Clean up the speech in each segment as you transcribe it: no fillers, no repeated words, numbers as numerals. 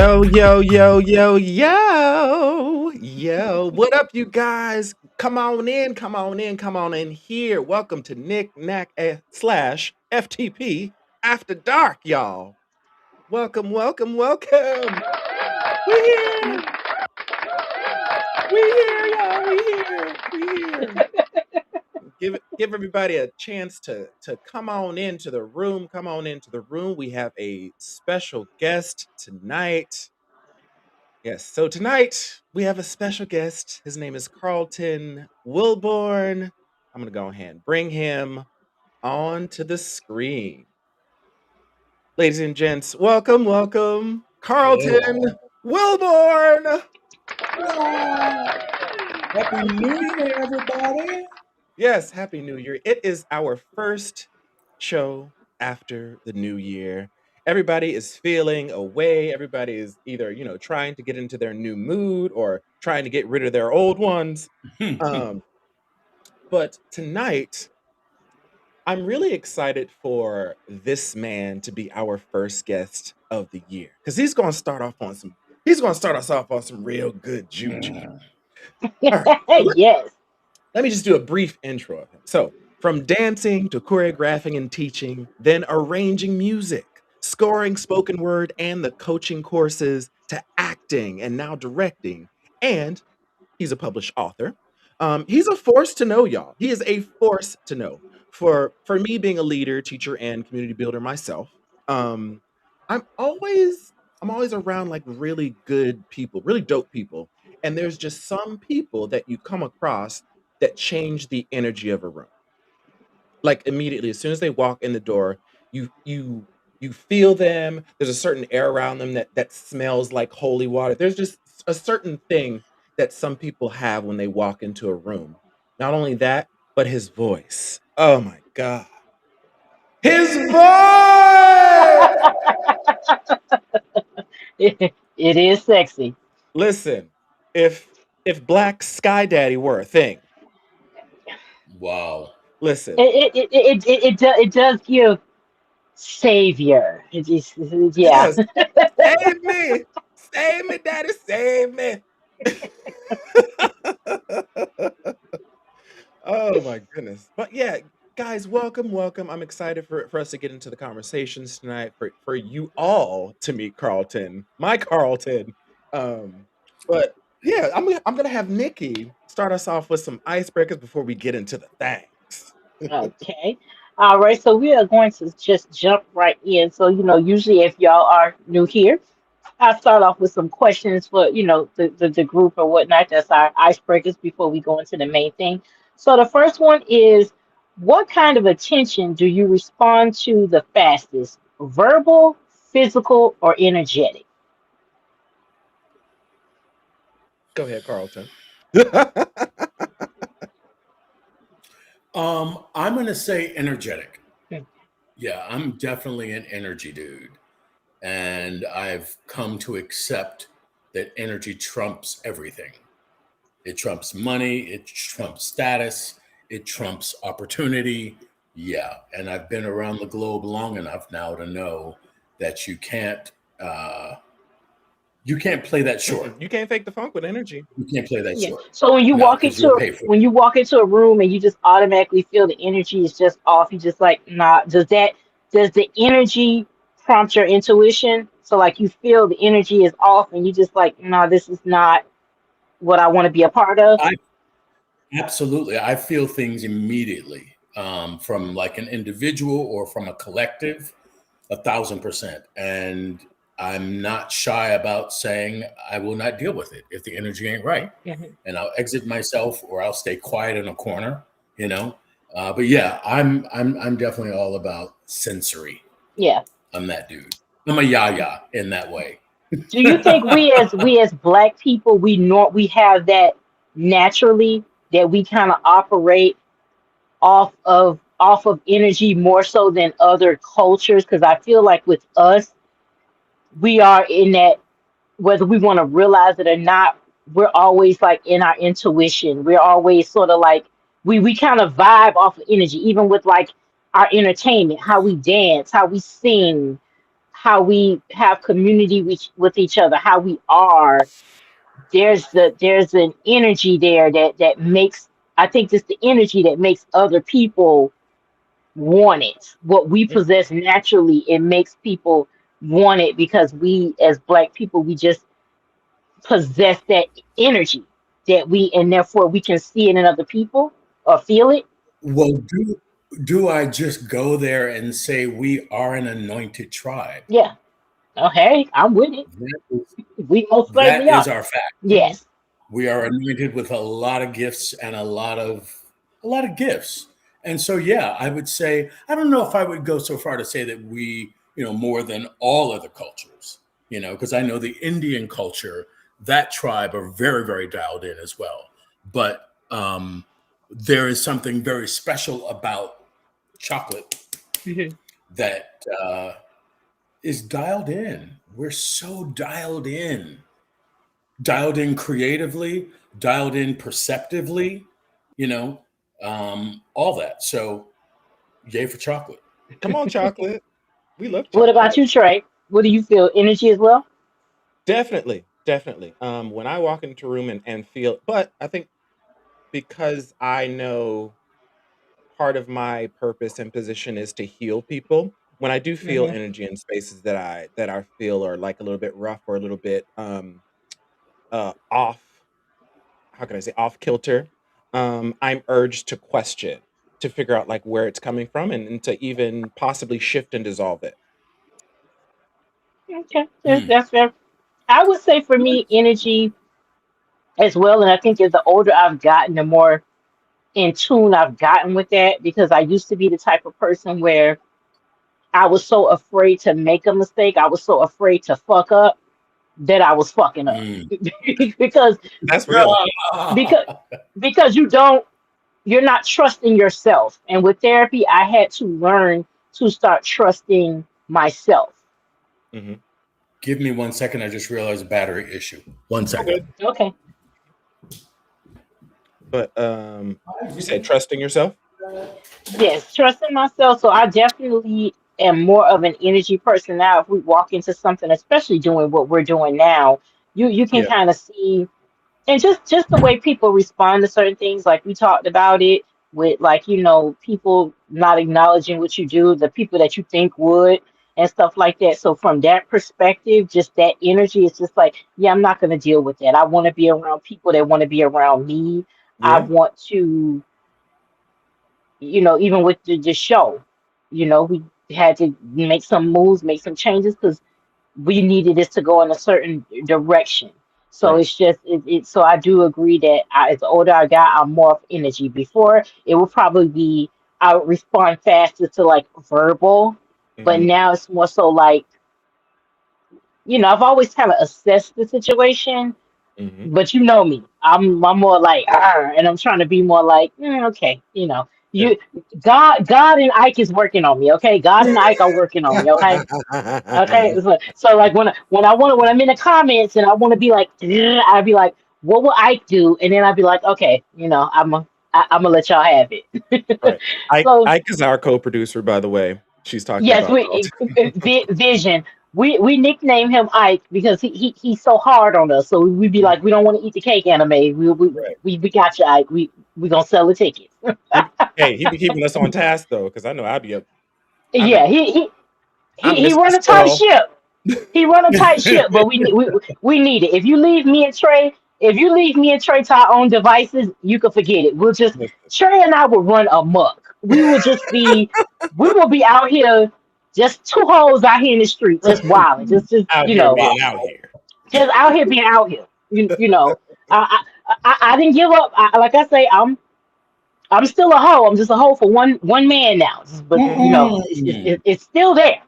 Yo, yo, yo, yo, yo, yo. What up, you guys? Come on in, come on in, come on in here. Welcome to Nick Knack slash FTP After Dark, y'all. Welcome, welcome, welcome. We here. We here, y'all. We here. We here. Give everybody a chance to come on into the room. Come on into the room. We have a special guest tonight. Yes, so tonight we have a special guest. His name is Carlton Wilborn. I'm going to go ahead and bring him onto the screen. Ladies and gents, welcome, welcome, Carlton Wilborn. Happy New Year, everybody. Yes, Happy New Year. It is our first show after the new year. Everybody is feeling away. Everybody is either, trying to get into their new mood or trying to get rid of their old ones. But tonight, I'm really excited for this man to be our first guest of the year because he's going to start us off on some real good juju. Yes. Let me just do a brief intro of him. So, from dancing to choreographing and teaching, then arranging music, scoring spoken word and the coaching courses, to acting and now directing, and he's a published author. He's a force to know, y'all. He is a force to know. For me, being a leader, teacher, and community builder myself, I'm always around like really good people, really dope people. And there's just some people that you come across that change the energy of a room. Like immediately, as soon as they walk in the door, you feel them. There's a certain air around them that smells like holy water. There's just a certain thing that some people have when they walk into a room. Not only that, but his voice. Oh my God. His voice! It is sexy. Listen, if Black Sky Daddy were a thing, Wow. listen. It does give savior. Yeah. Yes. Save me. Save me, Daddy. Save me. Oh my goodness. But yeah, guys, welcome, welcome. I'm excited for us to get into the conversations tonight, for you all to meet Carlton, my Carlton. But yeah, I'm gonna have Nikki start us off with some icebreakers before we get into the thanks. Okay. All right. So we are going to just jump right in. So, usually if y'all are new here, I start off with some questions for, the group or whatnot. That's our icebreakers before we go into the main thing. So the first one is, what kind of attention do you respond to the fastest? Verbal, physical, or energetic? Go ahead, Carlton. I'm gonna say energetic. Hmm. Yeah, I'm definitely an energy dude. And I've come to accept that energy trumps everything. It trumps money, it trumps status, it trumps opportunity. Yeah. And I've been around the globe long enough now to know that you can't play that short. You can't fake the funk with energy. You can't play that Yeah. short. So when you No, walk because you'll into pay for it. when you walk into a room and you just automatically feel the energy is just off, you just like, nah. Does the energy prompt your intuition? So like you feel the energy is off and you just like, nah, this is not what I want to be a part of. I Absolutely. I feel things immediately from like an individual or from a collective, 1,000%. And I'm not shy about saying I will not deal with it if the energy ain't right. Mhm. And I'll exit myself or I'll stay quiet in a corner, you know. But yeah, I'm definitely all about sensory. Yeah. I'm that dude. I'm a yaya in that way. Do you think we as black people we have that naturally that we kind of operate off of energy more so than other cultures? Because I feel like with us, we are in that whether we want to realize it or not, we're always like in our intuition. We're always sort of like we kind of vibe off of energy, even with like our entertainment, how we dance, how we sing, how we have community with each other, how we are. There's an energy there that makes, I think it's the energy that makes other people want it. What we Mm, possess naturally, it makes people want it because we as Black people, we just possess that energy that we, and therefore we can see it in other people or feel it. Well, do I just go there and say we are an anointed tribe? Yeah. Oh, hey, I'm with it. That is, We most that certainly is are. our fact. mhm. Yes. We are anointed with a lot of gifts and a lot of gifts. And so, yeah, I would say, I don't know if I would go so far to say that we, more than all other cultures, because I know the Indian culture, that tribe are very, very dialed in as well. But there is something very special about chocolate Mhm. that is dialed in. We're so dialed in creatively, dialed in perceptively, you know, all that. So, yay for chocolate. Come on, chocolate. We love What about chocolate. you, Trey? What do you feel? Energy as well? Definitely, definitely. When I walk into a room and feel, but I think because I know part of my purpose and position is to heal people. When I do feel Hmm. energy in spaces that I feel are like a little bit rough or a little bit off, how can I say, off kilter, I'm urged to question, to figure out like where it's coming from and to even possibly shift and dissolve it. Okay, Hmm. that's fair. I would say for me, energy as well. And I think as the older I've gotten, the more in tune I've gotten with that because I used to be the type of person where I was so afraid to make a mistake. I was so afraid to fuck up that I was fucking up Mm. because That's real. because because you're not trusting yourself. And with therapy, I had to learn to start trusting myself. Hmm. Give me 1 second. I just realized a battery issue. One All second. good. Okay. But you said trusting yourself. Yes, trusting myself. So I definitely am more of an energy person now. If we walk into something, especially doing what we're doing now, you can Yeah. kind of see, and just the way people respond to certain things, like we talked about it with, like, people not acknowledging what you do, the people that you think would, and stuff like that. So from that perspective, just that energy is just like, yeah, I'm not going to deal with that. I want to be around people that want to be around me. I Yeah. want to, even with the show, we had to make some moves, make some changes because we needed this to go in a certain direction. So Right. it's just so I do agree that as the older I got, I'm more of energy. Before it would probably be I would respond faster to like verbal, but Hmm. now it's more so like, I've always kind of assessed the situation, Hmm. but you know me, I'm more like, "Arr," and I'm trying to be more like, okay, Yeah. you God and Ike is working on me, okay? God and Ike are working on me, okay? Okay, so like when I'm in the comments and I want to be like, "Ugh," I'd be like, what will Ike do? And then I'd be like, okay, I'm gonna let y'all have it. Right. So Ike is our co-producer, by the way. She's talking yes, about all. Vision. We nickname him Ike because he's so hard on us. So we'd be like, we don't want to eat the cake anime. Right. We got you, Ike. We gonna sell the tickets. He be keeping us on task though, because I know I'd be up. I'm Yeah, he Mr. run a tight Squirrel. ship. He run a tight ship, but we need it. If you leave me and Trey to our own devices, you can forget it. We'll just Listen, Trey and I will run amok. We will be out here, just two hoes out here in the street, just wilding, out here being out here. just out here being out here. I didn't give up. Like I say, I'm still a hoe. I'm just a hoe for one man now. But Mhm. it's still there.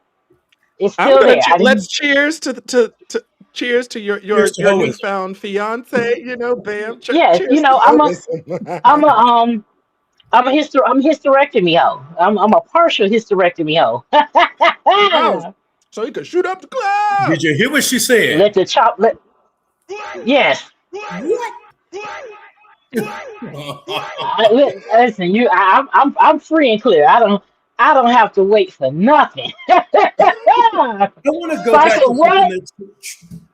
It's I'm still gonna there. I let's didn't. cheers to cheers to your Here's your to your hoism. newfound fiance. Bam. Yes, Cheers to I'm a holism. I'm a hysterectomy hoe. I'm a partial hysterectomy hoe. Oh, so he could shoot up the Did club. you hear what she said? Let the chop let yes. What? Listen, I'm free and clear. I don't. I don't have to wait for nothing. I want to So go I back said, to something what? that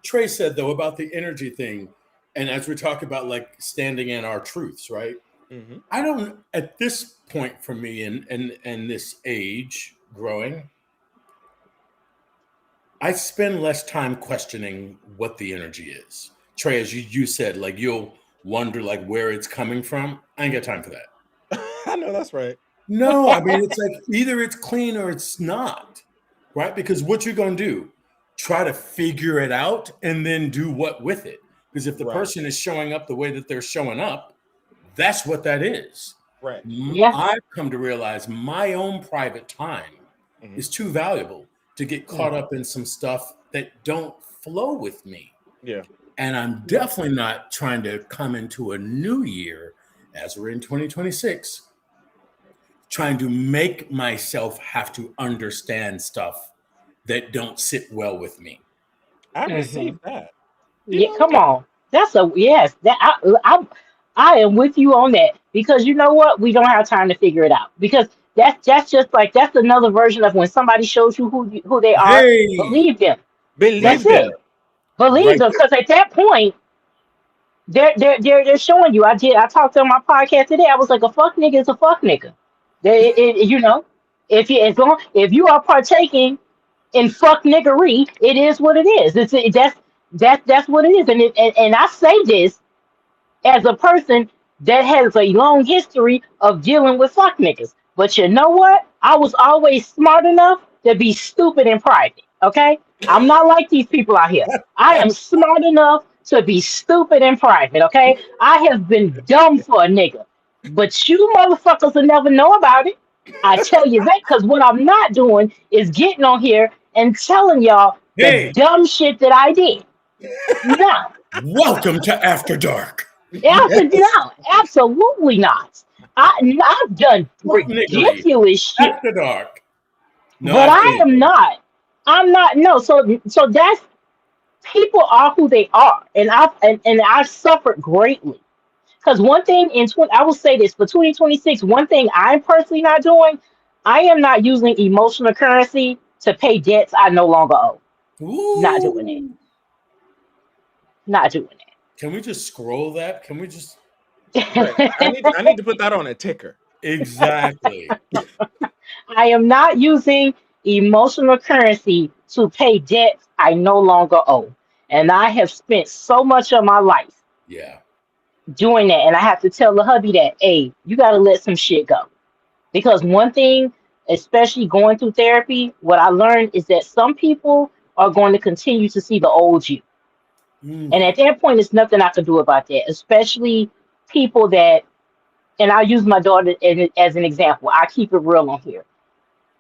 Trey said though about the energy thing, and as we talk about like standing in our truths, right? Mhm. I don't at this point for me and this age growing, I spend less time questioning what the energy is. Trey, as you said, like you'll wonder like where it's coming from. I ain't got time for that. I know that's right. No, I mean it's like either it's clean or it's not, right? Because what you're gonna do, try to figure it out and then do what with it. Because if the Right, person is showing up the way that they're showing up, that's what that is. right. Yeah. I've come to realize my own private time Mhm. is too valuable to get caught Mhm. up in some stuff that don't flow with me. Yeah. And I'm Yeah. definitely not trying to come into a new year as we're in 2026 trying to make myself have to understand stuff that don't sit well with me. I Hmm. received that. You Yeah, know what come I mean? on. That's a yes. I am with you on that because you know what? We don't have time to figure it out because that's just like that's another version of when somebody shows you who they are. Hey, Believe them. right That's Believe it. them. there, Believe right them there. because at that point they're showing you. I talked on my podcast today. I was like a fuck nigga is a fuck nigga. You know if you as long if you are partaking in fuck niggery, it is what it is. That's what it is. And I say this as a person that has a long history of dealing with fuck niggas. But you know what? I was always smart enough to be stupid in private. Okay? I'm not like these people out here. I am smart enough to be stupid in private. Okay? I have been dumb for a nigga. But you motherfuckers will never know about it. I tell you that because what I'm not doing is getting on here and telling y'all the Hey, dumb shit that I did. No. welcome to After Dark. Yes. No, absolutely not. I've done Fuck niggery. ridiculous shit, After Dark. No, but I feel I you, am buddy. not. I'm not. No, so that's people are who they are, and I've suffered greatly. Because one thing I will say this for 2026, one thing I'm personally not doing, I am not using emotional currency to pay debts I no longer owe. Not doing it. Ooh. Not doing Can we just scroll that? Can we just Right. I it. need to put that on a ticker. exactly? I am not using emotional currency to pay debts I no longer owe. And I have spent so much of my life Yeah. doing that. And I have to tell the hubby that, hey, you got to let some shit go. Because one thing, especially going through therapy, what I learned is that some people are going to continue to see the old you. And Mm. at that point, there's nothing I can do about that, especially people that, and I'll use my daughter as an example. I keep it real on here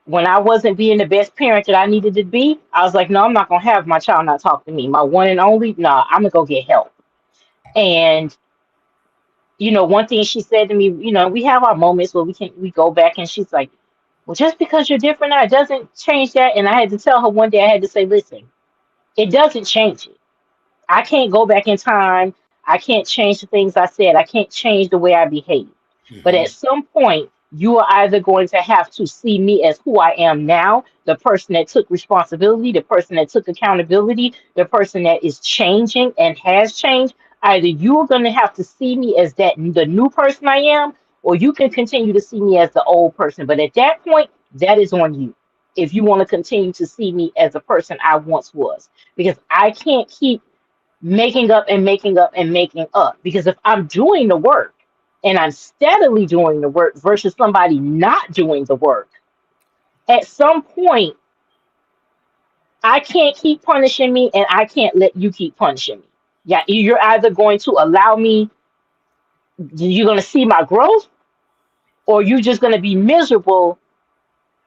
when I wasn't being the best parent that I needed to be, I was like, no, I'm not gonna have my child not talk to me. My one and only, nah, I'm gonna go get help. And one thing she said to me, we have our moments where we go back and she's like, well, just because you're different now, it doesn't change that. And I had to tell her one day, I had to say, listen, it doesn't change it. I can't go back in time. I can't change the things I said. I can't change the way I behave. But at Hmm. some point, you are either going to have to see me as who I am now, the person that took responsibility, the person that took accountability, the person that is changing and has changed. Either you're going to have to see me as the new person I am, or you can continue to see me as the old person. But at that point, that is on you. If you want to continue to see me as the person I once was, because I can't keep making up and making up and making up. Because if I'm doing the work and I'm steadily doing the work versus somebody not doing the work, at some point, I can't keep punishing me and I can't let you keep punishing me. Yeah, you're either going to allow me, you're going to see my growth, or you're just going to be miserable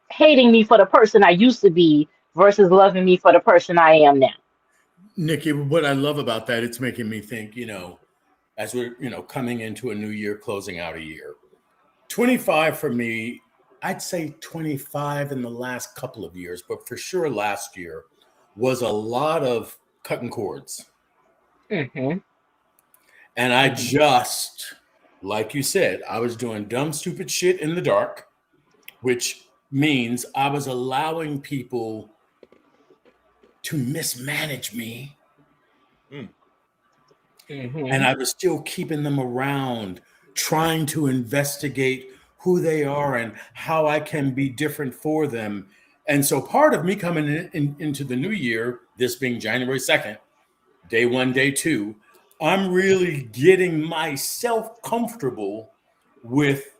hating me for the person I used to be versus loving me for the person I am now. Nikki, what I love about that, it's making me think, as we're, coming into a new year, closing out a year. 25 for me, I'd say 25 in the last couple of years, but for sure last year was a lot of cutting cords. Hmm. And I Hmm. just, like you said, I was doing dumb, stupid shit in the dark, which means I was allowing people to mismanage me, Mm. and Hmm. I was still keeping them around, trying to investigate who they are and how I can be different for them. And so part of me coming into the new year, this being January 2nd, day one, day two, I'm really getting myself comfortable with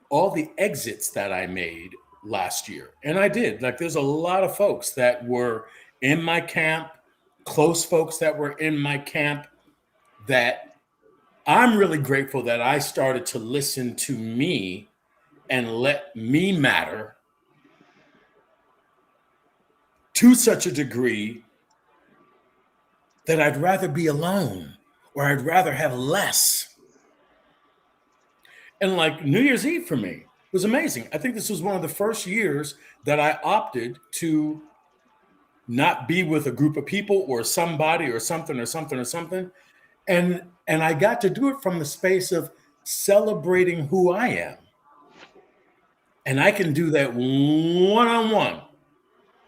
all the exits that I made last year. And I did. Like, there's a lot of folks that were in my camp, close folks that were in my camp, that I'm really grateful that I started to listen to me and let me matter to such a degree that I'd rather be alone or I'd rather have less. And like New Year's Eve for me was amazing. I think this was one of the first years that I opted to not be with a group of people or somebody or something or something or something. And I got to do it from the space of celebrating who I am. And I can do that one on one.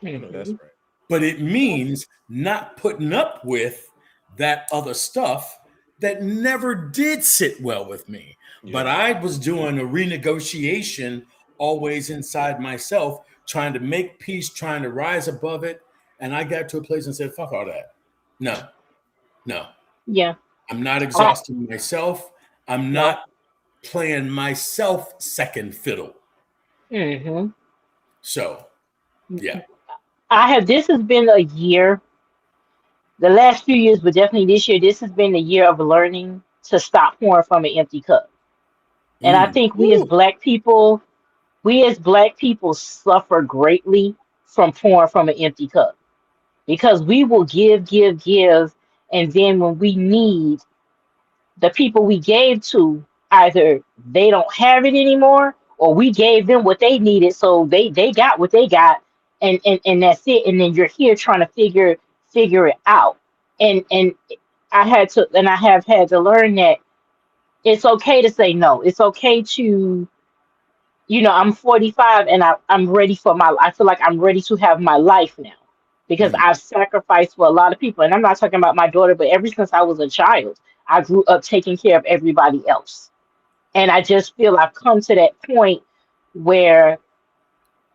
I know that's Hmm. right. But it means not putting up with that other stuff that never did sit well with me. But Yeah. I was doing a renegotiation always inside myself, trying to make peace, trying to rise above it. And I got to a place and said, fuck all that. No, no, Yeah. I'm not I, exhausting myself. I'm no. not playing myself second fiddle. Hmm. So, yeah. I have. This has been a year. The last few years, but definitely this year. This has been the year of learning to stop pouring from an empty cup. And I Mm. think Woo. we as black people suffer greatly from pouring from an empty cup because we will give, give, give, and then when we need the people we gave to, either they don't have it anymore or we gave them what they needed, so they got what they got, and that's it. And then you're here trying to figure it out. And I have had to learn that it's okay to say no. It's okay to, I'm 45 and I'm ready for I feel like I'm ready to have my life now because Mm. I've sacrificed for a lot of people. And I'm not talking about my daughter, but ever since I was a child, I grew up taking care of everybody else. And I just feel I've come to that point where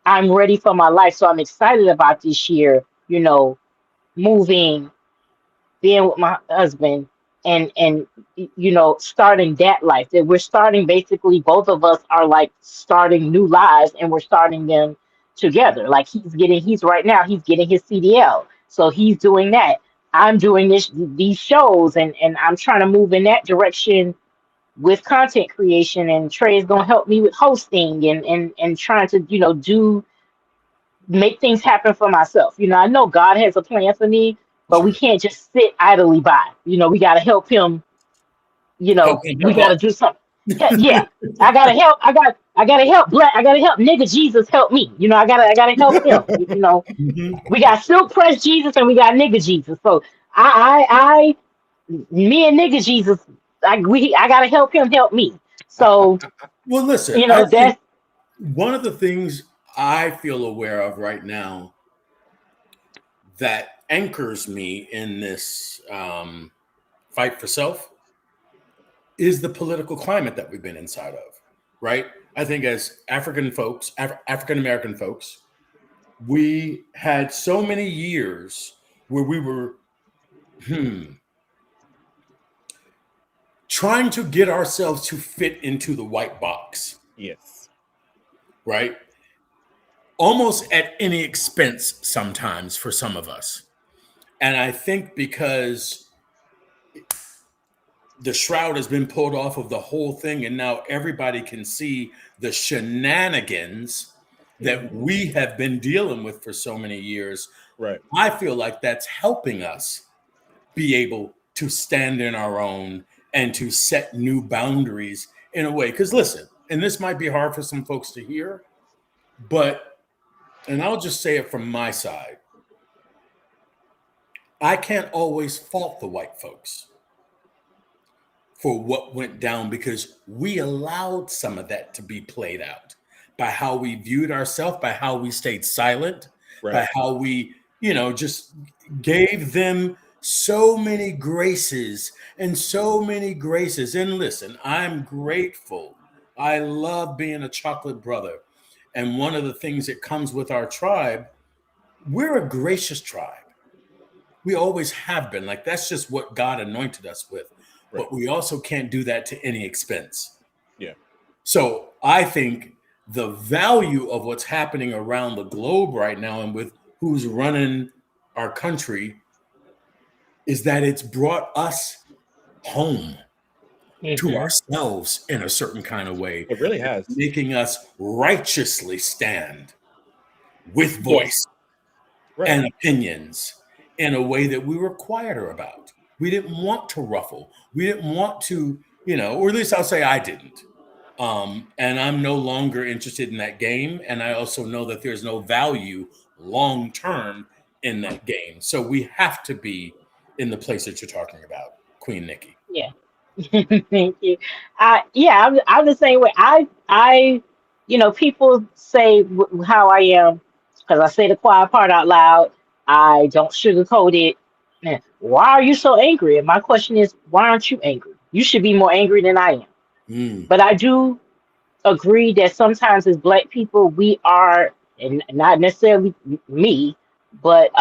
I'm ready for my life. So I'm excited about this year, moving, being with my husband, and starting that life, that we're starting, basically both of us are like starting new lives, and we're starting them together. Like he's right now he's getting his CDL, so he's doing that. I'm doing these shows, and I'm trying to move in that direction with content creation, and Trey is going to help me with hosting, and trying to do make things happen for myself. I know God has a plan for me, but we Sure. can't just sit idly by. We got to help him. Help me We help got to us. do something. Yeah, I got to help. I got to help black. I got to help nigga Jesus help me. I got to help him. Mhm. We got silk press Jesus and we got nigga Jesus. So I me and nigga Jesus, I got to help him help me. So, Well, listen, I think that's one of the things I feel aware of right now that anchors me in this fight for self is the political climate that we've been inside of, right? I think as African folks, African American folks, we had so many years where we were trying to get ourselves to fit into the white box, Yes. right? Almost at any expense sometimes for some of us. And I think because the shroud has been pulled off of the whole thing, and now everybody can see the shenanigans that mhm, we have been dealing with for so many years. Right. I feel like that's helping us be able to stand in our own and to set new boundaries in a way. Because listen, and this might be hard for some folks to hear, but, and I'll just say it from my side, I can't always fault the white folks for what went down because we allowed some of that to be played out. by how we viewed ourselves, by how we stayed silent, Right. by how we, just gave them so many graces and so many graces. And listen, I'm grateful. I love being a chocolate brother. And one of the things that comes with our tribe, we're a gracious tribe. We always have been. Like, that's just what God anointed us with. Right. But we also can't do that to any expense. Yeah. So I think the value of what's happening around the globe right now and with who's running our country is that it's brought us home to ourselves in a certain kind of way. It really has. Making us righteously stand with Yes. voice Right. and opinions in a way that we were quieter about. We didn't want to ruffle. We didn't want to, or at least I'll say I didn't. And I'm no longer interested in that game. And I also know that there's no value long term in that game. So we have to be in the place that you're talking about, Queen Nikki. Yeah. Thank you. I'm the same way. People say how I am because I say the quiet part out loud. I don't sugarcoat it. Man, why are you so angry? And my question is, why aren't you angry? You should be more angry than I am. Mm, But I do agree that sometimes as Black people, we are, and not necessarily me, but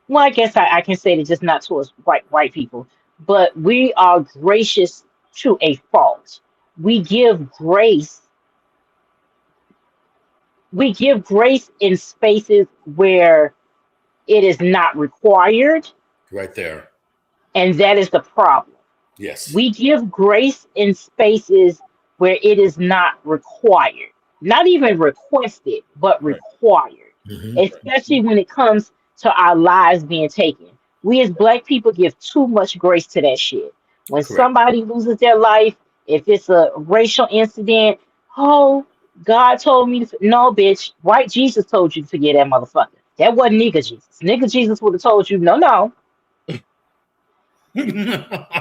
well, I guess I can say that just not towards white people, but we are gracious to a fault. We give grace. We give grace in spaces where it is not required, right there. and that is the problem. Yes. We give grace in spaces where it is not required, not even requested, but Right. required, Mhm. especially when it comes to our lives being taken. We as Black people give too much grace to that shit. When Correct. somebody loses their life, if it's a racial incident, oh, God told me to. No, bitch, white Jesus told you to forget that motherfucker. That wasn't nigga Jesus. Nigga Jesus would have told you, no, no.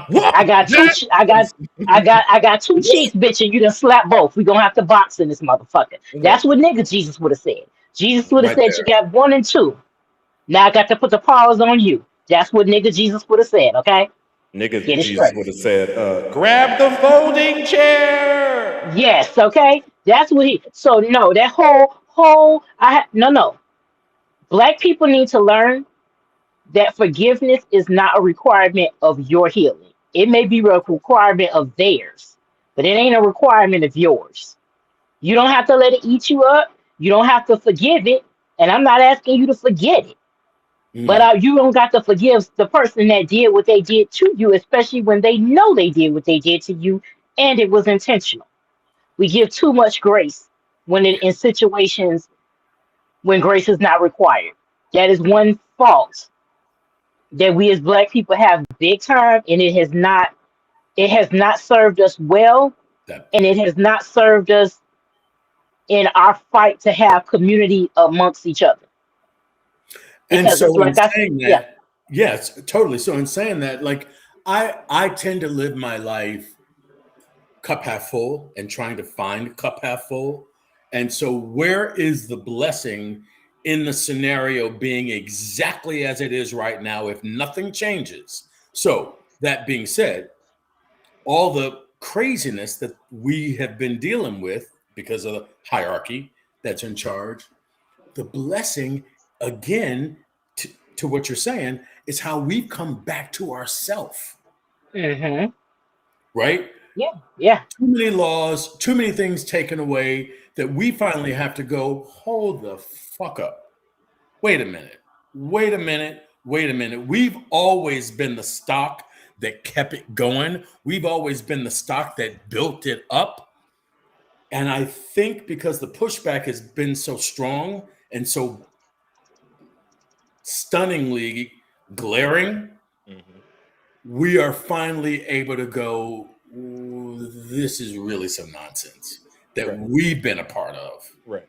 What? I got two. I got two cheeks, bitch, and you done slap both. We gonna have to box in this motherfucker. That's what nigga Jesus would have said. Jesus would have Right said you got one and two. Now I got to put the paws on you. That's what nigga Jesus would have said. Okay, Nigga get it Jesus straight. would have said, grab the folding chair. Yes. Okay, that's what he. So no, that whole. No. Black people need to learn that forgiveness is not a requirement of your healing. It may be a requirement of theirs, but it ain't a requirement of yours. You don't have to let it eat you up. You don't have to forgive it. And I'm not asking you to forget it. But you don't got to forgive the person that did what they did to you, especially when they know they did what they did to you and it was intentional. We give too much grace when in situations when grace is not required. That is one fault that we as Black people have big time, and it has not served us well, That and it has not served us in our fight to have community amongst each other. And Because it's so in like I saying yeah, that, yes, totally. So in saying that, like I tend to live my life cup half full and trying to find cup half full. And so where is the blessing in the scenario being exactly as it is right now if nothing changes? So that being said, all the craziness that we have been dealing with because of the hierarchy that's in charge, the blessing again to what you're saying is how we've come back to ourself, hmm right? yeah. Too many laws, too many things taken away that we finally have to go, hold the fuck up. Wait a minute. Wait a minute. Wait a minute. We've always been the stock that kept it going. We've always been the stock that built it up. And I think because the pushback has been so strong and so stunningly glaring, Mhm. we are finally able to go, "Ooh, this is really some nonsense that Right. we've been a part of." Right.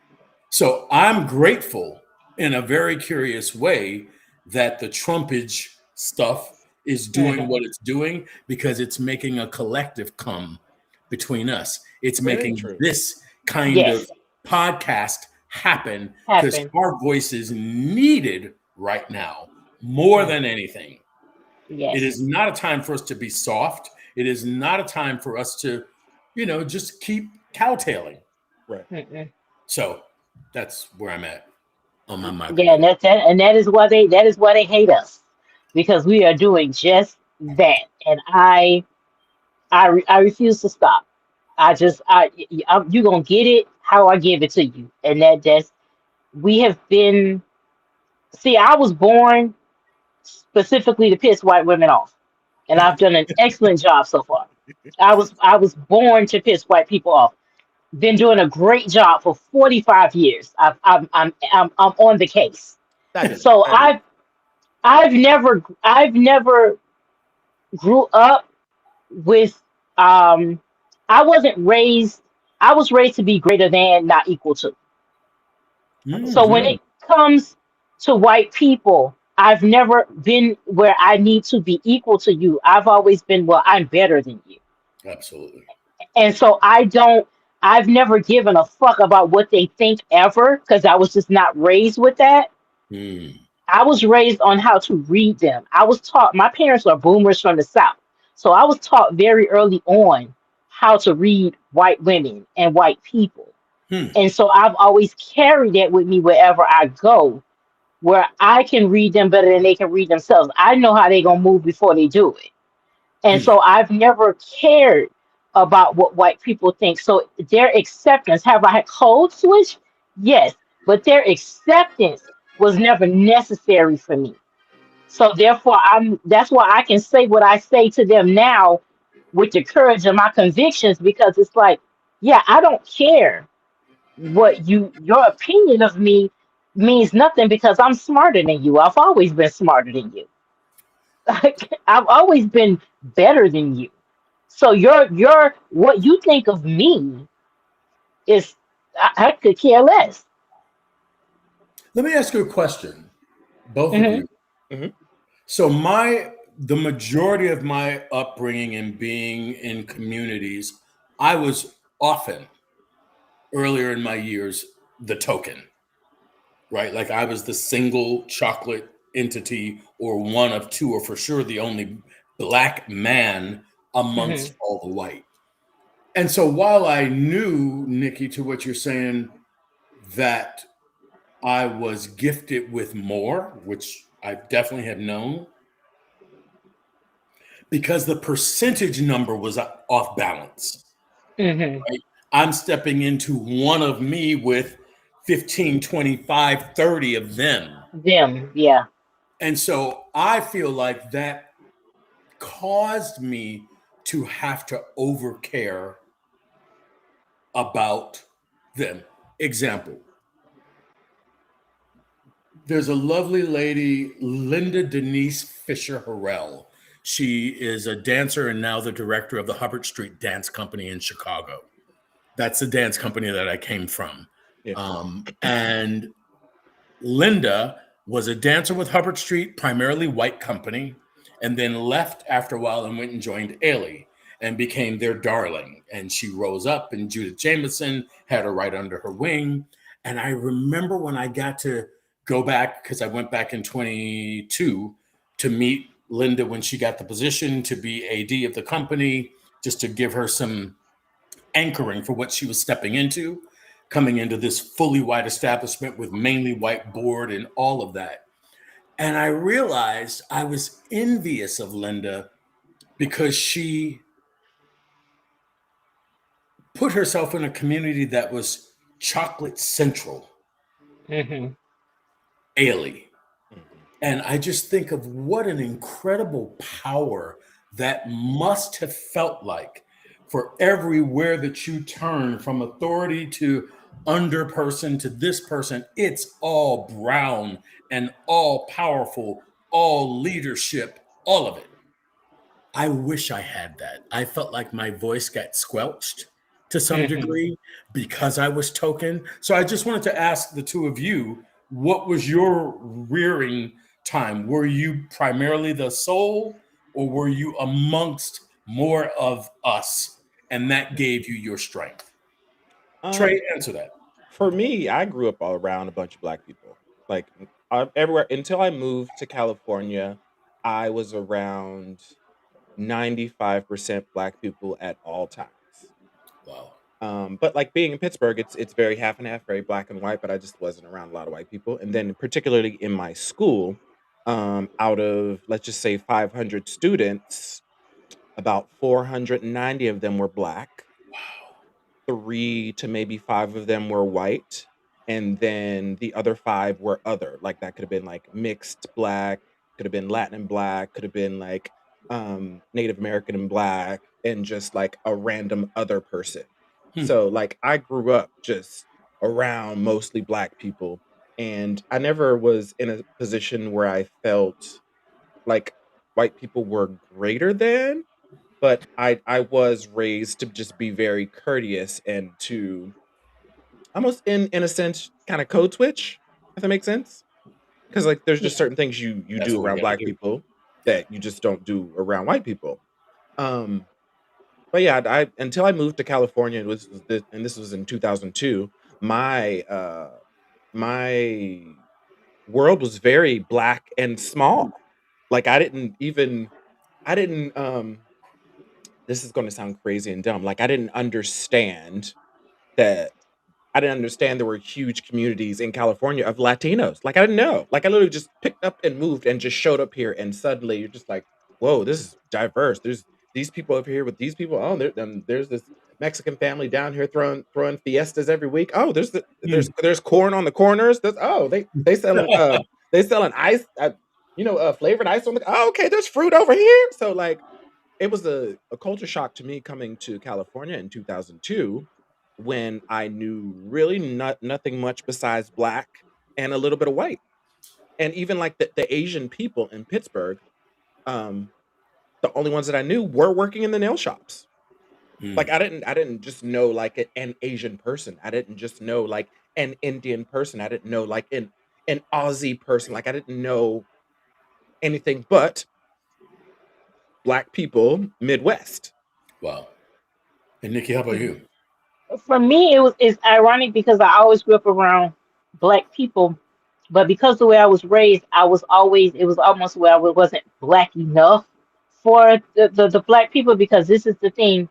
So I'm grateful in a very curious way that the Trumpage stuff is doing hmm what it's doing because it's making a collective come between us. It's Very making true. this kind of Yes. podcast happen because Happen. our voice is needed right now more than anything. It Yes. is not a time for us to be soft. It is not a time for us to, just keep cowtailing. Right. Mm-mm. So that's where I'm at on my Yeah, microphone. and that is why they hate us, because we are doing just that. And I refuse to stop. You gonna get it how I give it to you, and that's we have been. See, I was born specifically to piss white women off, and I've done an excellent job so far. I was born to piss white people off. Been doing a great job for 45 years. I'm on the case. Fabulous. So Fabulous. I've never grew up with um I wasn't raised I was raised to be greater than, not equal to. So when Mhm. it comes to white people, I've never been where I need to be equal to you. I've always been, well, I'm better than you. Absolutely. And so I've never given a fuck about what they think ever, because I was just not raised with that. Mm. I was raised on how to read them. I was taught, my parents are boomers from the South. So I was taught very early on how to read white women and white people. Hmm. And so I've always carried that with me wherever I go, where I can read them better than they can read themselves. I know how they're going to move before they do it. And Hmm. so I've never cared about what white people think. So their acceptance, have I had code switch? Yes. But their acceptance was never necessary for me. So therefore, that's why I can say what I say to them now with the courage of my convictions, because it's like, yeah, I don't care what your opinion of me means nothing, because I'm smarter than you. I've always been smarter than you. I've always been better than you. So your what you think of me is, I could care less. Let me ask you a question, both of Hmm. you. Mhm. So the majority of my upbringing and being in communities, I was often earlier in my years the token, right? Like I was the single chocolate entity or one of two, or for sure the only black man Hmm. amongst all the white. And so while I knew, Nikki, to what you're saying, that I was gifted with more, which I definitely have known, because the percentage number was off balance. Hmm. Right? I'm stepping into one of me with 15, 25, 30 of them. Them, yeah. And so I feel like that caused me to have to overcare about them. Example, there's a lovely lady, Linda Denise Fisher Harrell. She is a dancer and now the director of the Hubbard Street Dance Company in Chicago. That's the dance company that I came from. Yeah. And Linda was a dancer with Hubbard Street, primarily white company, and then left after a while and went and joined Ailey and became their darling. And she rose up, and Judith Jameson had her right under her wing. And I remember when I got to go back, because I went back in 22 to meet Linda when she got the position to be AD of the company, just to give her some anchoring for what she was stepping into, coming into this fully white establishment with mainly white board and all of that. And I realized I was envious of Linda because she put herself in a community that was chocolate central, Hmm. Ailey. Mhm. And I just think of what an incredible power that must have felt like for everywhere that you turn, from authority to under person to this person. It's all brown and all powerful, all leadership, all of it. I wish I had that. I felt like my voice got squelched to some Hmm. degree because I was token. So I just wanted to ask the two of you, what was your rearing time? Were you primarily the soul, or were you amongst more of us and that gave you your strength? Um, Trey, answer that. for me, I grew up all around a bunch of black people. Like everywhere until I moved to California, I was around 95% black people at all times. Wow. But like being in Pittsburgh, it's very half and half, very black and white. But I just wasn't around a lot of white people. And then particularly in my school, out of let's just say 500 students, about 490 of them were black. Wow. 3 to maybe 5 of them were white, and then the other 5 were other. Like, that could have been, like, mixed black, could have been Latin and black, could have been, like, Native American and black, and just, like, a random other person. Hmm. So, like, I grew up just around mostly black people, and I never was in a position where I felt like white people were greater than, but I was raised to just be very courteous and to almost in a sense kinda code switch, if that makes sense. Because like, there's just Yeah. certain things you That's do what we around got to black do. people that you just don't do around white people. Um, but yeah, I until I moved to California, this was in 2002, my world was very black and small. Like, I didn't, this is gonna sound crazy and dumb, like, that I didn't understand there were huge communities in California of Latinos. Like, I didn't know. Like, I literally just picked up and moved and just showed up here, and suddenly you're just like, "Whoa, this is diverse. There's these people over here with these people. Oh, there's this Mexican family down here throwing fiestas every week. Oh, Hmm. there's corn on the corners. There's oh they selling ice, flavored ice on the. Oh, okay, there's fruit over here. So like it was a culture shock to me coming to California in 2002 when I knew really nothing much besides black and a little bit of white. And even like the Asian people in Pittsburgh, um, the only ones that I knew were working in the nail shops. Hmm. Like I didn't just know like an Asian person. I didn't just know like an Indian person. I didn't know like an Aussie person. Like I didn't know anything but black people Midwest. Wow. And Nikki, how about you? For me, it's ironic because I always grew up around black people, but because the way I was raised, I was always it was almost where I wasn't black enough for the black people because this is the thing.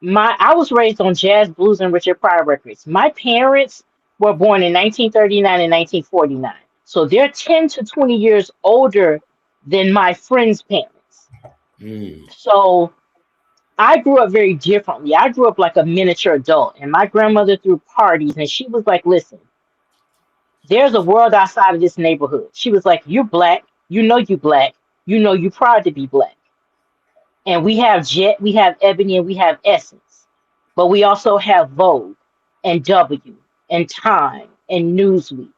I was raised on jazz, blues, and Richard Pryor records. My parents were born in 1939 and 1949, so they're 10 to 20 years older than my friends' parents. Hmm. So I grew up very differently. I grew up like a miniature adult, and my grandmother threw parties, and she was like, "Listen, there's a world outside of this neighborhood." She was like, "You're black. You black. You know you proud to be black." And we have Jet, we have Ebony, and we have Essence, but we also have Vogue, and W, and Time, and Newsweek.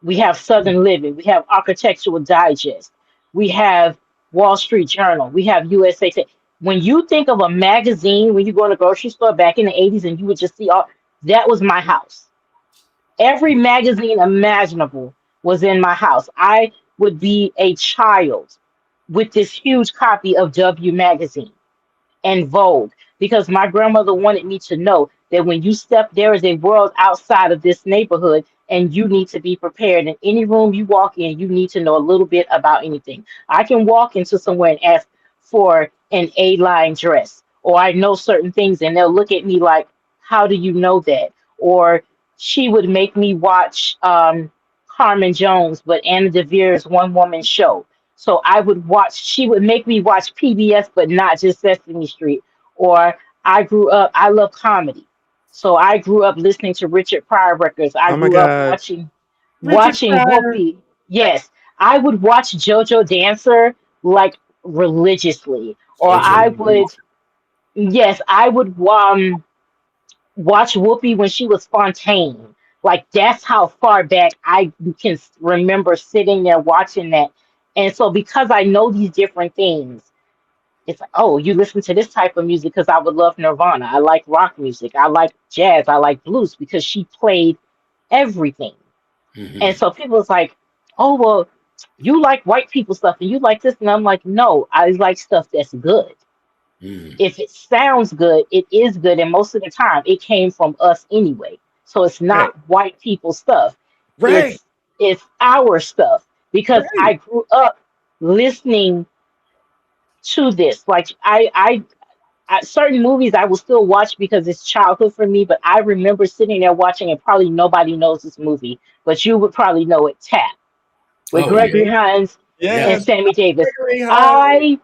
We have Southern Living. We have Architectural Digest. We have Wall Street Journal. We have USA Today. When you think of a magazine, when you go in a grocery store back in the 80s and you would just see all that was my house. Every magazine imaginable was in my house. I would be a child with this huge copy of W magazine and Vogue because my grandmother wanted me to know that when you step, there is a world outside of this neighborhood and you need to be prepared. In any room you walk in, you need to know a little bit about anything. I can walk into somewhere and ask for an A-line dress, or I know certain things, and they'll look at me like, how do you know that? Or she would make me watch Carmen Jones, but Anna DeVere's one woman show. So I would watch, she would make me watch PBS, but not just Sesame Street. Or I love comedy. So I grew up listening to Richard Pryor records. I Oh my grew up god. Richard watching Pryor. Whoopi. Yes, I would watch JoJo Dancer like religiously. Or JoJo. I would, yes, I would watch Whoopi when she was Fontaine. Like that's how far back I can remember sitting there watching that. And so because I know these different things, it's like, oh, you listen to this type of music because I would love Nirvana. I like rock music. I like jazz. I like blues because she played everything. And Hmm. so people was like, oh, well, you like white people stuff and you like this. And I'm like, no, I like stuff that's good. Mm. If it sounds good, it is good. And most of the time, it came from us anyway. So it's Right. not white people stuff. Right. It's our stuff because Right. I grew up listening to this. Like certain movies I will still watch because it's childhood for me. But I remember sitting there watching, and probably nobody knows this movie, but you would probably know it. Tap with Oh yeah, Gregory Hines and yeah. Yes. Sammy Davis. Gregory Hines. I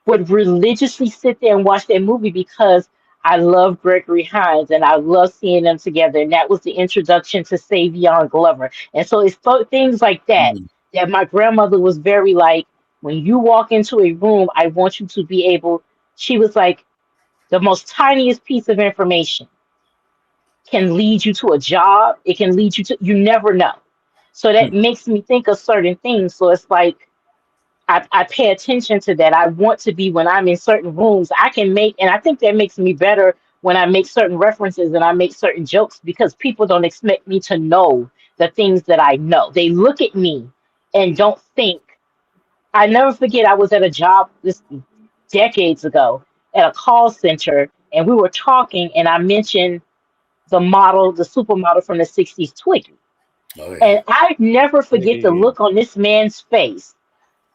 would religiously sit there and watch that movie because I love Gregory Hines and I love seeing them together. And that was the introduction to Savion Glover. And so it's things like that Mm. that my grandmother was very like, when you walk into a room, I want you to be able, she was like, the most tiniest piece of information can lead you to a job. It can lead you to, you never know. So that makes me think of certain things. So it's like, I pay attention to that. I want to be when I'm in certain rooms, I can make, and I think that makes me better when I make certain references and I make certain jokes because people don't expect me to know the things that I know. They look at me and don't think. I never forget, I was at a job this decades ago at a call center and we were talking and I mentioned the model, the supermodel from the 60s, Twiggy. Oh yeah. And I never forget the Hey. look on this man's face.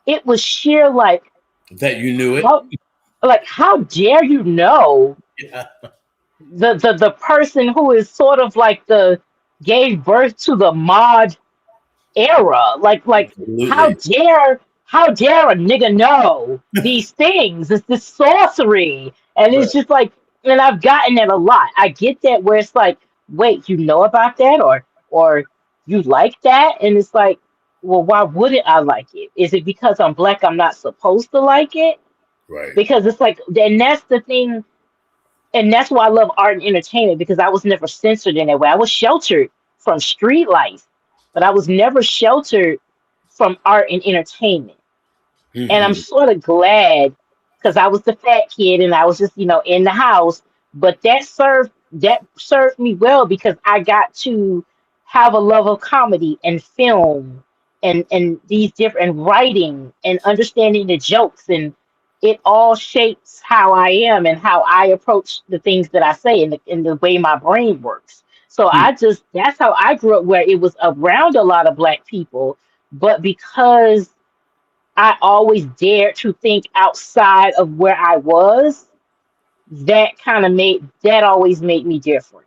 It was sheer like, That you knew it. how how dare you know Yeah. the person who is sort of like the gave birth to the mod era, how Absolutely. dare a nigga know these things? It's this sorcery, and Right. it's just like, and I've gotten that a lot. I get that where it's like, wait, you know about that, or you like that, and it's like, well, why wouldn't I like it? Is it because I'm black I'm not supposed to like it? Right. Because it's like, and that's the thing, and that's why I love art and entertainment because I was never censored in that way. I was sheltered from street life, but I was never sheltered from art and entertainment. And I'm Hmm. sort of glad because I was the fat kid and I was just, in the house. But that served me well because I got to have a love of comedy and film and these different and writing and understanding the jokes, and it all shapes how I am and how I approach the things that I say and the way my brain works. So that's how I grew up, where it was around a lot of black people, but because I always dared to think outside of where I was, that always made me different.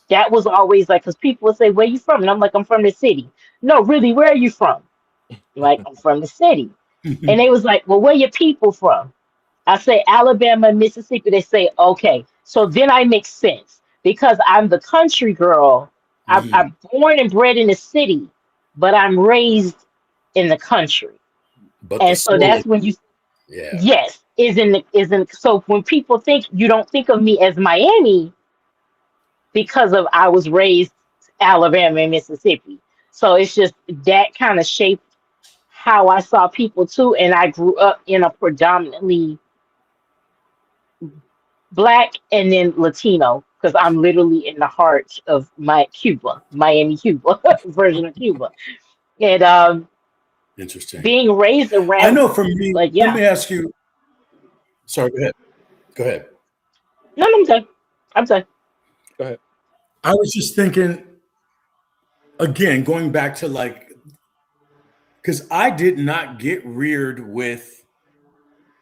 That was always like, because people would say, "Where you from?" And I'm like, "I'm from the city." No, really, where are you from? Like, I'm from the city. And they was like, "Well, where your people from?" I say Alabama and Mississippi. They say, "Okay." So then I make sense because I'm the country girl. Hmm. I'm born and bred in the city, but I'm raised in the country. But the And so soul. that's when you, Yeah. yes, isn't so when people think, you don't think of me as Miami because of I was raised Alabama and Mississippi. So it's just that kind of shaped how I saw people too. And I grew up in a predominantly black and then Latino because I'm literally in the heart of my Cuba, Miami, Cuba version of Cuba. And Interesting. being raised I around, know for me, like, let yeah, me ask you. Sorry, go ahead. Go ahead. no, no, I'm done. I'm done. Go ahead. I was just thinking again, going back to like, because I did not get reared with,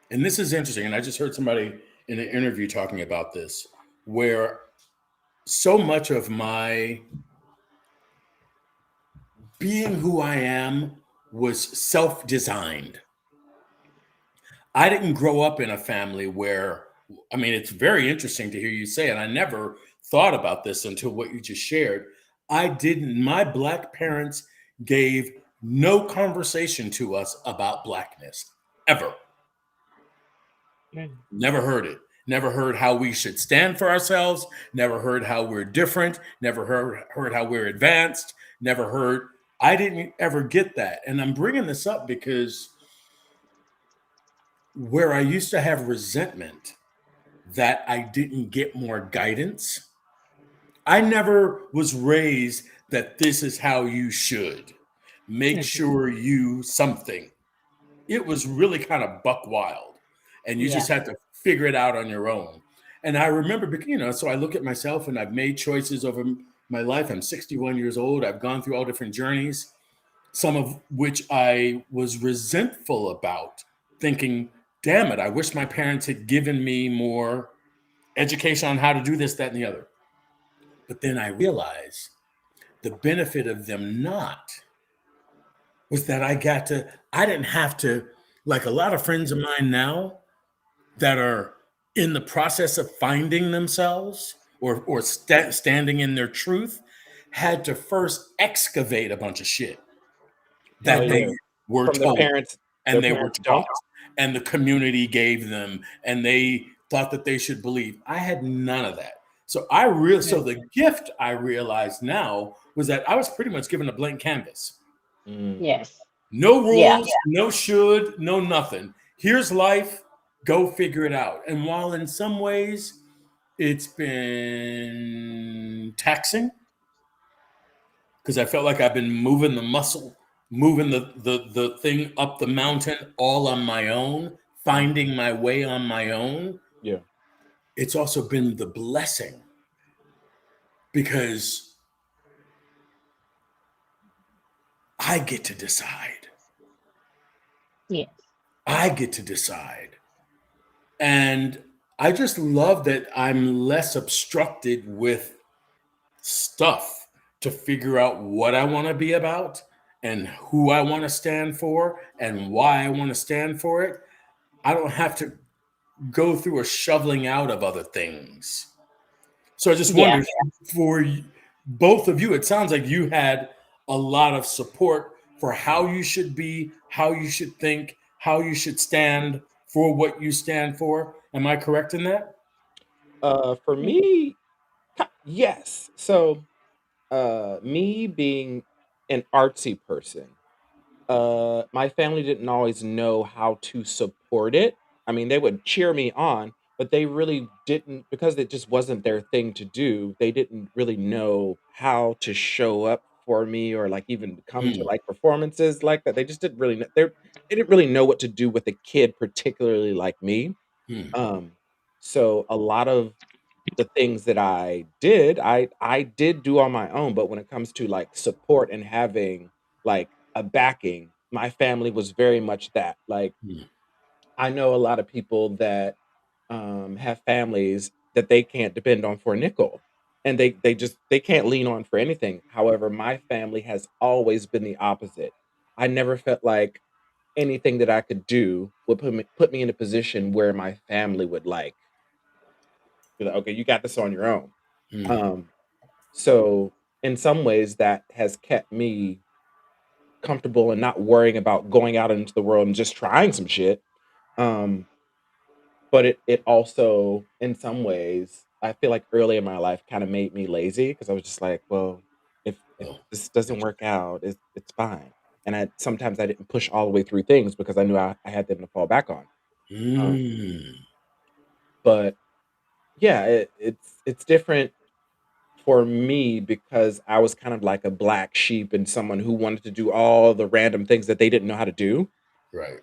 and this is interesting, and I just heard somebody in an interview talking about this, where so much of my being who I am was self designed. I didn't grow up in a family where, I mean, it's very interesting to hear you say, and I never thought about this until what you just shared. My black parents gave no conversation to us about blackness ever. Mm. Never heard it. Never heard how we should stand for ourselves. Never heard how we're different. Never heard how we're advanced. Never heard. I didn't ever get that. And I'm bringing this up because where I used to have resentment that I didn't get more guidance. I never was raised that this is how you should make Mhm. sure you something. It was really kind of buck wild. and you Yeah. just have to figure it out on your own. And I remember, so I look at myself and I've made choices over my life. I'm 61 years old. I've gone through all different journeys, some of which I was resentful about, thinking, damn it, I wish my parents had given me more education on how to do this, that, and the other. But then I realized the benefit of them not was that I didn't have to, like a lot of friends of mine now that are in the process of finding themselves or standing in their truth, had to first excavate a bunch of shit Oh that they yeah. were From told their and they were parents taught don't. and the community gave them and they thought that they should believe. I had none of that. So the gift I realized now was that I was pretty much given a blank canvas. Mm. Yes. No Yeah. rules, no should, no nothing. Here's life. Go figure it out. And while in some ways it's been taxing because I felt like I've been moving the muscle, moving the thing up the mountain all on my own, finding my way on my own. Yeah. It's also been the blessing because I get to decide. Yes. I get to decide. And I just love that I'm less obstructed with stuff to figure out what I want to be about and who I want to stand for and why I want to stand for it. I don't have to go through a shoveling out of other things. So I just Yeah. wondered for both of you, it sounds like you had a lot of support for how you should be, how you should think, how you should stand for what you stand for. Am I correct in that? For me, yes. So, me being an artsy person, my family didn't always know how to support it. I mean, they would cheer me on, but they really didn't because it just wasn't their thing to do. They didn't really know how to show up for me or like even come to Hmm. like performances like that. They just didn't really know. They didn't really know what to do with a kid, particularly like me. Hmm. Um, so a lot of the things that I did do on my own, but when it comes to, like, support and having, like, a backing, my family was very much that, like, Hmm. I know a lot of people that, have families that they can't depend on for a nickel, and they just they can't lean on for anything. However, my family has always been the opposite. I never felt like anything that I could do would put me in a position where my family would, like, be like, "Okay, you got this on your own." Hmm. Um, so in some ways that has kept me comfortable and not worrying about going out into the world and just trying some shit. Um, but it also in some ways I feel like early in my life kind of made me lazy because I was just like, well, if Oh, this doesn't work interesting. out, it's fine. And I didn't push all the way through things because I knew I had them to fall back on. Um, Hmm. but yeah, it's different for me because I was kind of like a black sheep and someone who wanted to do all the random things that they didn't know how to do. Right.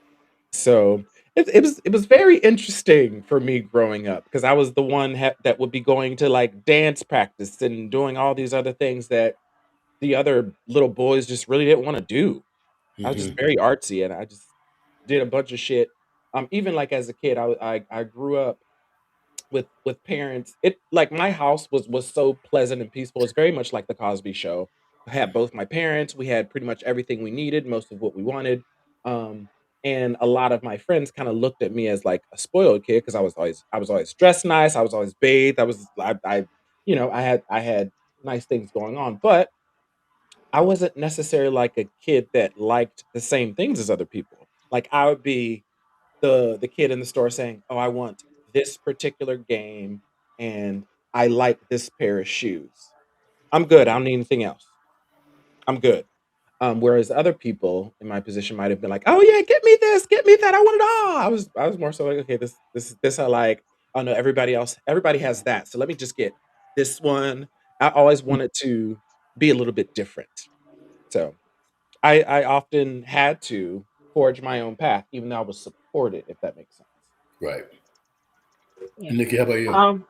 So it was very interesting for me growing up because I was the one that would be going to like dance practice and doing all these other things that the other little boys just really didn't want to do. I was just Hmm. very artsy and I just did a bunch of shit. Even like as a kid, I grew up with parents. It like my house was so pleasant and peaceful. It's very much like the Cosby Show. I had both my parents. We had pretty much everything we needed, most of what we wanted. Um, and a lot of my friends kind of looked at me as like a spoiled kid because I was always dressed nice. I was always bathed. I had nice things going on, but I wasn't necessarily like a kid that liked the same things as other people. Like I would be the kid in the store saying, "Oh, I want this particular game and I like this pair of shoes. I'm good. I don't need anything else. I'm good." Whereas other people in my position might have been like, "Oh yeah, get me this, get me that. I want it all." I was more so like, "Okay, this I like. Oh no, everybody has that. So let me just get this one." I always wanted to be a little bit different. So I often had to forge my own path, even though I was supported, if that makes sense. Right. Yeah. And Nikki, how about you? Um,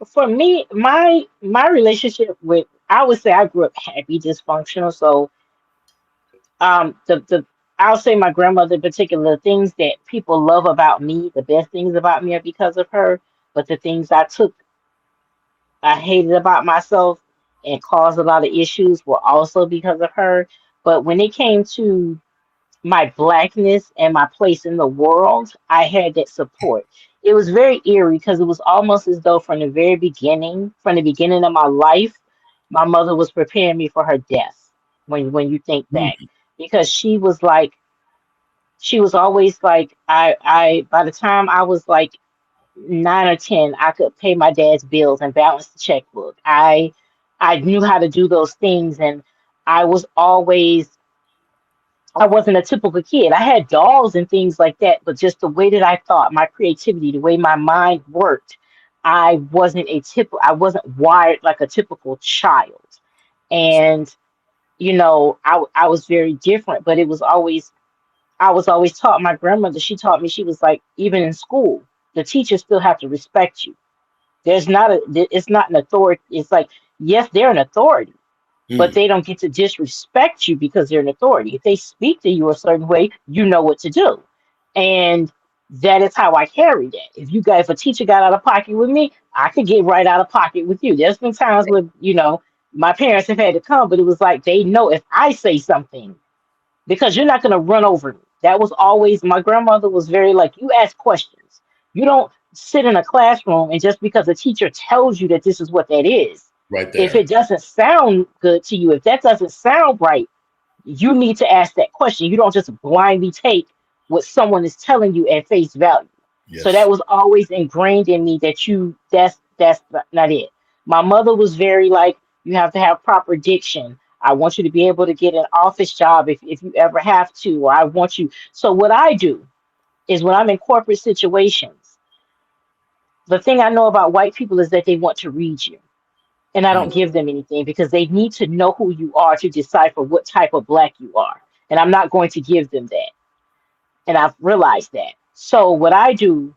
for me, my relationship with, I would say I grew up happy, dysfunctional. So the I'll say my grandmother in particular, the things that people love about me, the best things about me are because of her. But the things I hated about myself and caused a lot of issues were also because of her. But when it came to my blackness and my place in the world, I had that support. It was very eerie because it was almost as though from the beginning of my life, my mother was preparing me for her death. When you think back, Mm. because she was always like, I by the time I was like 9 or 10, I could pay my dad's bills and balance the checkbook. I knew how to do those things, and I was always I wasn't a typical kid. I had dolls and things like that, but just the way that I thought, my creativity, the way my mind worked, I wasn't wired like a typical child. And I was very different, but I was always taught. My grandmother, she taught me, she was like, even in school, the teachers still have to respect you. It's not an authority. It's like, yes, they're an authority, but Mm. they don't get to disrespect you because they're an authority. If they speak to you a certain way, you know what to do. And that is how I carry that. If a teacher got out of pocket with me, I could get right out of pocket with you. There's been times when, my parents have had to come, but it was like they know if I say something, because you're not going to run over me. That was always, my grandmother was very like, you ask questions. You don't sit in a classroom and just because a teacher tells you that this is what that is, Right if there. it doesn't sound good to you, if that doesn't sound right, you need to ask that question. You don't just blindly take what someone is telling you at face value. So that Yes. was always ingrained in me that that's not it. My mother was very like, you have to have proper diction. I want you to be able to get an office job if you ever have to, or I want you. So what I do is when I'm in corporate situations, the thing I know about white people is that they want to read you. And I Mm. don't give them anything because they need to know who you are to decipher what type of black you are. And I'm not going to give them that. And I've realized that. So what I do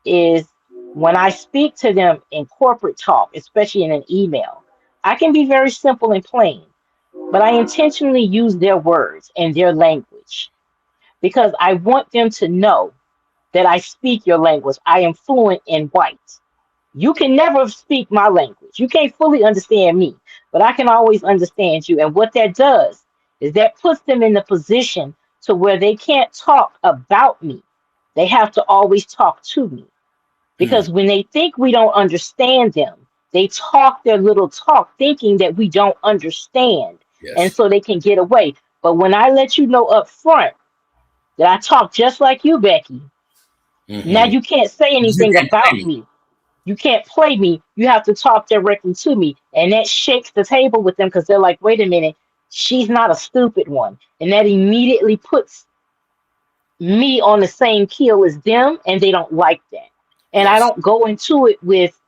is when I speak to them in corporate talk, especially in an email, I can be very simple and plain, but I intentionally use their words and their language because I want them to know that I speak your language. I am fluent in white. You can never speak my language. You can't fully understand me, but I can always understand you. And what that does is that puts them in the position to where they can't talk about me. They have to always talk to me. Mm. Because when they think we don't understand them, they talk their little talk thinking that we don't understand. And Yes. so they can get away. But when I let you know up front that I talk just like you, Becky, now Mm-hmm. you can't say You anything can't play about me. me. You can't play me. You have to talk directly to me. And that shakes the table with them because they're like, wait a minute, she's not a stupid one. And that immediately puts me on the same keel as them, and they don't like that. And I Yes. don't go into it with,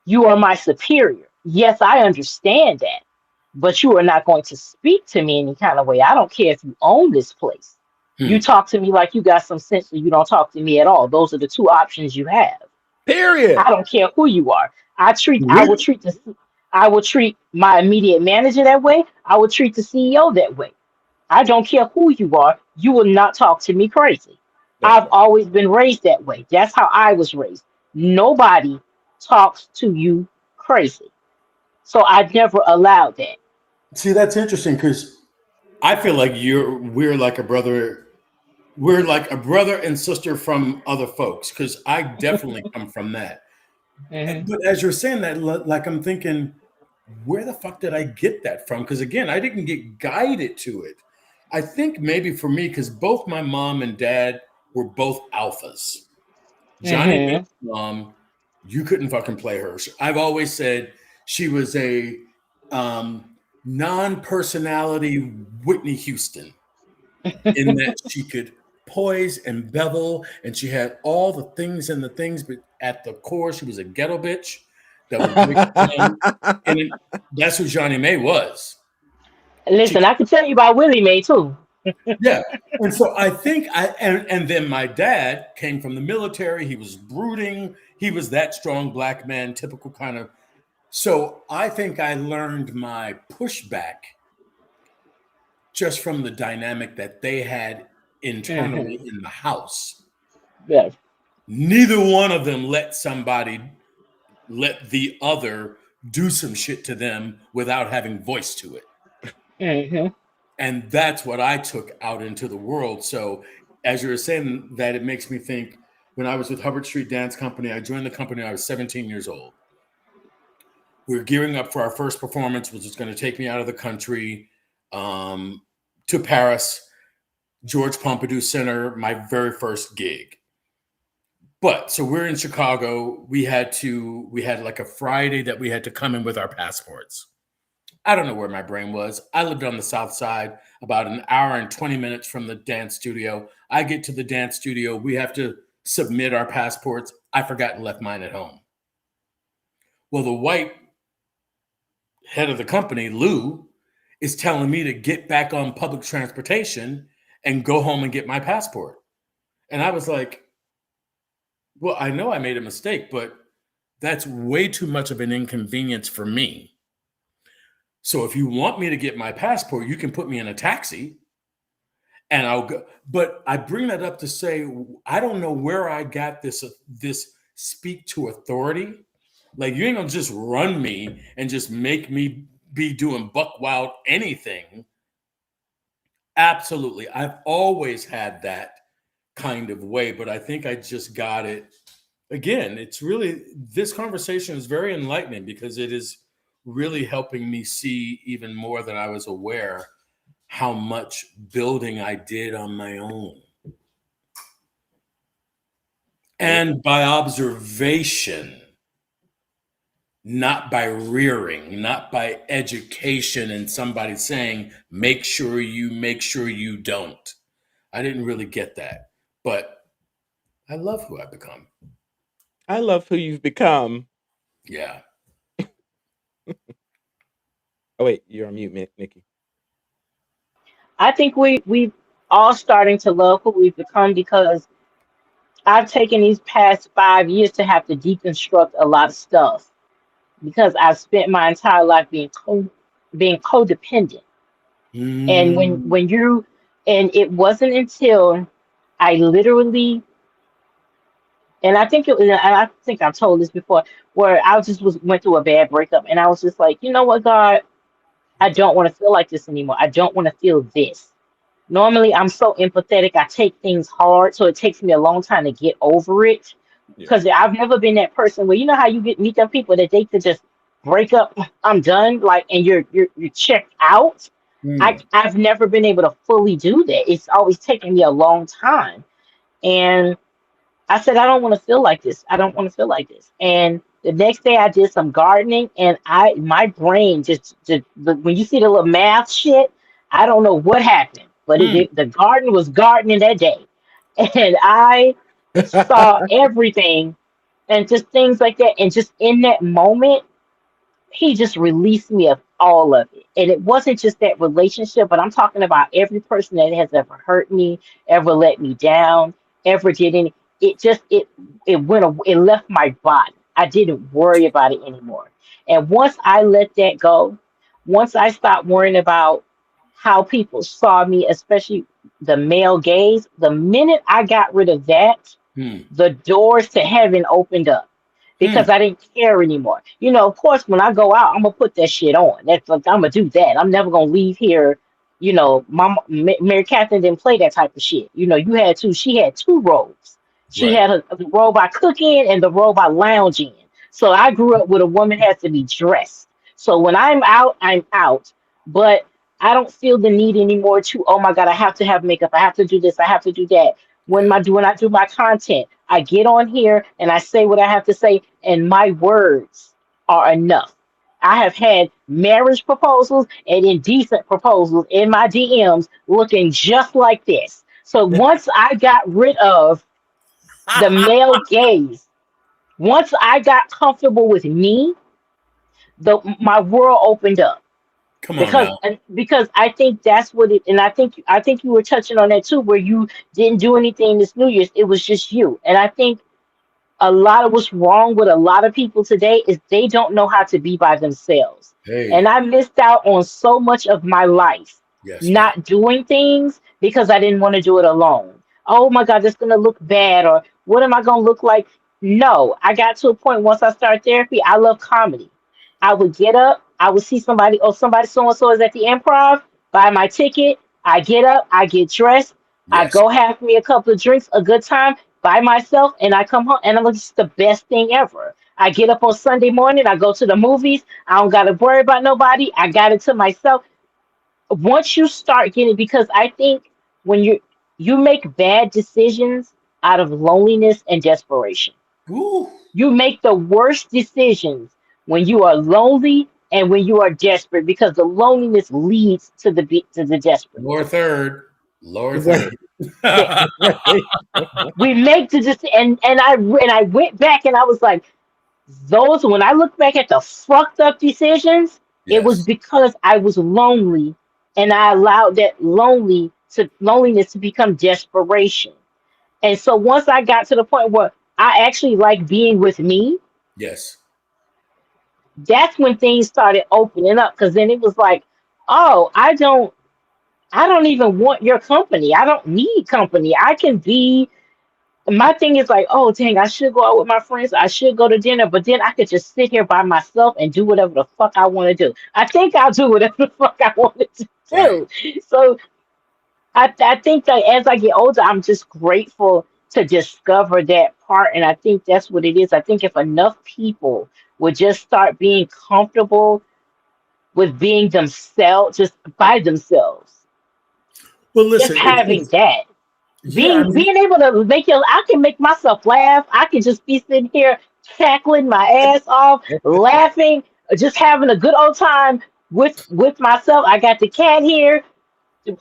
you are my superior. Yes, I understand that, but you are not going to speak to me any kind of way. I don't care if you own this place. You Hmm. talk to me like you got some sense, or you don't talk to me at all. Those are the two options you have. Period. I don't care who you are. Really? I will treat my immediate manager that way. I will treat the CEO that way. I don't care who you are. You will not talk to me crazy. That I've part. always been raised that way. That's how I was raised. Nobody talks to you crazy. So I never allowed that. See, that's interesting because I feel like we're like a brother and sister from other folks because I definitely come from that. Hmm. But as you're saying that, like I'm thinking, where the fuck did I get that from? Because again, I didn't get guided to it. I think maybe for me, because both my mom and dad were both alphas. Johnny Hmm. May's mom, you couldn't fucking play her. I've always said she was a non-personality Whitney Houston in that she could poise and bevel, and she had all the things and the things, but at the core, she was a ghetto bitch that would break it down. And that's who Johnny May was. She, Listen, I can tell you about Willie Mae too. Yeah. And so I think and then my dad came from the military. He was brooding. He was that strong black man, typical kind of. So I think I learned my pushback just from the dynamic that they had internally Hmm. in the house. Yes. Neither one of them let the other do some shit to them without having voice to it. Hmm. And that's what I took out into the world. So as you were saying that, it makes me think when I was with Hubbard Street Dance Company, I joined the company when I was 17 years old. We were gearing up for our first performance, which was going to take me out of the country um, to Paris, George Pompidou Center, my very first gig. But so we're in Chicago. We had like a Friday that we had to come in with our passports. I don't know where my brain was. I lived on the South Side, about an hour and 20 minutes from the dance studio. I get to the dance studio. We have to submit our passports. I forgot and left mine at home. Well, the white head of the company, Lou, is telling me to get back on public transportation and go home and get my passport. And I was like, well, I know I made a mistake, but that's way too much of an inconvenience for me. So if you want me to get my passport, you can put me in a taxi and I'll go. But I bring that up to say, I don't know where I got this speak to authority. Like, you ain't gonna just run me and just make me be doing buck wild anything. Absolutely. I've always had that kind of way, but I think I just got it. Again, it's really, this conversation is very enlightening because it is really helping me see even more than I was aware how much building I did on my own. And by observation, not by rearing, not by education and somebody saying, make sure you don't. I didn't really get that, but I love who I've become. I love who you've become. Yeah. Oh wait, you're on mute, Nikki. I think we all starting to love who we've become because I've taken these past 5 years to have to deconstruct a lot of stuff because I've spent my entire life being codependent. And Mm, and it wasn't until I literally, and I think it was, and I think I've told this before, where I just went through a bad breakup, and I was just like, you know what, God, I don't want to feel like this anymore. I don't want to feel this. Normally, I'm so empathetic. I take things hard, so it takes me a long time to get over it. Yeah. Because I've never been that person where you know how you meet them people that they could just break up. I'm done, like, and you're checked out. mm, I've never been able to fully do that. It's always taken me a long time, and I said, I don't want to feel like this. I don't want to feel like this. And the next day I did some gardening and my brain just when you see the little math shit, I don't know what happened, but mm. the garden was gardening that day. And I saw everything and just things like that. And just in that moment, he just released me of all of it. And it wasn't just that relationship, but I'm talking about every person that has ever hurt me, ever let me down, ever did any. It just it left my body. I didn't worry about it anymore. And once I let that go, once I stopped worrying about how people saw me, especially the male gaze, the minute I got rid of that, Hmm. the doors to heaven opened up Hmm. because I didn't care anymore. You know, of course, when I go out, I'm gonna put that shit on. That's like I'm gonna do that. I'm never gonna leave here. You know, Mary Catherine didn't play that type of shit. You know, you had two. She had two roles. She Right. had the role by cooking and the role by lounging. So I grew up with a woman has to be dressed. So when I'm out, I'm out. But I don't feel the need anymore to, oh my God, I have to have makeup. I have to do this. I have to do that. Yeah. When I do my content, I get on here and I say what I have to say, and my words are enough. I have had marriage proposals and indecent proposals in my DMs looking just like this. So once I got rid of the male gaze, once I got comfortable with me, the my world opened up. Come on now. Because I think that's what it, and I think you were touching on that too, where you didn't do anything this New Year's. It was just you, and I think a lot of what's wrong with a lot of people today is they don't know how to be by themselves. And Hey, I missed out on so much of my life yes, ma'am. not doing things because I didn't want to do it alone. Oh my God, that's going to look bad. Or what am I going to look like? No, I got to a point once I started therapy, I love comedy. I would get up, I would see somebody, oh, somebody so and so is at the improv, buy my ticket. I get up, I get dressed, I Yes. go have me a couple of drinks, a good time by myself, and I come home and I'm like, it's the best thing ever. I get up on Sunday morning, I go to the movies, I don't gotta worry about nobody. I got it to myself. Once you start getting, because I think when you make bad decisions out of loneliness and desperation. Ooh, You make the worst decisions when you are lonely and when you are desperate because the loneliness leads to the desperate. lower third. Lower third. Right, right. We make the and I went back and I was like, those when I look back at the fucked up decisions, it was Yes. because I was lonely and I allowed that loneliness to become desperation. And so once I got to the point where I actually like being with me, Yes. that's when things started opening up because then it was like, oh, I don't even want your company. I don't need company. I can be my thing is like, oh dang, I should go out with my friends. I should go to dinner, but then I could just sit here by myself and do whatever the fuck I want to do. I think I'll do whatever the fuck I wanted to Right. do. So I think that as I get older, I'm just grateful to discover that part. And I think that's what it is. I think if enough people would just start being comfortable with being themselves, just by themselves, Well, just listen, having that. yeah, I Being mean, able to I can make myself laugh. I can just be sitting here cackling my ass off, laughing, just having a good old time with myself. I got the cat here.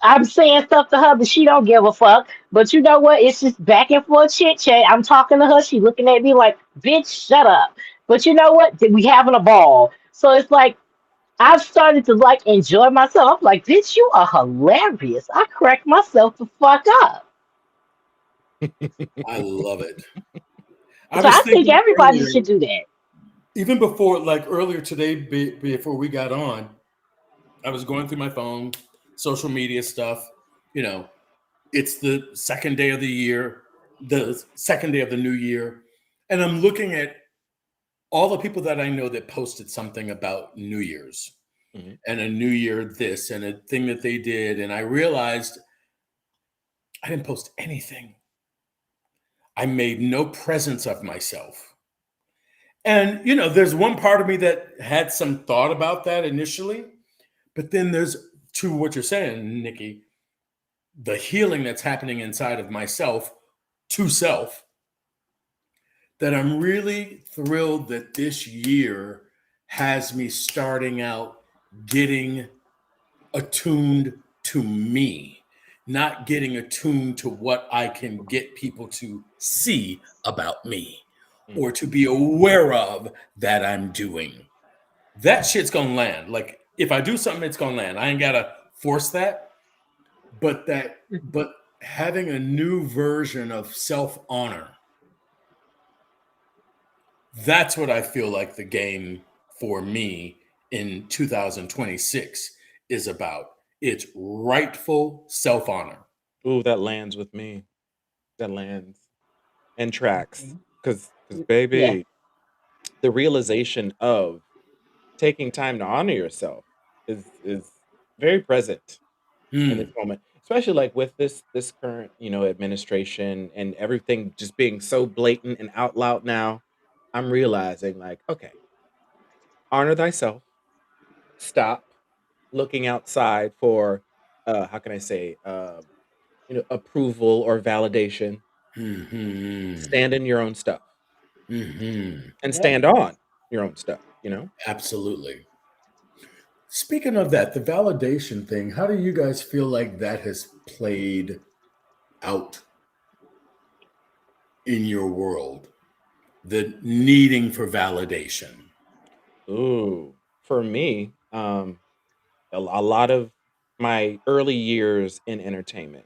I'm saying stuff to her, but she don't give a fuck. But you know what? It's just back and forth chit chat. I'm talking to her. She looking at me like, bitch, shut up. But you know what? We having a ball. So it's like I've started to like enjoy myself. I'm like, bitch, you are hilarious. I crack myself the fuck up. I love it. I So was I think thinking everybody earlier, should do that. even before, like earlier today, before we got on, I was going through my phone, social media stuff. You know, it's the second day of the year, the second day of the new year, and I'm looking at all the people that I know that posted something about New Year's Mhm. and a New Year this and a thing that they did, and I realized I didn't post anything. I made no presence of myself. And, there's one part of me that had some thought about that initially, but then there's to what you're saying, Nikki, the healing that's happening inside of myself to self, that I'm really thrilled that this year has me starting out getting attuned to me, not getting attuned to what I can get people to see about me Mm. or to be aware of that I'm doing. That shit's gonna land. Like if I do something, it's gonna land. I ain't gotta force that, but having a new version of self-honor, that's what I feel like the game for me in 2026 is about. It's rightful self-honor. Ooh, that lands with me. That lands and tracks. Mhm. Cause Yeah. baby, the realization of taking time to honor yourself is very present in this Hmm. moment, especially like with this current, administration and everything just being so blatant and out loud now. I'm realizing like, okay, honor thyself, stop looking outside for how can I say approval or validation. Hmm. Stand in your own stuff Hmm. and Yep. stand on your own stuff. Absolutely. Speaking of that, the validation thing, how do you guys feel like that has played out in your world? The needing for validation. Ooh, for me, a lot of my early years in entertainment,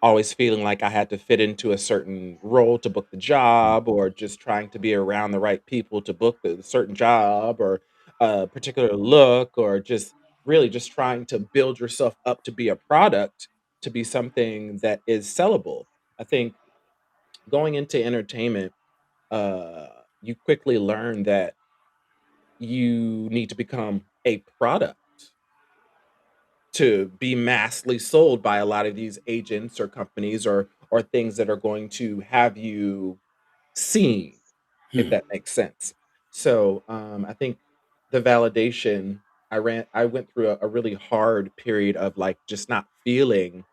always feeling like I had to fit into a certain role to book the job, or just trying to be around the right people to book the certain job, or a particular look, or just really just trying to build yourself up to be a product, to be something that is sellable. I think going into entertainment, uh, you quickly learn that you need to become a product to be massively sold by a lot of these agents or companies, or things that are going to have you seen, if Hmm. that makes sense. So I think the validation, I went through a really hard period of like just not feeling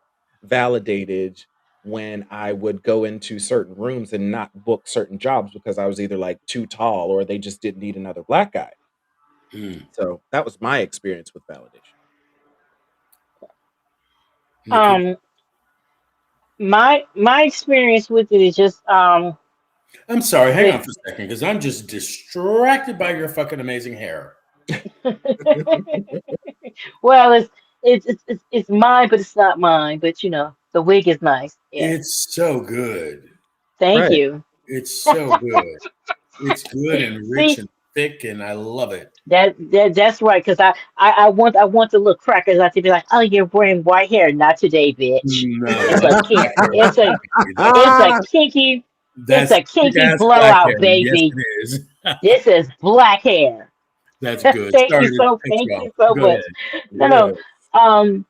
validated when I would go into certain rooms and not book certain jobs because I was either like too tall or they just didn't need another black guy. Hmm. So that was my experience with validation. Nikki, Um, my experience with it is just I'm sorry. Hang the on for a second, because I'm just distracted by your fucking amazing hair. well, it's mine, but it's not mine. But the wig is nice. Yes, It's so good. thank Right. you. It's so good. It's good and rich See, and thick, and I love it. that's right. Because I want the little crackers not to be like, oh, you're wearing white hair. Not today, bitch. No, It's a that's kink. black hair. It's a kinky. It's That's a thick kinky ass black hair. blowout, Yes, baby. it is. This is black hair. That's good. Thank you Sorry to so. cut Thank you off. you so Go much. ahead. No, no. Yeah. Um,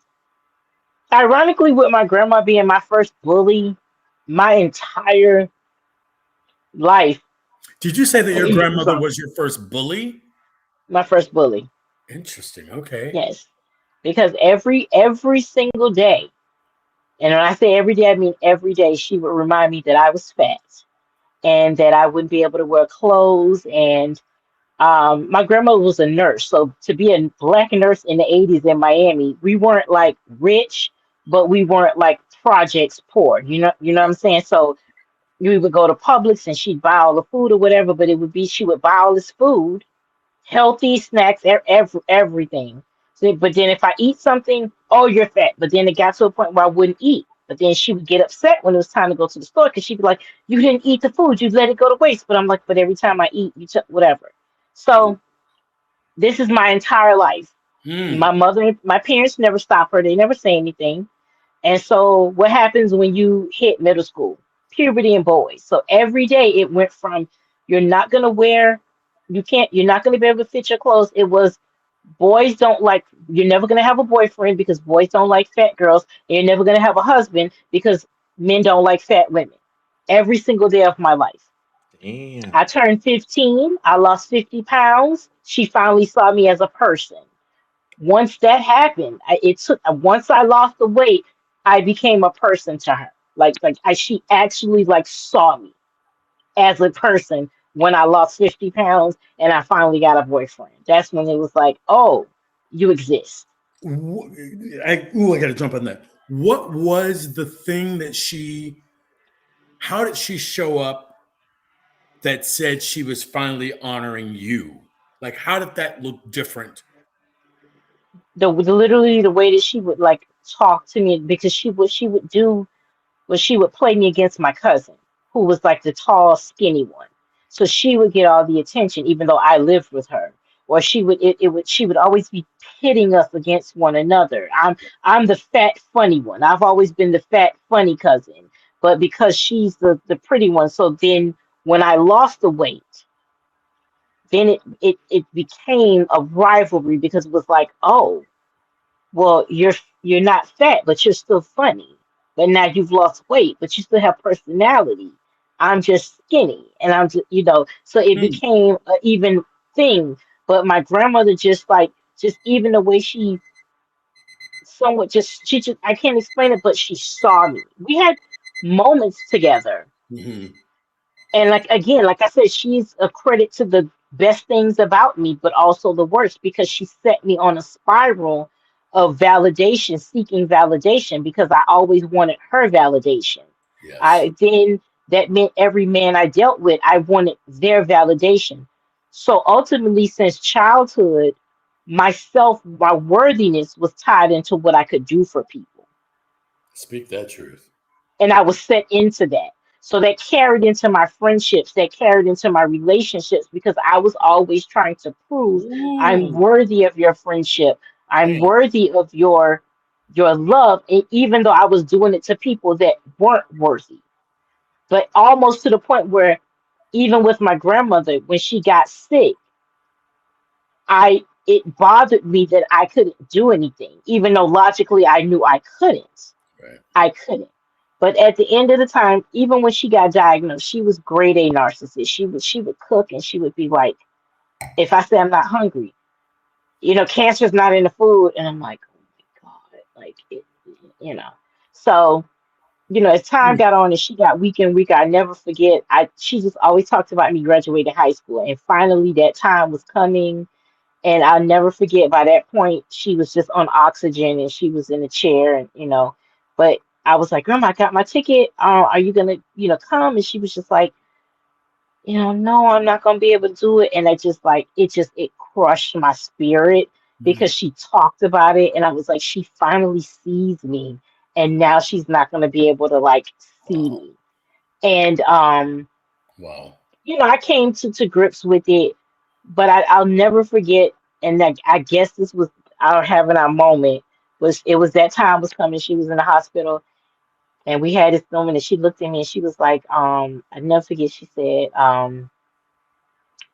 Ironically, with my grandma being my first bully, my entire life, Did you say that your it was grandmother was your first bully? my first bully. Interesting. Okay. Yes, because every single day, and when I say every day, I mean every day, she would remind me that I was fat and that I wouldn't be able to wear clothes. And my grandma was a nurse, so to be a black nurse in the '80s in Miami, we weren't like rich, but we weren't like projects poor. You know what I'm saying? So we would go to Publix and she'd buy all the food or whatever, but it would be she would buy all this food, healthy snacks, everything. So, but then if I eat something, oh, you're fat. But then it got to a point where I wouldn't eat. But then she would get upset when it was time to go to the store because she'd be like, "You didn't eat the food. You let it go to waste." But I'm like, "But every time I eat, you took whatever." So this is my entire life. Hmm. My parents never stop her. They never say anything. And so, what happens when you hit middle school? Puberty in boys. So every day it went from you're not gonna wear, you're not gonna be able to fit your clothes. It was boys don't like, you're never gonna have a boyfriend because boys don't like fat girls. And you're never gonna have a husband because men don't like fat women. Every single day of my life. Damn. I turned 15. I lost 50 pounds. She finally saw me as a person. Once that happened, it took once I lost the weight, I became a person to her. She actually like saw me as a person when I lost 50 pounds and I finally got a boyfriend. That's when it was like, oh, you exist. I got to jump on that. What was the thing that how did she show up that said she was finally honoring you? Like, how did that look different? Literally the way that she would like talk to me because she would do was she would play me against my cousin, who was like the tall, skinny one. So she would get all the attention, even though I lived with her. Or she would always be pitting us against one another. I'm the fat, funny one. I've always been the fat, funny cousin. But because she's the pretty one, so then when I lost the weight, then it became a rivalry because it was like, oh, well, you're not fat, but you're still funny. But now you've lost weight, but you still have personality. I'm just skinny, and I'm just. So it Hmm. became an even thing. But my grandmother just even the way she somewhat just she just I can't explain it, but she saw me. We had moments together, Hmm. and like again, like I said, she's a credit to the best things about me, but also the worst because she set me on a spiral of validation, seeking validation because I always wanted her validation. Yes. I then That meant every man I dealt with, I wanted their validation. So ultimately, since childhood, my worthiness was tied into what I could do for people. Speak that truth. And I was set into that. So that carried into my friendships, that carried into my relationships because I was always trying to prove I'm Ooh, worthy of your friendship. I'm damn. worthy of your love. And even though I was doing it to people that weren't worthy, but almost to the point where even with my grandmother, when she got sick, I it bothered me that I couldn't do anything, even though logically I knew I couldn't. Right. I couldn't. But at the end of the time, even when she got diagnosed, she was grade A narcissist. She would cook and she would be like, if I say I'm not hungry, cancer's not in the food, and I'm like, oh my God, like it, you know. So, as time Mm. got on and she got weaker and weaker, I never forget. She just always talked about me graduating high school, and finally that time was coming. And I'll never forget by that point, she was just on oxygen and she was in a chair and. But I was like, Grandma, I got my ticket. Are you gonna, come? And she was just like, no, I'm not gonna be able to do it. And I just like it crushed my spirit Mm. because she talked about it and I was like, she finally sees me and now she's not gonna be able to like see Wow. me. And Wow. I came to grips with it, but I'll never forget. And I guess this was our having our moment. It was that time was coming. She was in the hospital, and we had this moment. And she looked at me, and she was like, I never forget. She said,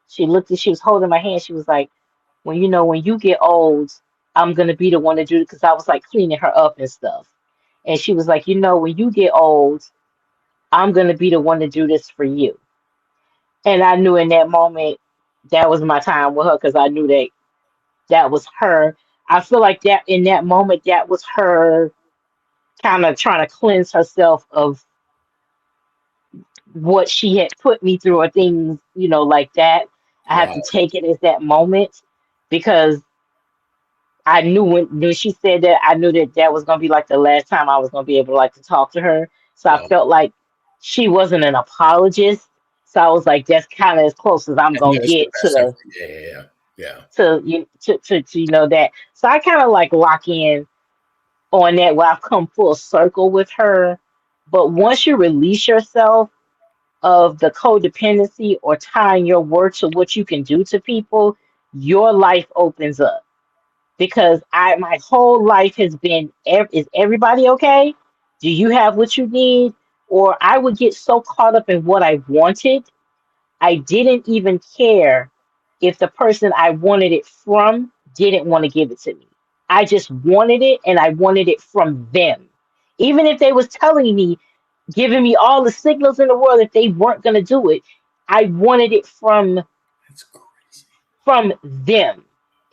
she looked and she was holding my hand. She was like, when you get old, I'm gonna be the one to do it because I was like cleaning her up and stuff. And she was like, when you get old, I'm gonna be the one to do this for you. And I knew in that moment that was my time with her because I knew that was her. I feel like that in that moment, that was her kind of trying to cleanse herself of what she had put me through or things, like that. I have to Wow. take it as that moment because I knew when she said that, I knew that was going to be like the last time I was going to be able to like to talk to her. So I Wow. felt like she wasn't an apologist. So I was like, that's kind of as close as I'm And going to there's the get best ever. Yeah, yeah, yeah. Yeah. to that. So I kind of like lock in on that where I've come full circle with her. But once you release yourself of the codependency or tying your word to what you can do to people, your life opens up. Because my whole life has been, is everybody okay? Do you have what you need? Or I would get so caught up in what I wanted, I didn't even care if the person I wanted it from didn't want to give it to me. I just wanted it and I wanted it from them. Even if they was telling me, giving me all the signals in the world that they weren't going to do it, I wanted it That's crazy. from them.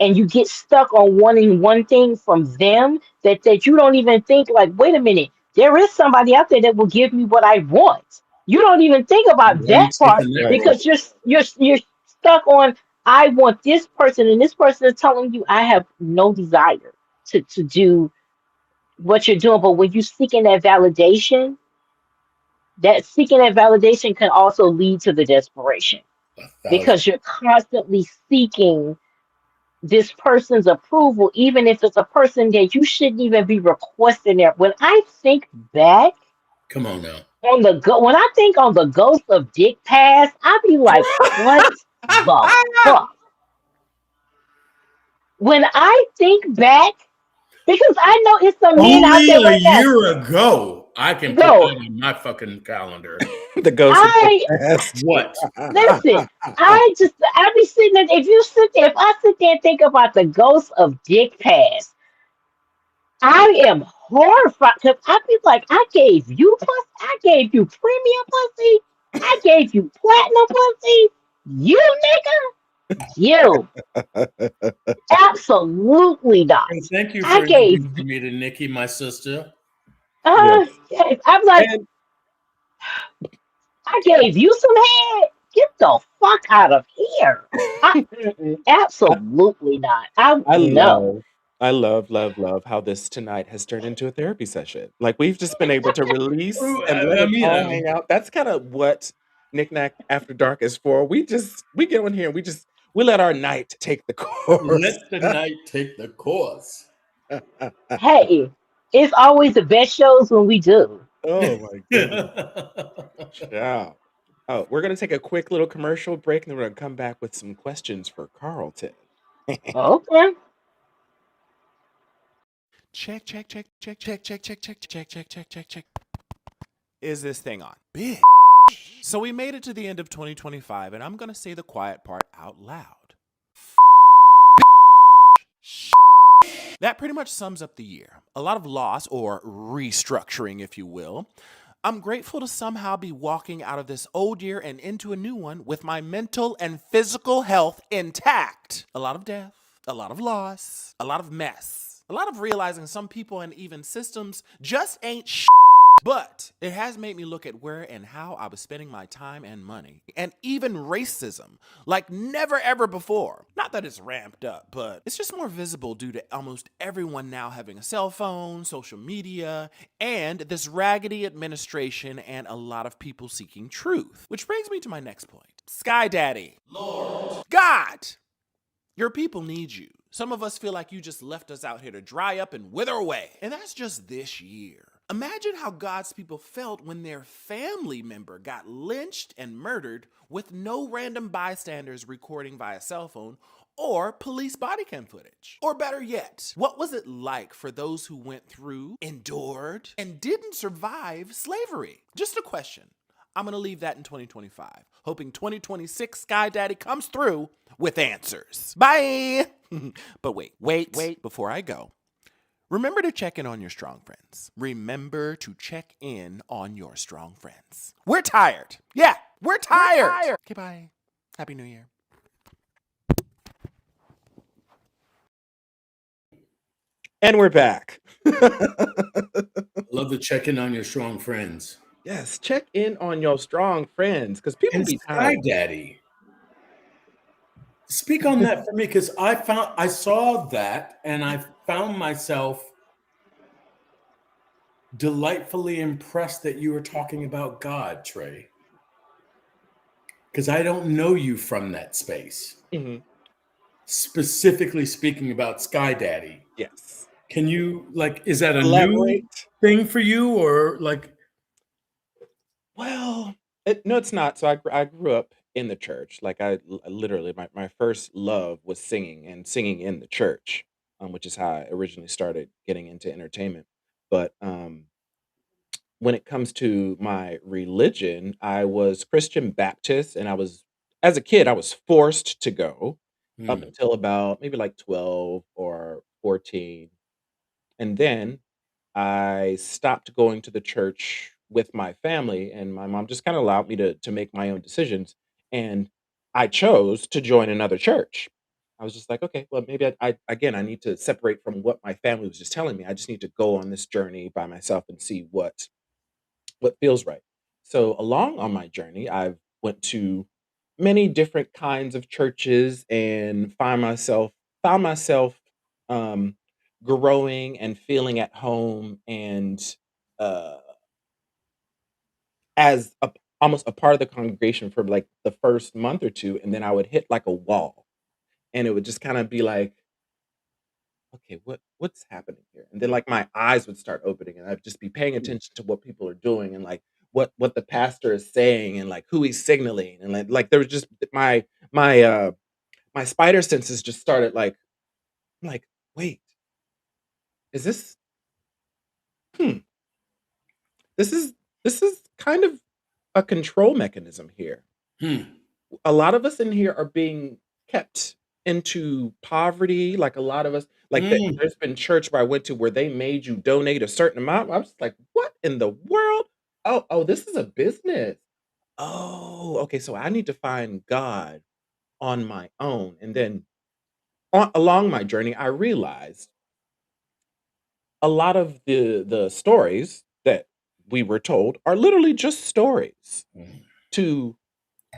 And you get stuck on wanting one thing from them that you don't even think like, wait a minute, there is somebody out there that will give me what I want. You don't even think about Why are you that part taking that Right. road? because you're stuck on I want this person and this person is telling you I have no desire to do what you're doing. But when you seeking that validation can also lead to the desperation 1,000. because you're constantly seeking this person's approval, even if it's a person that you shouldn't even be requesting their. When I think back Come on now. when I think on the ghost of Dick Past, I be like, what the fuck? When I think back, because I know it's some men out Only there a right now. year ago, I can put No, that on my fucking calendar. The ghost of the I past. What? listen. I be sitting there. If I sit there and think about the ghost of Dick Past, I am horrified because I be like, I gave you pussy, I gave you premium pussy, I gave you platinum pussy, you nigga, you absolutely not. And thank you I for gave, introducing me to Nikki, my sister. Yes. yes. I'm like, And I gave you some head. Get the fuck out of here. I Absolutely not. I I no. love I love, love, love how this tonight has turned into a therapy session. Like, we've just been able to release Ooh, and let I it mean, all hang out. That's kinda what Knick-Knack After Dark is for. We get on here and We let our night take the course. Let the night take the course. Hey, it's always the best shows when we do. Oh my goodness. Yeah. Oh, we're gonna take a quick little commercial break, and then we're gonna come back with some questions for Carlton. Okay. Check, check, check, check, check, check, check, check, check, check, check, check, check. Is this thing on? Big. So we made it to the end of 2025, and I'm gonna say the quiet part out loud. That pretty much sums up the year. A lot of loss, or restructuring, if you will. I'm grateful to somehow be walking out of this old year and into a new one with my mental and physical health intact. A lot of death, a lot of loss, a lot of mess, a lot of realizing some people and even systems just ain't But it has made me look at where and how I was spending my time and money. And even racism, like never ever before. Not that it's ramped up, but it's just more visible due to almost everyone now having a cell phone, social media, and this raggedy administration and a lot of people seeking truth. Which brings me to my next point. Sky Daddy. Lord. God! Your people need you. Some of us feel like you just left us out here to dry up and wither away. And that's just this year. Imagine how God's people felt when their family member got lynched and murdered with no random bystanders recording via cell phone or police body cam footage. Or better yet, what was it like for those who went through, endured, and didn't survive slavery? Just a question. I'm gonna leave that in 2025, hoping 2026 Sky Daddy comes through with answers. Bye! But wait, before I go. Remember to check in on your strong friends. Remember to check in on your strong friends. We're tired. Yeah, we're tired. Okay, bye. Happy New Year. And we're back. Love to check in on your strong friends. Yes, check in on your strong friends, because people And be Sky tired. Daddy. Speak on that for me, because I saw that and I found myself delightfully impressed that you were talking about God, Trey. Because I don't know you from that space. Mhm. Specifically speaking about Sky Daddy. Yes. Can you, like, is that a new Elaborate. thing for you, or like? Well, no, it's not. So I grew up in the church. Like literally, my first love was singing and singing in the church, which is how I originally started getting into entertainment. But when it comes to my religion, I was Christian Baptist, and as a kid, I was forced to go up Hmm. until about maybe like 12 or 14. And then I stopped going to the church with my family, and my mom just kind of allowed me to make my own decisions. And I chose to join another church. I was just like, okay, well, maybe I again I need to separate from what my family was just telling me. I just need to go on this journey by myself and see what feels right. So along on my journey, I've went to many different kinds of churches and found myself um, growing and feeling at home and uh, as almost a part of the congregation for like the first month or two, and then I would hit like a wall, and it would just kind of be like, okay, what's happening here? And then like my eyes would start opening, and I'd just be paying attention to what people are doing, and like what the pastor is saying, and like who he's signaling, and like there was just my spider senses just started like, I'm like, wait, is this hmm this is this is kind of a control mechanism here. Hmm. A lot of us in here are being kept into poverty. Like a lot of us, like Hmm. there's been church where I went to where they made you donate a certain amount. I was like, what in the world? Oh, this is a business. Oh, okay. So I need to find God on my own. And then along my journey, I realized a lot of the stories that we were told are literally just stories to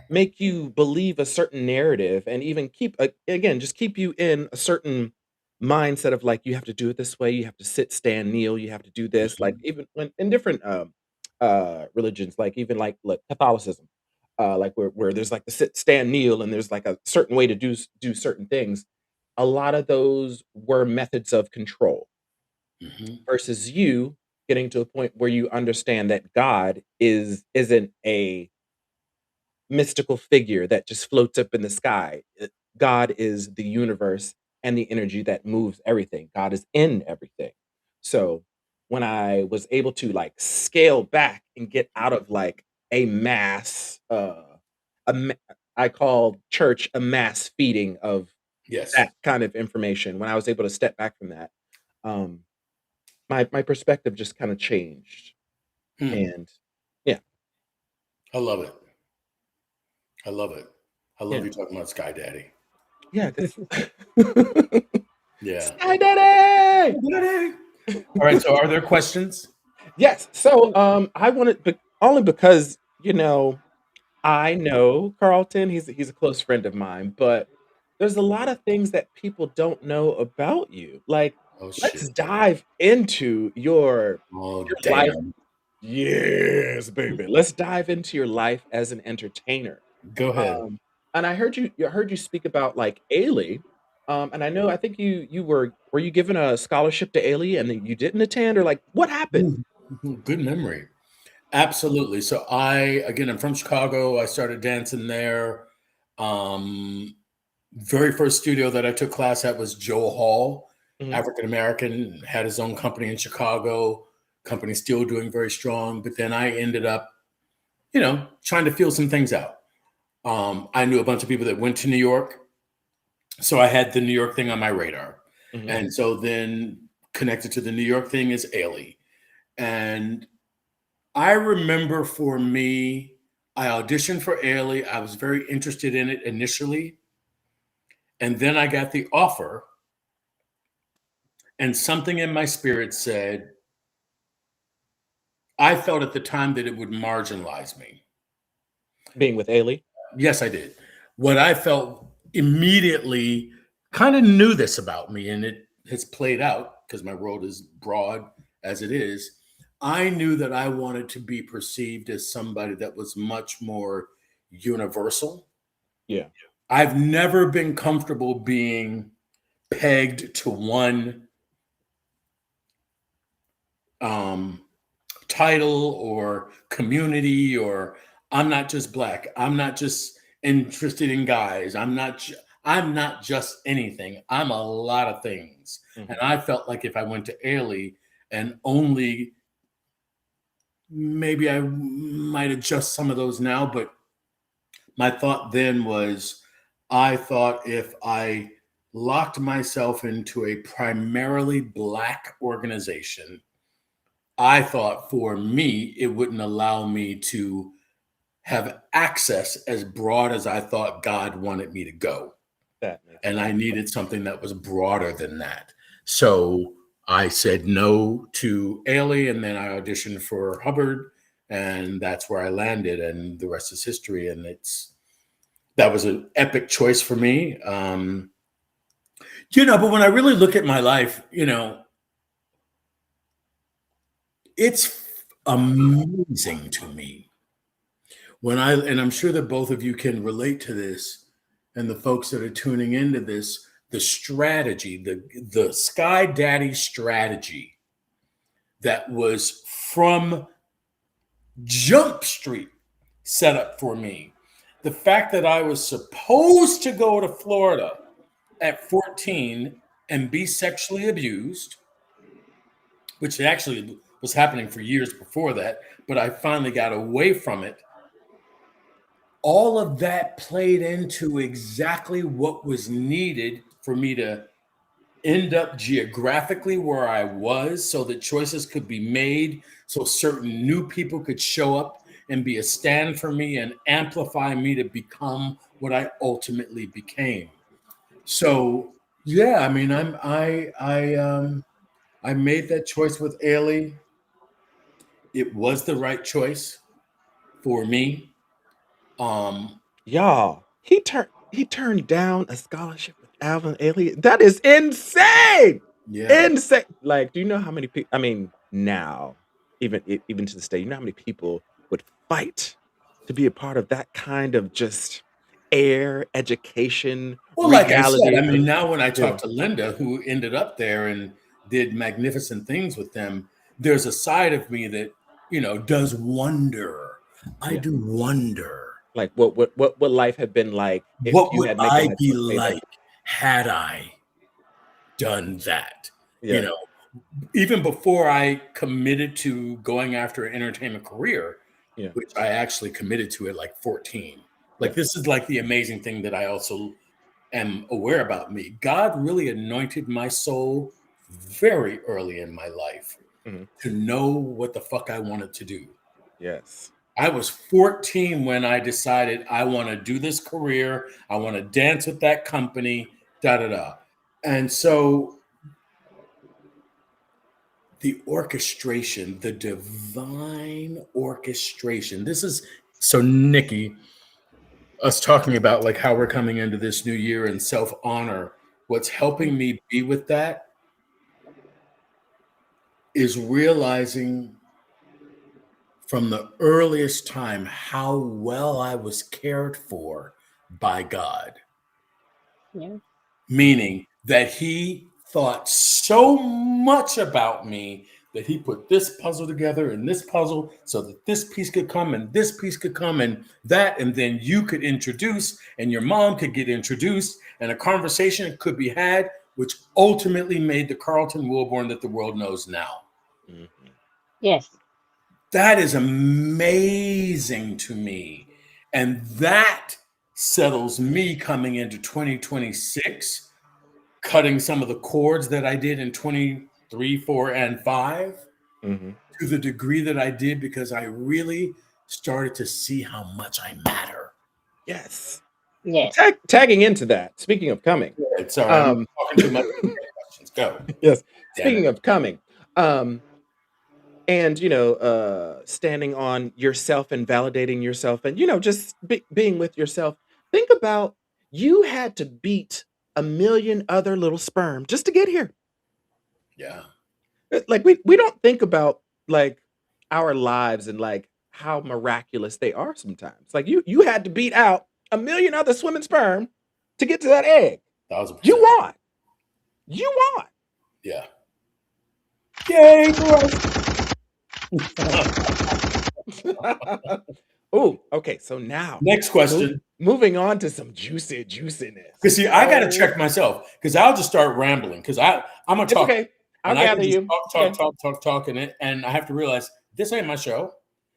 make you believe a certain narrative and even keep again just keep you in a certain mindset of like you have to do it this way, you have to sit, stand, kneel, you have to do this, like even when in different religions, like even like Catholicism, like where there's like the sit, stand, kneel, and there's like a certain way to do certain things. A lot of those were methods of control Mhm. versus you getting to a point where you understand that God isn't a mystical figure that just floats up in the sky. God is the universe and the energy that moves everything. God is in everything. So when I was able to like scale back and get out of like a mass, a ma- I call church a mass feeding of Yes. that kind of information. When I was able to step back from that, um, my perspective just kind of changed. Hmm. And yeah, I love it. I love it. I love yeah, you talking about Sky Daddy. yeah. Because Yeah. Sky Daddy! Daddy. All right. So, are there questions? Yes. So, I wanted, but only because I know Carlton. He's a close friend of mine, but there's a lot of things that people don't know about you. Like, Oh let's shit. dive into Oh your life. damn. Yes, baby. Let's dive into your life as an entertainer. Go ahead. And I heard you speak about like Ailey. And I think you were you given a scholarship to Ailey and then you didn't attend, or like what happened? Good memory. Absolutely. So I'm from Chicago. I started dancing there. Um, Very first studio that I took class at was Joe Hall, Mhm. African American, had his own company in Chicago. Company still doing very strong. But then I ended up, trying to feel some things out. I knew a bunch of people that went to New York, so I had the New York thing on my radar. Mhm. And so then connected to the New York thing is Ailey. And I remember for me, I auditioned for Ailey. I was very interested in it initially. And then I got the offer, and something in my spirit said, I felt at the time that it would marginalize me. Being with Ailey. Yes, I did. What I felt immediately, kind of knew this about me, and it has played out because my world is broad as it is. I knew that I wanted to be perceived as somebody that was much more universal. Yeah. I've never been comfortable being pegged to one um, title or community, or I'm not just black. I'm not just interested in guys. I'm not just anything. I'm a lot of things. And Mhm. I felt like if I went to Ailey and only, maybe I might adjust some of those now, but my thought then was, I thought if I locked myself into a primarily black organization, I thought for me, it wouldn't allow me to have access as broad as I thought God wanted me to go. That makes And sense. I needed something that was broader than that. So I said no to Ailey, and then I auditioned for Hubbard, and that's where I landed, and the rest is history. And that was an epic choice for me. But when I really look at my life, it's amazing to me and I'm sure that both of you can relate to this, and the folks that are tuning into this, the strategy, the Sky Daddy strategy that was from Jump Street set up for me. The fact that I was supposed to go to Florida at 14 and be sexually abused, which actually was happening for years before that, but I finally got away from it. All of that played into exactly what was needed for me to end up geographically where I was so that choices could be made, so certain new people could show up and be a stand for me and amplify me to become what I ultimately became. So yeah, I mean, I made that choice with Ailey. It was the right choice for me. Um, Y'all, he turned down a scholarship with Alvin Ailey. That is insane! yeah. Insane! Like, do you know how many people? I mean, now, even to this day, you know how many people would fight to be a part of that kind of just air, education, Well, like I said, reality I for mean, now when I yeah, talk to Linda, who ended up there and did magnificent things with them, there's a side of me that, does wonder. I yeah. do wonder, Like, what life had been like if what you would had made I that be made that like had I done that? You yeah, know, even before I committed to going after an entertainment career, yeah, which I actually committed to at like 14. yeah. Like, this is like the amazing thing that I also am aware about me. God really anointed my soul very early in my life Mhm. to know what the fuck I wanted to do. Yes. I was 14 when I decided I want to do this career. I want to dance with that company, da da da. And so the orchestration, the divine orchestration. This is so, Nikki, us talking about like how we're coming into this new year and self honor. What's helping me be with that is realizing from the earliest time how well I was cared for by God, Yeah. meaning that He thought so much about me that He put this puzzle together and this puzzle so that this piece could come and this piece could come and that, and then you could introduce and your mom could get introduced and a conversation could be had, which ultimately made the Carlton Wilborn that the world knows now. Mhm. Yes. That is amazing to me. And that settles me coming into 2026, cutting some of the cords that I did in 23, 4, and 5 Mhm. to the degree that I did because I really started to see how much I matter. Yes. Yes. Tagging into that, speaking of coming, Sorry, I'm um, talking too much. Questions. Go. yes, Damn speaking it. of coming, um, and, standing on yourself and validating yourself and, just being with yourself. Think about you had to beat a million other little sperm just to get here. Yeah. Like, we don't think about, like, our lives and, like, how miraculous they are sometimes. Like, you had to beat out a million other swimming sperm to get to that egg. You 1,000%. won. You won. Yeah. Yay for Oh, okay, so now Next question. moving on to some juiciness. Because see, I got to Oh, check myself because I'll just start rambling because I'm a it's talker okay. I'll and I can gather just you. talk, It's talk, okay. talk, talk, talk, and I have to realize this ain't my show.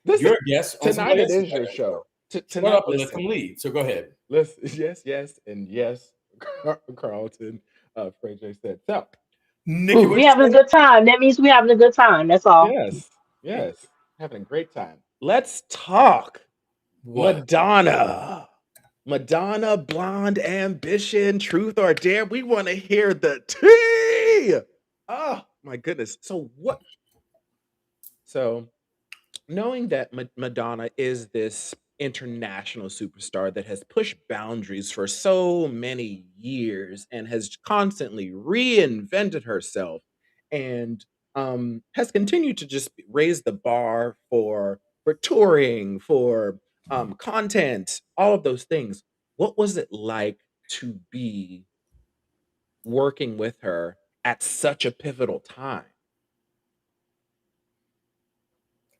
Listen, You're a guest on tonight somebody it else's is your goddamn show. show. Shut Tonight, up and let listen, them lead. So go ahead. listen. Yes, yes, and yes. Carlton, Frank J said so. Nikki, Ooh, what We you having a say? good time. That means we having a good time. That's all. yes, yes, having a great time. Let's talk What? Madonna. Madonna, Blonde Ambition, Truth or Dare. We want to hear the tea. Oh my goodness. So knowing that Madonna is this international superstar that has pushed boundaries for so many years and has constantly reinvented herself and has continued to just raise the bar for touring, for content, all of those things. What was it like to be working with her at such a pivotal time?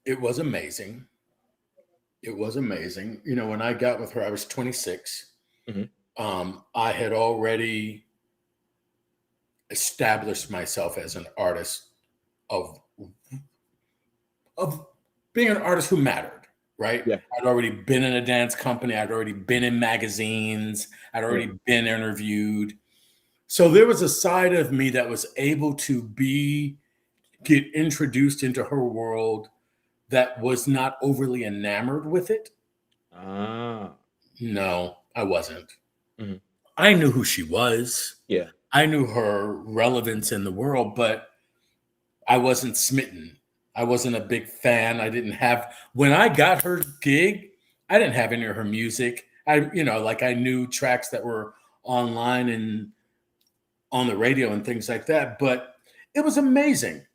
It was amazing. It was amazing. You know, when I got with her, I was 26. Mhm. I had already established myself as an artist of of being an artist who mattered, right? Yeah, I'd already been in a dance company. I'd already been in magazines. I'd yeah, already been interviewed. So there was a side of me that was able to get introduced into her world that was not overly enamored with it. ah, No, I wasn't. mhm, I knew who she was. yeah. I knew her relevance in the world, but I wasn't smitten. I wasn't a big fan. I didn't have when I got her gig, I didn't have any of her music. Like I knew tracks that were online and on the radio and things like that, but it was amazing.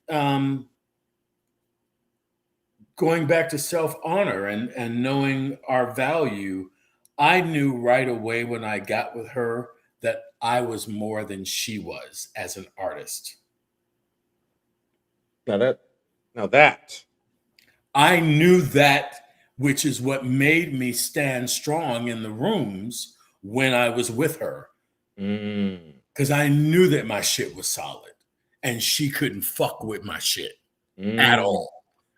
going back to self-honor and knowing our value, I knew right away when I got with her that I was more than she was as an artist. Now that. I knew that, which is what made me stand strong in the rooms when I was with her. Because I knew that my shit was solid and she couldn't fuck with my shit at all.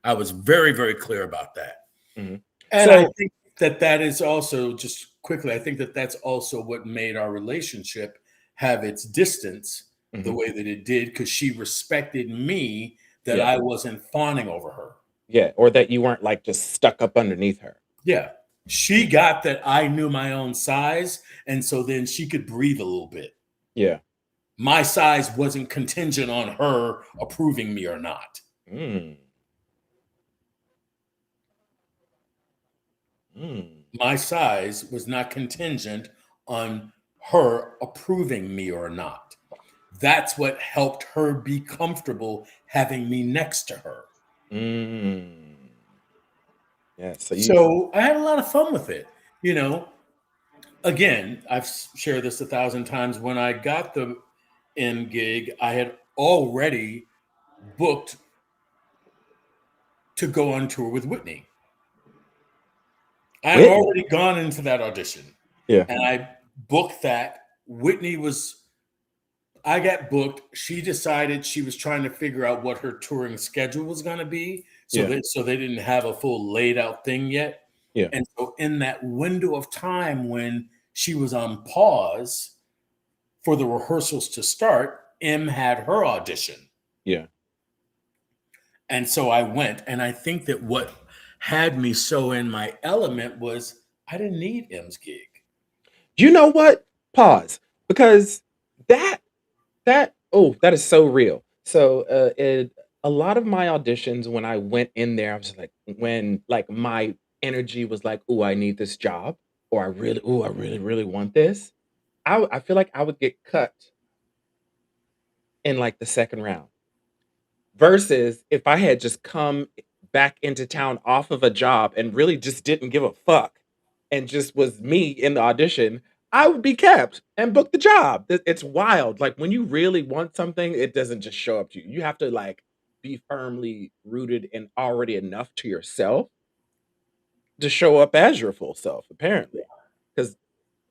I was very, very clear about that. And I think that is also, just quickly, I think that that's also what made our relationship have its distance the way that it did, because she respected me, that I wasn't fawning over her. Yeah, or that you weren't like just stuck up underneath her. Yeah. She got that I knew my own size, and so then she could breathe a little bit. Yeah. My size wasn't contingent on her approving me or not. My size was not contingent on her approving me or not. That's what helped her be comfortable having me next to her. Yeah. So I had a lot of fun with it. You know, again, I've shared this 1,000 times. When I got the M gig, I had already booked to go on tour with Whitney. I had already gone into that audition. Yeah. And I booked that. I got booked. She decided she was trying to figure out what her touring schedule was going to be. So they didn't have a full laid out thing yet. Yeah. And so in that window of time when she was on pause for the rehearsals to start, M had her audition. Yeah. And so I went, and I think that what had me so in my element was I didn't need M's gig. You know what? Pause. Because that is so real. So a lot of my auditions, when I went in there, I was like, when like my energy was like, oh, I need this job, or I really, really want this. I feel like I would get cut in like the second round. Versus if I had just come back into town off of a job and really just didn't give a fuck and just was me in the audition, I would be kept and book the job. It's wild. Like when you really want something, it doesn't just show up to you. You have to like be firmly rooted and already enough to yourself to show up as your full self, apparently. Because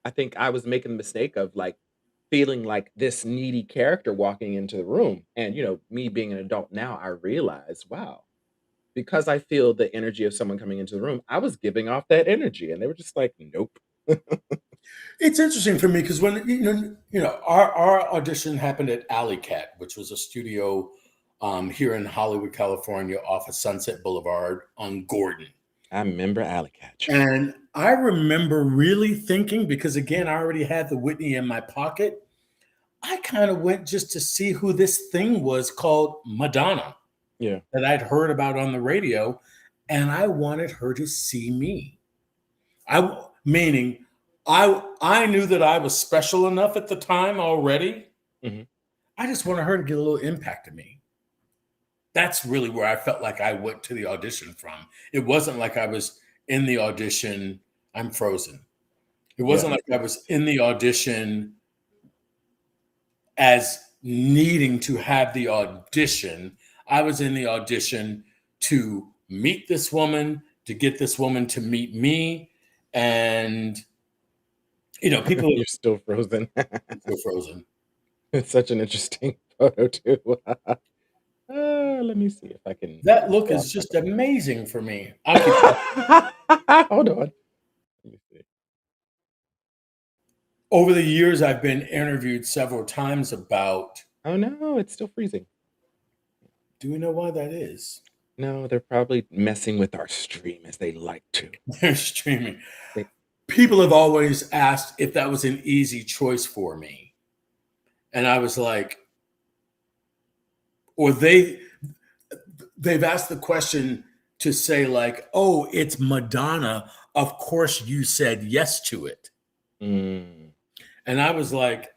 I think I was making the mistake of like feeling like this needy character walking into the room. And, me being an adult now, I realized, wow, because I feel the energy of someone coming into the room, I was giving off that energy. And they were just like, nope. It's interesting for me because when, our audition happened at Alley Cat, which was a studio here in Hollywood, California, off of Sunset Boulevard on Gordon. I remember Alley Cat. And I remember really thinking, because again, I already had the Whitney in my pocket, I kind of went just to see who this thing was called Madonna. Yeah. That I'd heard about on the radio. And I wanted her to see me. Meaning I knew that I was special enough at the time already. Mm-hmm. I just wanted her to get a little impact of me. That's really where I felt like I went to the audition from. It wasn't like I was in the audition. I'm frozen. It wasn't like I was in the audition as needing to have the audition. I was in the audition to meet this woman, to get this woman to meet me. And, people... You're still frozen. I'm still frozen. It's such an interesting photo, too. Let me see if I can... That look is just amazing for me. Hold on. Let me see. Over the years, I've been interviewed several times about... Oh, no, it's still freezing. Do we know why that is? No, they're probably messing with our stream as they like to. They're streaming. People have always asked if that was an easy choice for me. And I was like... Or they've asked the question to say like, oh, it's Madonna. Of course you said yes to it. Mm. And I was like,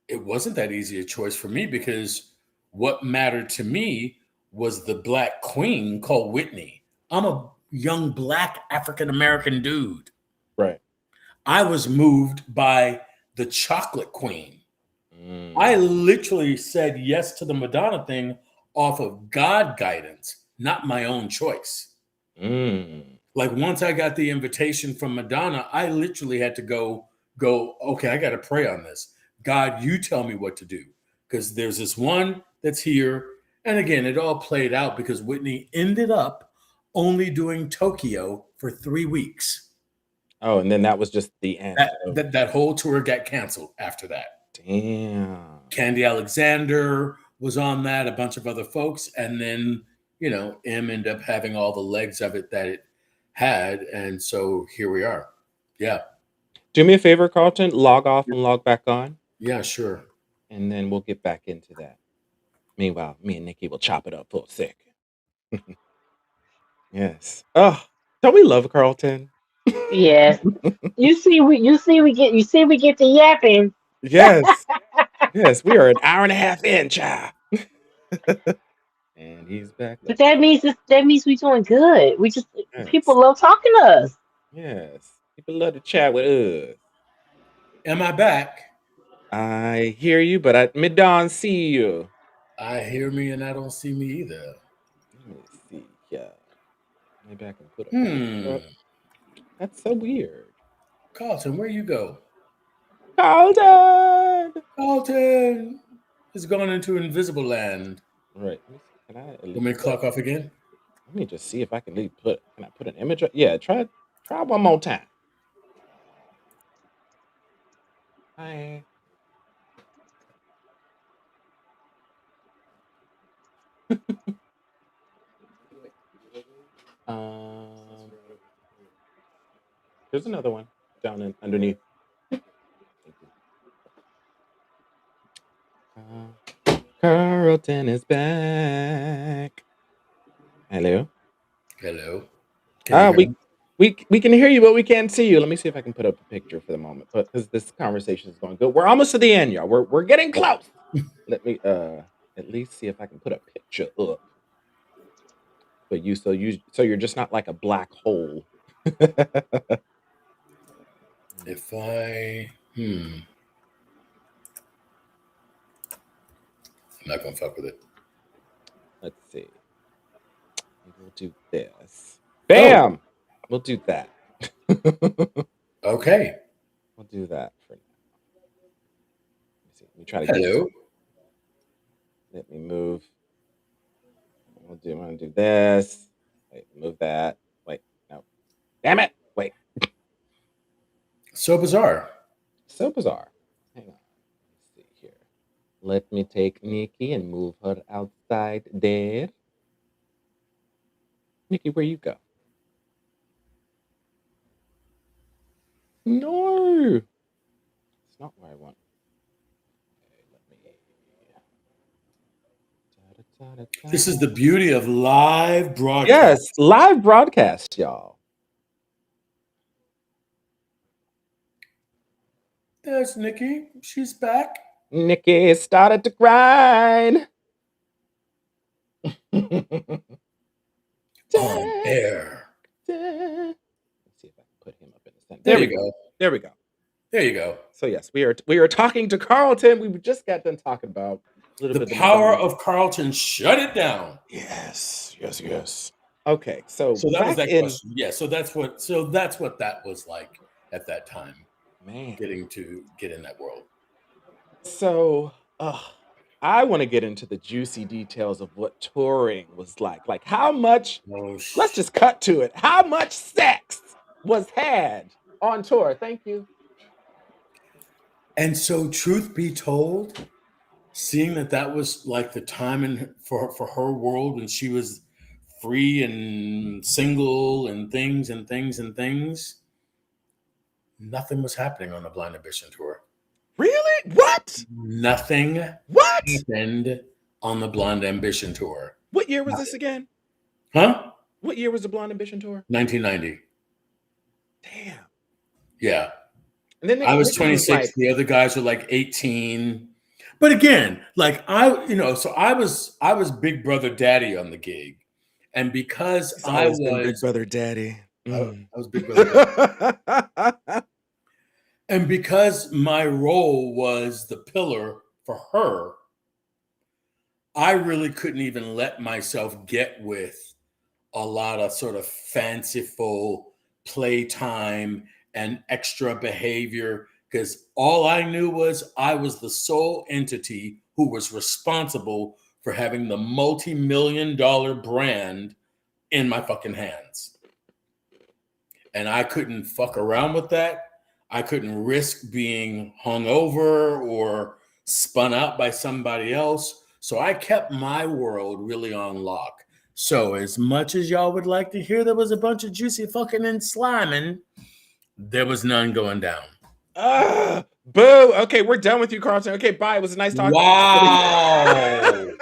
it wasn't that easy a choice for me, because what mattered to me was the Black Queen called Whitney. I'm a young Black African-American dude. Right. I was moved by the Chocolate Queen. I literally said yes to the Madonna thing off of God guidance, not my own choice. Like once I got the invitation from Madonna, I literally had to go, okay, I got to pray on this. God, you tell me what to do. Because there's this one that's here. And again, it all played out because Whitney ended up only doing Tokyo for 3 weeks. Oh, and then that was just the end. That whole tour got canceled after that. Damn. Candy Alexander was on that, a bunch of other folks. And then, M ended up having all the legs of it that it had. And so here we are. Yeah. Do me a favor, Carlton. Log off and log back on. Yeah, sure. And then we'll get back into that. Meanwhile, me and Nikki will chop it up for a second. Yes. Oh, don't we love Carlton? Yes. You see we get the yapping. Yes. Yes, we are an hour and a half in, child. And he's back. But that means we're doing good. Yes. People love talking to us. Yes. People love to chat with us. Am I back? I hear you, but I don't see you. I hear me and I don't see me either. Let me see. Yeah. Maybe I can put a That's so weird. Carlton, where you go? Carlton has gone into invisible land. Right. Can I at Want me to clock off again? Let me just see if I can put an image up. Yeah, try one more time. Hi. There's another one down underneath. Carlton is back. Hello. We can hear you, but we can't see you. Let me see if I can put up a picture for the moment, but because this conversation is going good. We're almost to the end, y'all. We're getting close. Let me at least see if I can put a picture up. But so you're just not like a black hole. If I I'm not gonna fuck with it. Let's see. We'll do this. Bam! Oh. We'll do that. Okay. We'll do that for now. Let me try to Hello. Let me move. I'm gonna do this. Wait, move that. Wait, no. Damn it! Wait. So bizarre. Hang on. Let's see here. Let me take Nikki and move her outside there. Nikki, where you go? No. It's not where I want. Okay, This is the beauty of live broadcast. Yes, live broadcast, y'all. There's Nikki. She's back. Nikki started to grind. On air. Let's see if I can put him up in the center. There you go. There we go. There you go. So yes, we are talking to Carlton. We just got done talking about a little bit the power of Carlton. Shut it down. Yes. Okay, so that was that question. Yeah, so that's what that was like at that time. Man, get in that world. So, I want to get into the juicy details of what touring was like. Like how much, let's just cut to it. How much sex was had on tour? Thank you. And so truth be told, seeing that was like the time for her world when she was free and single and things, nothing was happening on the Blind Ambition tour. Really? What? Nothing happened on the Blonde Ambition tour. What year was this again? Huh? What year was the Blonde Ambition tour? 1990. Damn. Yeah. And then I was 26. The other guys were like 18. But again, like so I was Big Brother Daddy on the gig, and because He's always been Big Brother Daddy. I Mm. was Big Brother Daddy, and because my role was the pillar for her, I really couldn't even let myself get with a lot of sort of fanciful playtime and extra behavior because all I knew was I was the sole entity who was responsible for having the multi-million-dollar brand in my fucking hands. And I couldn't fuck around with that. I couldn't risk being hung over or spun out by somebody else. So I kept my world really on lock. So as much as y'all would like to hear there was a bunch of juicy fucking and sliming, there was none going down. Boo. Okay, we're done with you, Carlton. Okay, bye. It was a nice talking Wow. to you.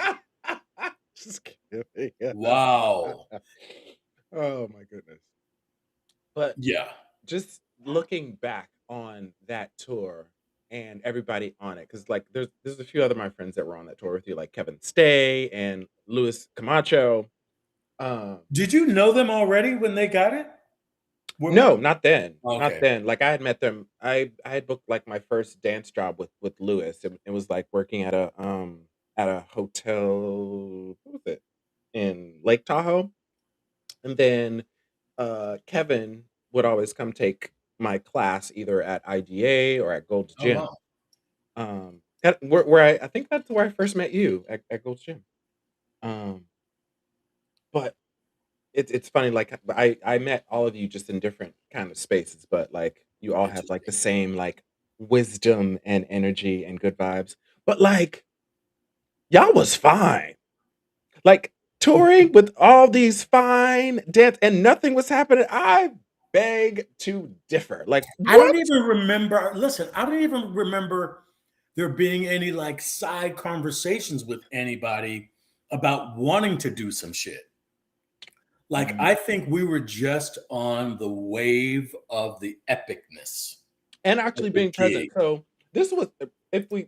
Just kidding. Wow. Oh my goodness. But Yeah. just looking back on that tour and everybody on it, because like there's a few other my friends that were on that tour with you, like Kevin Stay and Luis Camacho. Did you know them already when they got it? No, not then. Not Okay. then. Like I had met them. I had booked like my first dance job with Lewis. It was like working at a hotel. What was it? In Lake Tahoe. And then Kevin would always come take my class either at IGA or at Gold's Oh, Gym. wow. Where I think that's where I first met you at Gold's Gym. But it's funny, like I met all of you just in different kind of spaces, but like you all have like the same like wisdom and energy and good vibes. But like y'all was fine. Like touring with all these fine dance and nothing was happening. I beg to differ. Like I don't what? even remember. Listen, I don't even remember there being any like side conversations with anybody about wanting to do some shit. Like, I think we were just on the wave of the epicness And of actually the being present. gig. So this was if we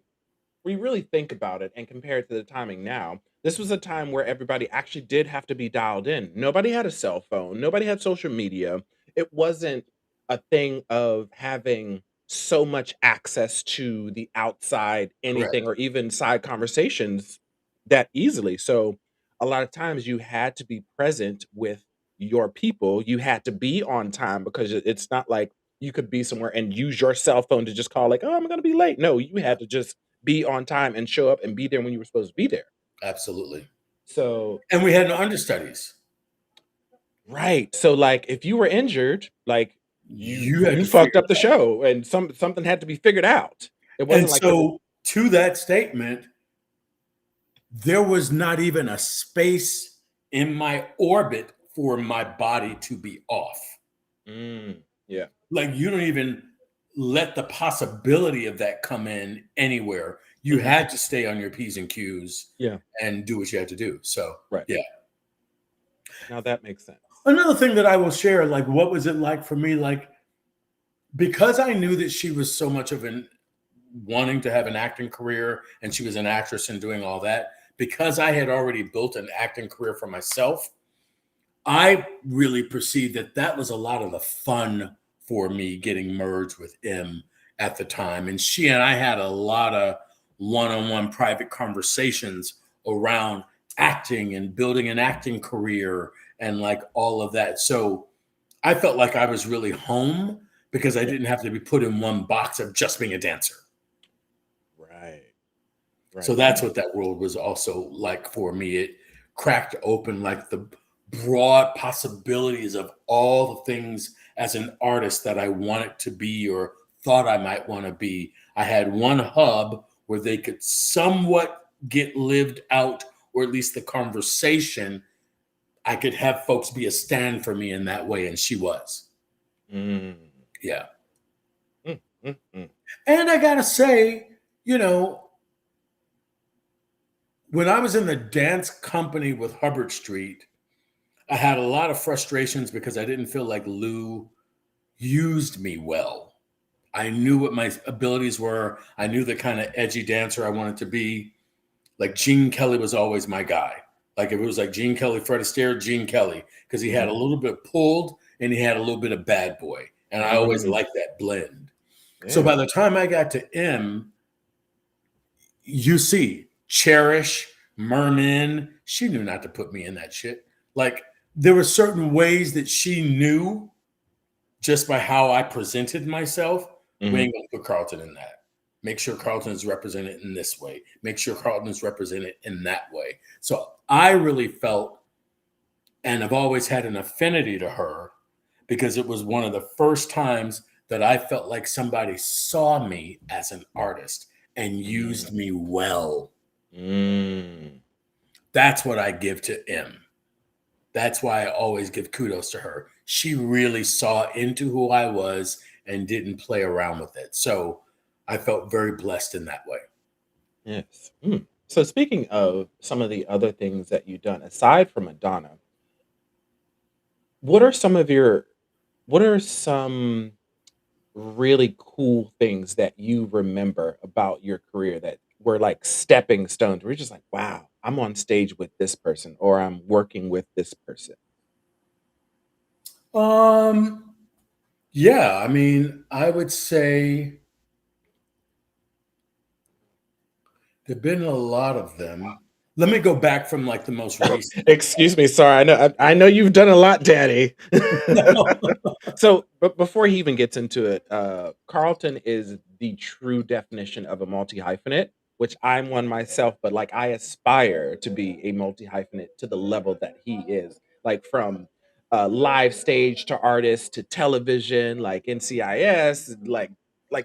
really think about it and compare it to the timing now, this was a time where everybody actually did have to be dialed in. Nobody had a cell phone, nobody had social media. It wasn't a thing of having so much access to the outside anything Correct. or even side conversations that easily. So a lot of times you had to be present with your people. You had to be on time because it's not like you could be somewhere and use your cell phone to just call like, "Oh, I'm going to be late." No, you had to just be on time and show up and be there when you were supposed to be there. Absolutely. So And we had no understudies. right. So like if you were injured, like You had you to fucked figure up the it out. show and something had to be figured out. It And wasn't like it was so, to that statement, there was not even a space in my orbit for my body to be off. yeah. Like, you don't even let the possibility of that come in anywhere. You Mhm. had to stay on your P's and Q's Yeah. and do what you had to do. So, Right. yeah. Now that makes sense. Another thing that I will share, like, what was it like for me? Like, because I knew that she was so much of an wanting to have an acting career and she was an actress and doing all that, because I had already built an acting career for myself, I really perceived that that was a lot of the fun for me getting merged with M at the time. And she and I had a lot of one-on-one private conversations around acting and building an acting career and like all of that. So I felt like I was really home because I Yeah. didn't have to be put in one box of just being a dancer. Right. So Right. that's what that world was also like for me. It cracked open like the broad possibilities of all the things as an artist that I wanted to be or thought I might want to be. I had one hub where they could somewhat get lived out, or at least the conversation. I could have folks be a stand for me in that way, and she was. Mm. Yeah. Mm. And I gotta say, you know, when I was in the dance company with Hubbard Street, I had a lot of frustrations because I didn't feel like Lou used me well. I knew what my abilities were. I knew the kind of edgy dancer I wanted to be. Like Gene Kelly was always my guy. Like if it was like Gene Kelly, Fred Astaire, Gene Kelly, because he had a little bit pulled and he had a little bit of bad boy. And I always liked that blend. Yeah. So by the time I got to M, you see, Cherish, Merman, she knew not to put me in that shit. Like there were certain ways that she knew just by how I presented myself. We ain't gonna put Carlton in that. Make sure Carlton is represented in this way. Make sure Carlton is represented in that way. So I really felt, and I've always had an affinity to her because it was one of the first times that I felt like somebody saw me as an artist and used me well. That's what I give to M. That's why I always give kudos to her. She really saw into who I was and didn't play around with it. So I felt very blessed in that way. Yes. So speaking of some of the other things that you've done, aside from Madonna, what are some really cool things that you remember about your career that were like stepping stones? Where you're just like, wow, I'm on stage with this person or I'm working with this person. Yeah, I mean, I would say there've been a lot of them. Let me go back from like the most recent. Excuse me, sorry. I know you've done a lot, Daddy. So, but before he even gets into it, Carlton is the true definition of a multi-hyphenate, which I'm one myself, but like I aspire to be a multi-hyphenate to the level that he is, like from live stage to artist to television, like NCIS, like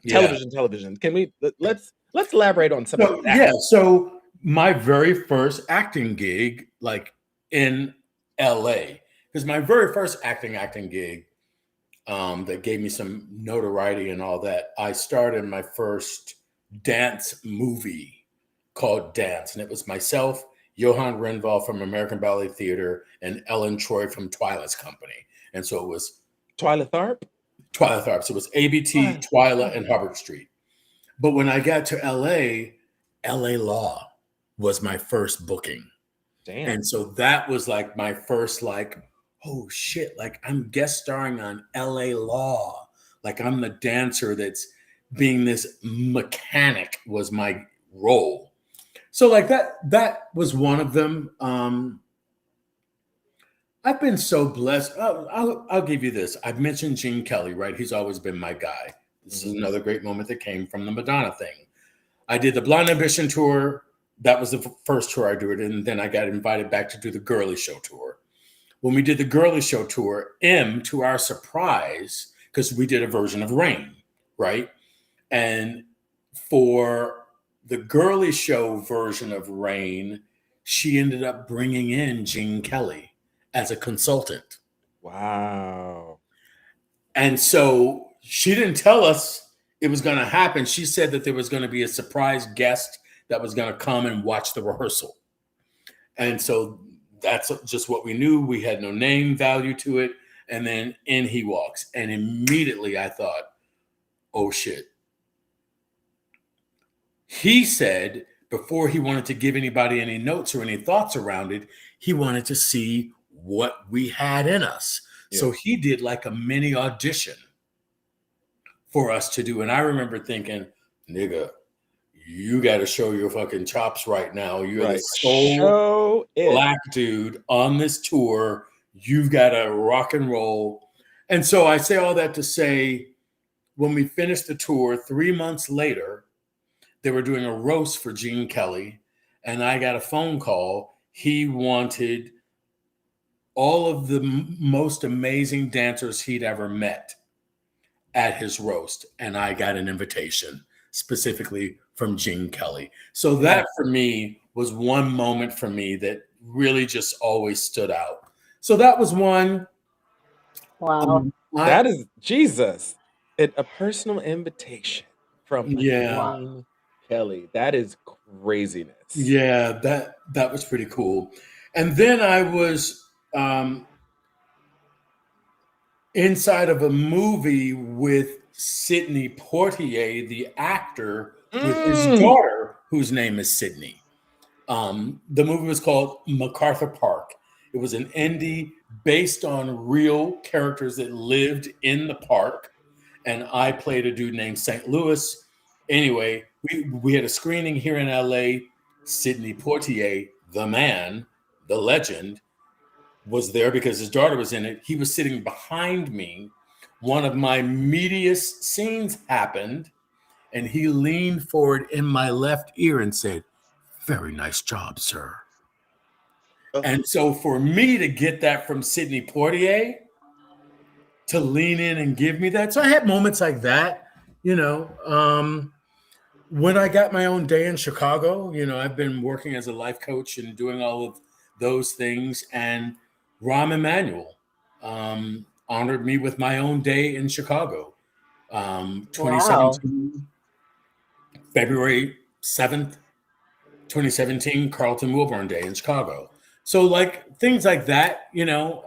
Yeah. television. Can we let's elaborate on some of So, that? yeah. So my very first acting gig, like in LA, because my very first acting gig that gave me some notoriety and all that, I starred in my first dance movie called Dance. And it was myself, Johann Renval from American Ballet Theater, and Ellen Troy from Twyla's Company. And so it was Twyla Tharp? Twyla Tharp. So it was ABT, Twyla, and Hubbard Street. But when I got to LA Law was my first booking. Damn. And so that was like my first, like, oh shit, like I'm guest starring on LA Law. Like I'm the dancer that's being this mechanic was my role. So like that was one of them. I've been so blessed. I'll give you this. I've mentioned Gene Kelly, right? He's always been my guy. This is another great moment that came from the Madonna thing. I did the Blonde Ambition tour. That was the first tour I did, and then I got invited back to do the Girly Show tour. When we did the Girly Show tour, M, to our surprise, because we did a version of Rain, right? And for the Girly Show version of Rain, she ended up bringing in Gene Kelly as a consultant. Wow. And so she didn't tell us it was going to happen. She said that there was going to be a surprise guest that was going to come and watch the rehearsal. And so that's just what we knew. We had no name value to it. And then in he walks. And immediately I thought, oh shit. He said before he wanted to give anybody any notes or any thoughts around it, he wanted to see what we had in us. Yeah. So he did like a mini audition for us to do. And I remember thinking, nigga, you got to show your fucking chops right now. You're the sole black dude on this tour. You've got to rock and roll. And so I say all that to say, when we finished the tour, 3 months later, they were doing a roast for Gene Kelly. And I got a phone call. He wanted all of the most amazing dancers he'd ever met at his roast. And I got an invitation specifically from Gene Kelly. So that for me was one moment for me that really just always stood out. So that was one. Wow. That is Jesus. A personal invitation from Yeah. Gene Kelly. That is craziness. Yeah, that was pretty cool. And then I was inside of a movie with Sidney Poitier, the actor, with his Mm. daughter, whose name is Sydney. The movie was called MacArthur Park. It was an indie based on real characters that lived in the park. And I played a dude named St. Louis. Anyway, we had a screening here in LA. Sidney Poitier, the man, the legend, was there because his daughter was in it. He was sitting behind me. One of my meatiest scenes happened, and he leaned forward in my left ear and said, "Very nice job, sir." And so for me to get that from Sidney Poitier, to lean in and give me that. So I had moments like that, when I got my own day in Chicago, I've been working as a life coach and doing all of those things. And Rahm Emanuel honored me with my own day in Chicago. Wow. 2017, February 7th, 2017, Carlton Wilborn Day in Chicago. So like things like that,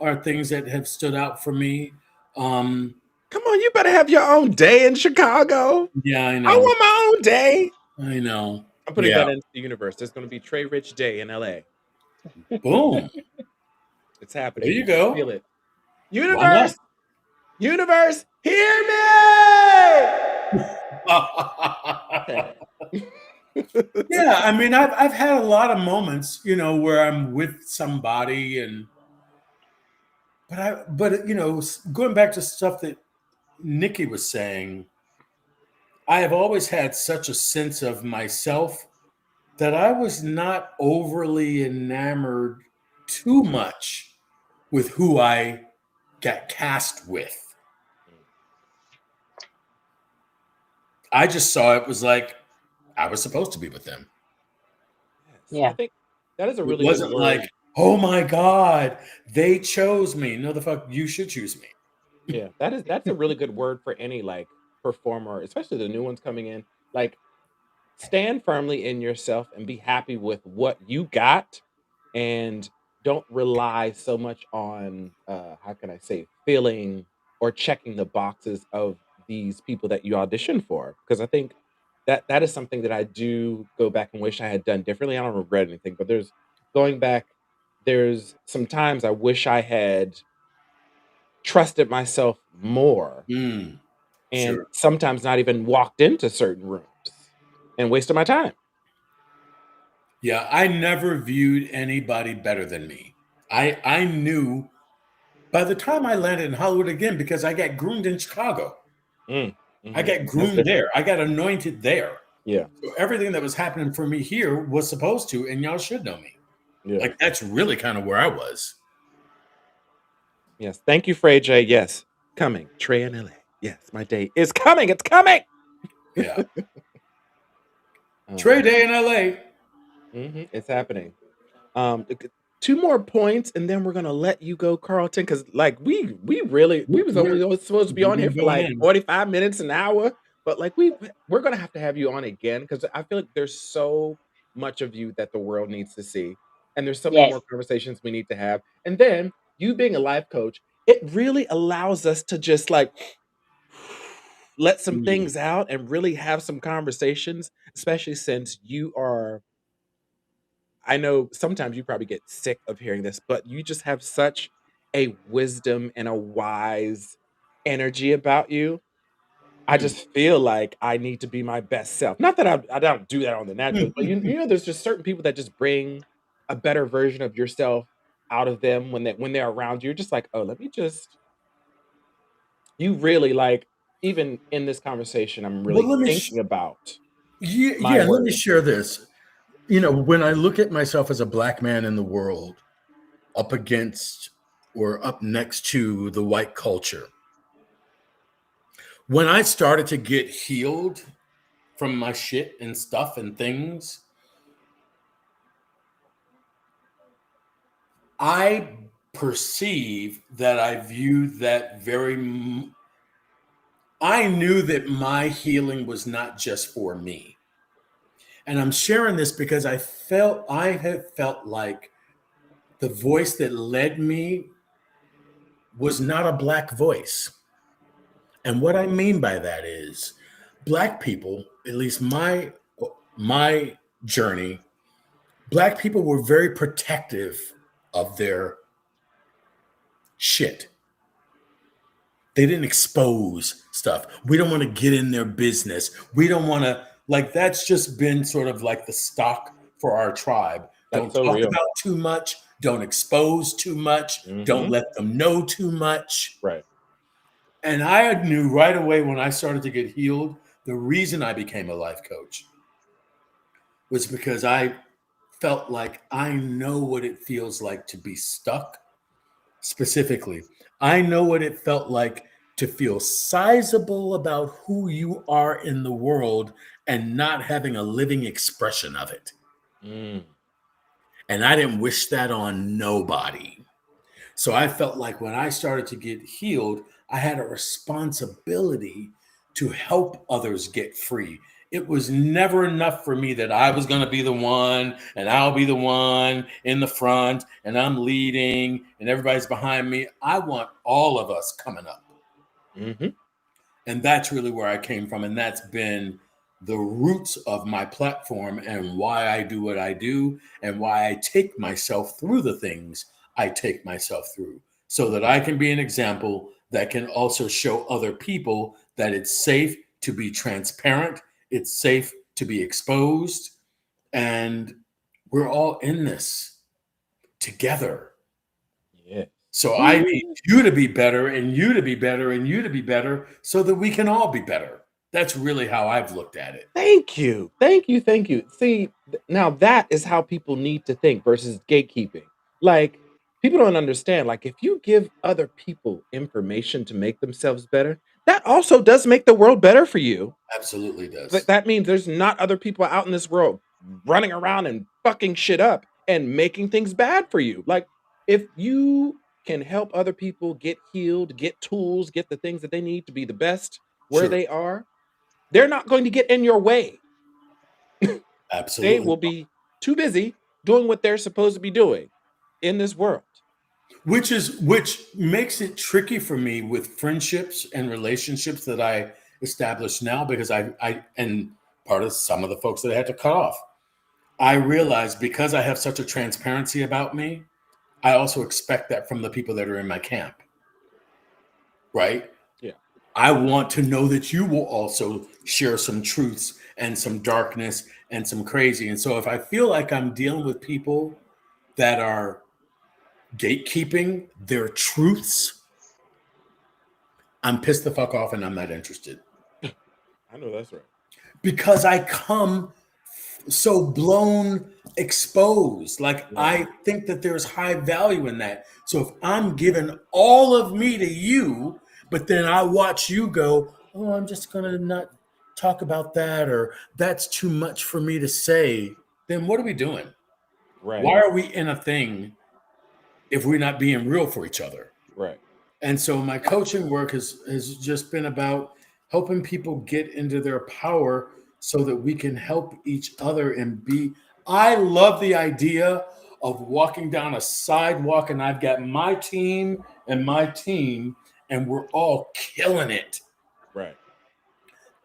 are things that have stood out for me. Come on, you better have your own day in Chicago. Yeah, I know. I want my own day. I know. I'm putting that into the universe. There's going to be Trey Rich Day in LA. Boom. It's happening. There you go. Feel it. Why Universe, hear me! not? Yeah, I mean, I've had a lot of moments, where I'm with somebody, but going back to stuff that Nikki was saying, I have always had such a sense of myself that I was not overly enamored too much with who I got cast with. I just saw it was like I was supposed to be with them. Yeah. I think that is a really It wasn't good word. like, oh my God, they chose me. No, the fuck, you should choose me. Yeah, that's a really good word for any like performer, especially the new ones coming in. Like, stand firmly in yourself and be happy with what you got, and don't rely so much on how can I say, feeling or checking the boxes of these people that you audition for. Because I think that is something that I do go back and wish I had done differently. I don't regret anything, but going back, there's some times I wish I had trusted myself more, and Sure. sometimes not even walked into certain rooms and wasted my time. Yeah, I never viewed anybody better than me. I knew by the time I landed in Hollywood again, because I got groomed in Chicago. Mm, I mhm. got groomed there. I got anointed there. Yeah, So everything that was happening for me here was supposed to, and y'all should know me. yeah. Like that's really kind of where I was. Yes. Thank you, Frey J. Yes. Coming. Trey in LA. Yes, my day is coming. It's coming. Yeah. Trey Day in LA. It's happening. Two more points, and then we're gonna let you go, Carlton. Because like we was only supposed to be on here for like 45 minutes, an hour. But like we're gonna have to have you on again because I feel like there's so much of you that the world needs to see. And there's so many Yes. more conversations we need to have. And then you being a life coach, it really allows us to just like let some things out and really have some conversations, especially since you are, I know sometimes you probably get sick of hearing this, but you just have such a wisdom and a wise energy about you. I just feel like I need to be my best self. Not that I don't do that on the natural, but there's just certain people that just bring a better version of yourself out of them when they're around you. You're just like, oh, let me just. You really like, even in this conversation, I'm really Well, thinking about yeah, let me words. share this. When I look at myself as a black man in the world, up against or up next to the white culture, when I started to get healed from my shit and stuff and things, I perceive that I viewed that I knew that my healing was not just for me. And I'm sharing this because I have felt like the voice that led me was not a black voice. And what I mean by that is Black people, at least my journey, Black people were very protective of their shit. They didn't expose stuff. We don't want to get in their business. We don't want to, like, that's just been sort of like the stock for our tribe. That's Don't so talk real. about too much. Don't expose too much. Don't let them know too much. Right. And I knew right away when I started to get healed, the reason I became a life coach was because I felt like I know what it feels like to be stuck. Specifically, I know what it felt like to feel sizable about who you are in the world and not having a living expression of it. Mm. And I didn't wish that on nobody. So I felt like when I started to get healed, I had a responsibility to help others get free. It was never enough for me that I was going to be the one and I'll be the one in the front and I'm leading and everybody's behind me. I want all of us coming up. Mm-hmm. And that's really where I came from. And that's been the roots of my platform and why I do what I do and why I take myself through the things I take myself through so that I can be an example that can also show other people that it's safe to be transparent. It's safe to be exposed. And we're all in this together. Yeah. So I need you to be better and you to be better and you to be better so that we can all be better. That's really how I've looked at it. Thank you. Thank you. Thank you. See, now that is how people need to think versus gatekeeping. Like, people don't understand. Like, if you give other people information to make themselves better, that also does make the world better for you. Absolutely does. That means there's not other people out in this world running around and fucking shit up and making things bad for you. Like, if you can help other people get healed, get tools, get the things that they need to be the best where Sure. they are, they're not going to get in your way. They Absolutely. will be too busy doing what they're supposed to be doing in this world. Which makes it tricky for me with friendships and relationships that I establish now because I and part of some of the folks that I had to cut off. I realize because I have such a transparency about me, I also expect that from the people that are in my camp. Right? Yeah. I want to know that you will also share some truths and some darkness and some crazy. And so if I feel like I'm dealing with people that are gatekeeping their truths, I'm pissed the fuck off and I'm not interested. I know that's right. Because I come so blown exposed. Like, Yeah. I think that there's high value in that. So if I'm giving all of me to you, but then I watch you go, oh, I'm just going to not talk about that, or that's too much for me to say, then what are we doing? Right. Why are we in a thing if we're not being real for each other? Right. And so my coaching work has just been about helping people get into their power so that we can help each other and be. I love the idea of walking down a sidewalk and I've got my team and we're all killing it. Right.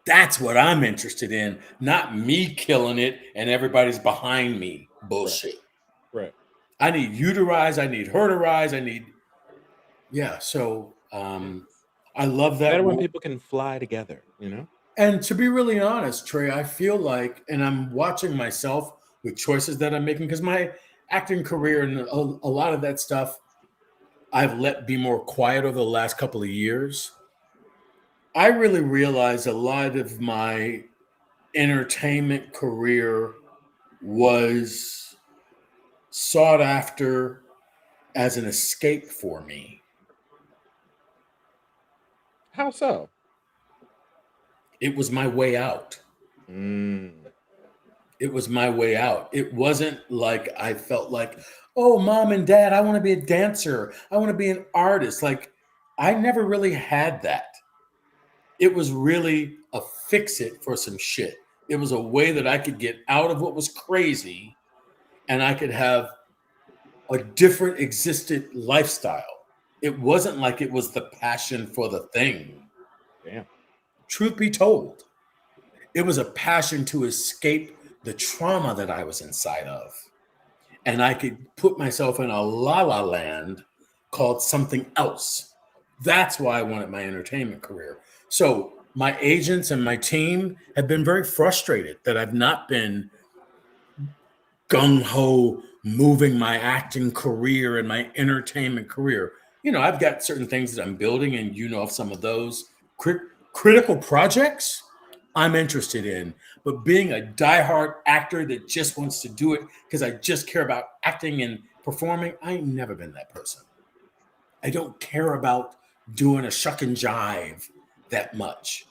That's what I'm interested in, not me killing it and everybody's behind me. Bullshit. Right. I need you to rise. I need her to rise. Yeah. So I love that. Better when people can fly together, you know? And to be really honest, Trey, I feel like, and I'm watching myself with choices that I'm making, because my acting career and a lot of that stuff I've let be more quiet over the last couple of years. I really realized a lot of my entertainment career was sought after as an escape for me. How so? It was my way out. It was my way out. It wasn't like I felt like, oh, mom and dad, I want to be a dancer. I want to be an artist. Like, I never really had that. It was really a fix it for some shit. It was a way that I could get out of what was crazy and I could have a different existed lifestyle. It wasn't like it was the passion for the thing. Damn. Truth be told, it was a passion to escape the trauma that I was inside of. And I could put myself in a la la land called something else. That's why I wanted my entertainment career. So my agents and my team have been very frustrated that I've not been gung ho moving my acting career and my entertainment career. You know, I've got certain things that I'm building, and you know of some of those critical projects I'm interested in. But being a diehard actor that just wants to do it because I just care about acting and performing, I ain't never been that person. I don't care about doing a shuck and jive that much.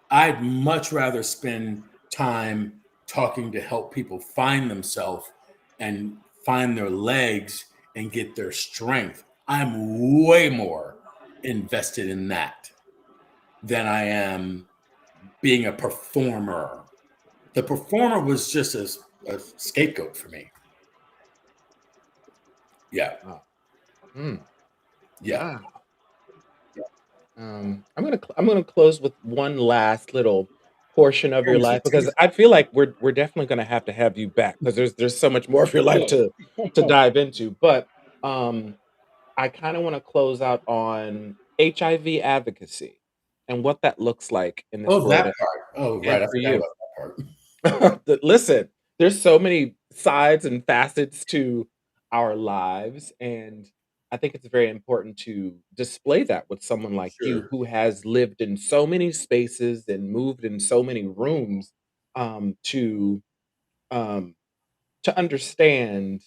I'd much rather spend time talking to help people find themselves and find their legs and get their strength. I'm way more invested in that than I am being a performer. The performer was just a scapegoat for me. Yeah. Wow. Hmm. Yeah. Wow. I'm gonna close with one last little portion of your life because I feel like we're definitely gonna have to have you back because there's so much more of your life Yes. to dive into. But um, I kind of want to close out on HIV advocacy and what that looks like in this Oh, world that part. Oh, right. and I for forgot you. about that part. Listen, there's so many sides and facets to our lives, and I think it's very important to display that with someone like you Sure. who has lived in so many spaces and moved in so many rooms um, to um, to understand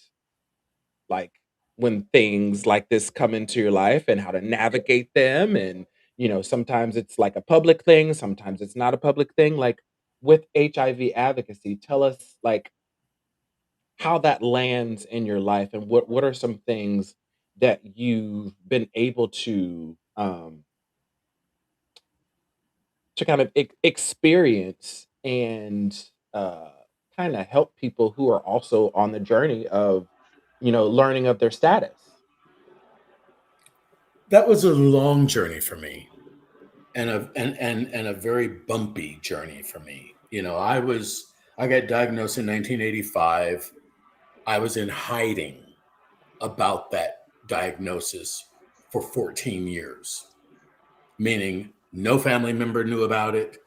like when things like this come into your life and how to navigate them and sometimes it's like a public thing, sometimes it's not a public thing. Like with HIV advocacy, tell us like how that lands in your life and what are some things that you've been able to kind of experience and kind of help people who are also on the journey of learning of their status. That was a long journey for me, and a very bumpy journey for me. You know, I got diagnosed in 1985. I was in hiding about that diagnosis for 14 years, meaning no family member knew about it.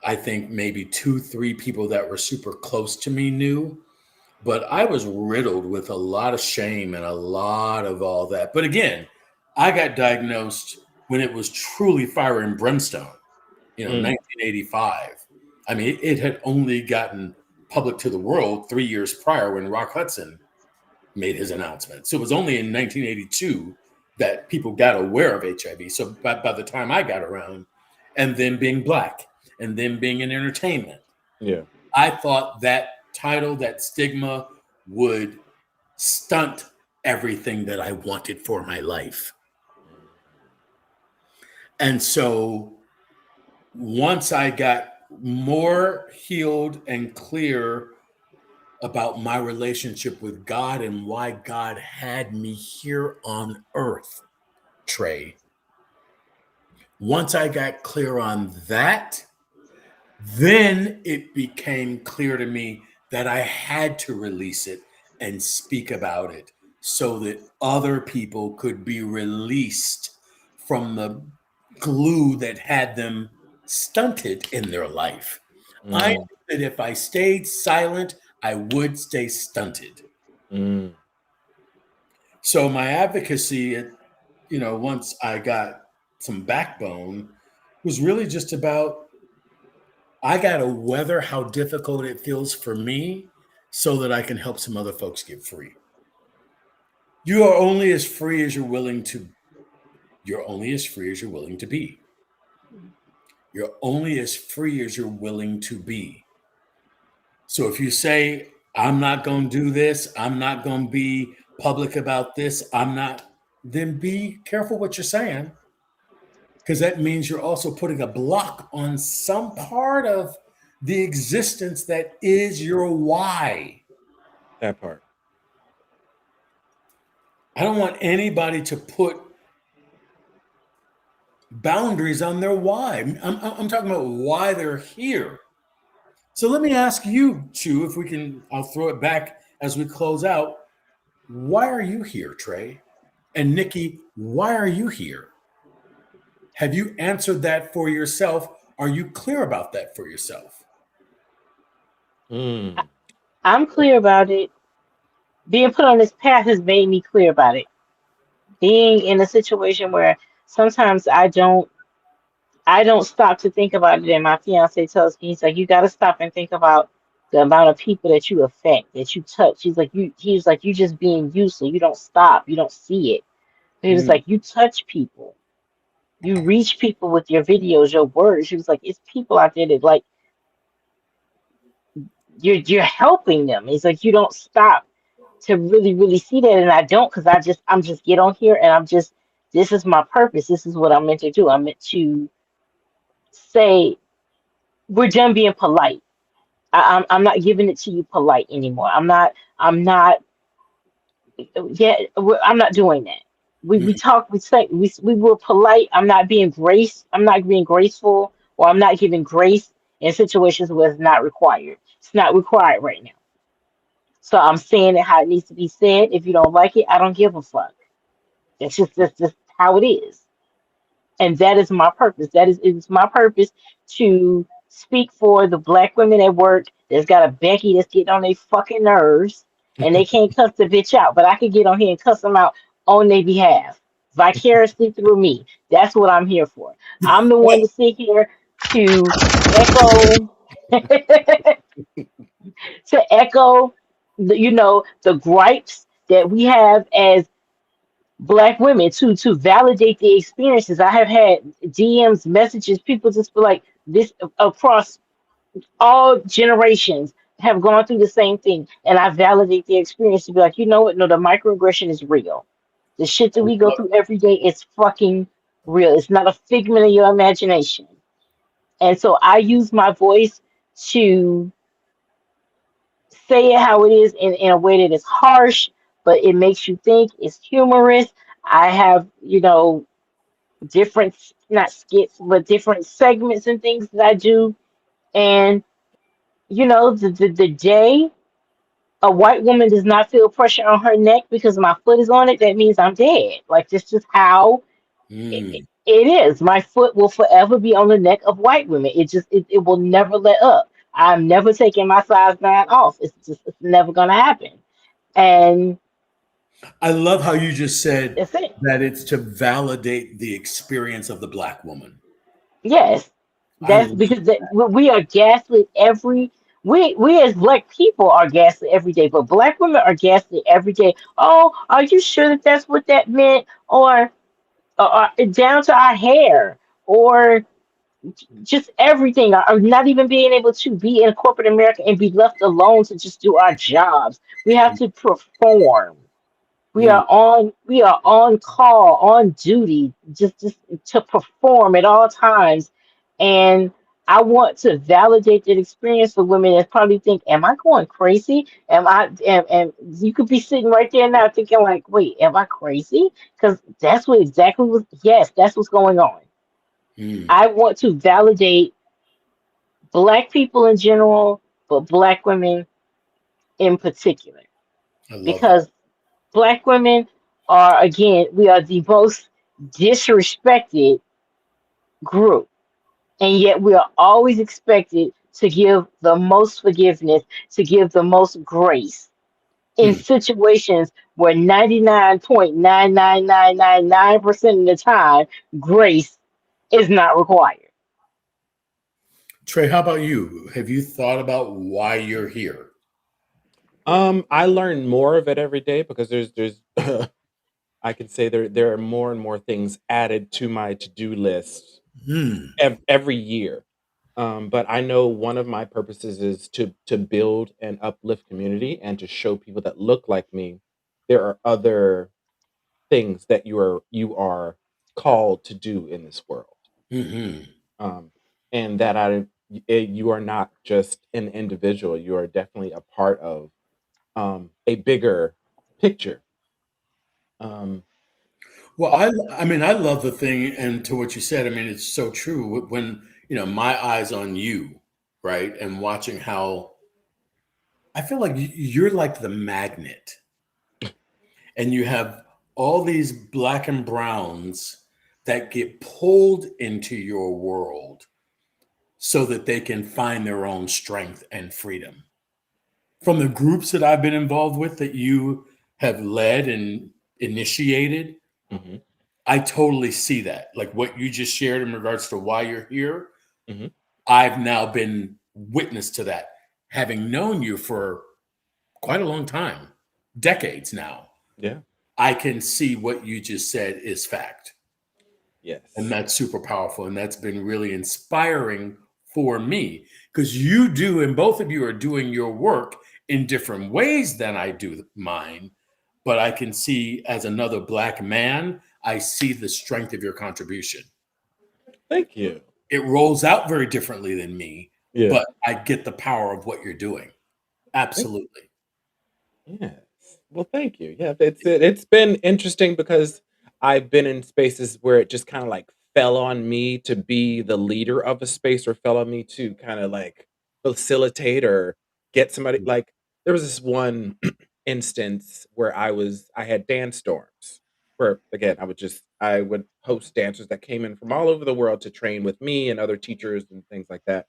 I think maybe two, three people that were super close to me knew, but I was riddled with a lot of shame and a lot of all that. But again, I got diagnosed when it was truly fire and brimstone, Mm, 1985. I mean, it had only gotten public to the world 3 years prior when Rock Hudson made his announcement. So it was only in 1982 that people got aware of HIV. So by the time I got around, and then being black, and then being in entertainment, yeah. I thought that title, that stigma would stunt everything that I wanted for my life. And so once I got more healed and clear about my relationship with God and why God had me here on earth, Trey, once I got clear on that, then it became clear to me that I had to release it and speak about it so that other people could be released from the glue that had them stunted in their life. I Mm, knew that if I stayed silent, I would stay stunted. mm, So my advocacy, once I got some backbone, was really just about I got to weather how difficult it feels for me so that I can help some other folks get free. You are only as free as you're willing to. You're only as free as you're willing to be. You're only as free as you're willing to be. So if you say, I'm not going to do this, I'm not going to be public about this, I'm not, then be careful what you're saying, because that means you're also putting a block on some part of the existence that is your why. that part. I don't want anybody to put boundaries on their why. I'm talking about why they're here. So let me ask you, Chu, if we can, I'll throw it back as we close out. Why are you here, Trey? And Nikki, why are you here? Have you answered that for yourself? Are you clear about that for yourself? Mm. I'm clear about it. Being put on this path has made me clear about it. Being in a situation where sometimes I don't stop to think about it, and my fiance tells me, he's like, you got to stop and think about the amount of people that you affect, that you touch. He's like, you just being useful. You don't stop. You don't see it. He was Mm. like, you touch people. You reach people with your videos, your words. He was like, it's people out there that like you're helping them. He's like, you don't stop to really, really see that, and I don't, because I'm just get on here and this is my purpose. This is what I'm meant to do. I'm meant to say we're done being polite. I'm not giving it to you polite anymore. I'm not yeah, I'm not doing that. We Mm. talk, we say, we were polite. I'm not being graceful, or I'm not giving grace in situations where it's not required. It's not required right now. So I'm saying it how it needs to be said. If you don't like it, I don't give a fuck. That's just how it is. And that is my purpose. It's my purpose to speak for the black women at work that's got a Becky that's getting on their fucking nerves, and they can't cuss the bitch out, but I can get on here and cuss them out on their behalf, vicariously through me. That's what I'm here for. I'm the one to sit here to echo to echo the gripes that we have as black women, to validate the experiences. I have had DMs, messages, people just be like this across all generations have gone through the same thing, and I validate the experience to be like, you know what? No, the microaggression is real. The shit that we go through every day is fucking real. It's not a figment of your imagination. And so I use my voice to say it how it is in a way that is harsh, but it makes you think. It's humorous. I have, different, not skits, but different segments and things that I do. And, the day a white woman does not feel pressure on her neck because my foot is on it, that means I'm dead. Like, that's just how Mm. it is. My foot will forever be on the neck of white women. It will never let up. I'm never taking my size 9 off. It's never gonna happen. And I love how you just said that's it. that it's to validate the experience of the black woman. Yes, I that's love because we are gaslit every. We as black people are gaslit every day, but black women are gaslit every day. Oh, are you sure that that's what that meant? Or down to our hair, or just everything, or not even being able to be in corporate America and be left alone to just do our jobs. We have to perform. Mm. We are on call, on duty, just to perform at all times. And I want to validate that experience for women that probably think, am I going crazy? And you could be sitting right there now thinking like, wait, am I crazy? Because that's what exactly was, yes, that's what's going on. Mm. I want to validate black people in general, but black women in particular, I love that. because black women are, again, we are the most disrespected group, and yet we are always expected to give the most forgiveness, to give the most grace in Hmm. situations where 99.99999% of the time grace is not required. Trey, how about you? Have you thought about why you're here? I learn more of it every day because there's I can say there are more and more things added to my to-do list Hmm. every year. But I know one of my purposes is to build and uplift community and to show people that look like me there are other things that you are called to do in this world. Hmm. Um, and that you are not just an individual. You are definitely a part of a bigger picture. Um, Well, I mean, I love the thing, and to what you said, I mean, it's so true. When my eyes on you, right, and watching how I feel like you're like the magnet, and you have all these black and browns that get pulled into your world so that they can find their own strength and freedom. From the groups that I've been involved with that you have led and initiated, hmm I totally see that. Like what you just shared in regards to why you're here, hmm I've now been witness to that, having known you for quite a long time, decades now. Yeah. I can see what you just said is fact. And Yes. that's super powerful. And that's been really inspiring for me because you do, and both of you are doing your work in different ways than I do mine. But I can see, as another Black man, I see the strength of your contribution. Thank you. It rolls out very differently than me, Yeah. but I get the power of what you're doing. Absolutely. Yes. Well, thank you. Yeah, it's been interesting because I've been in spaces where it just kind of like fell on me to be the leader of a space, or fell on me to kind of like facilitate or get somebody. Like there was this one instance where I had dance storms where again I would host dancers that came in from all over the world to train with me and other teachers and things like that.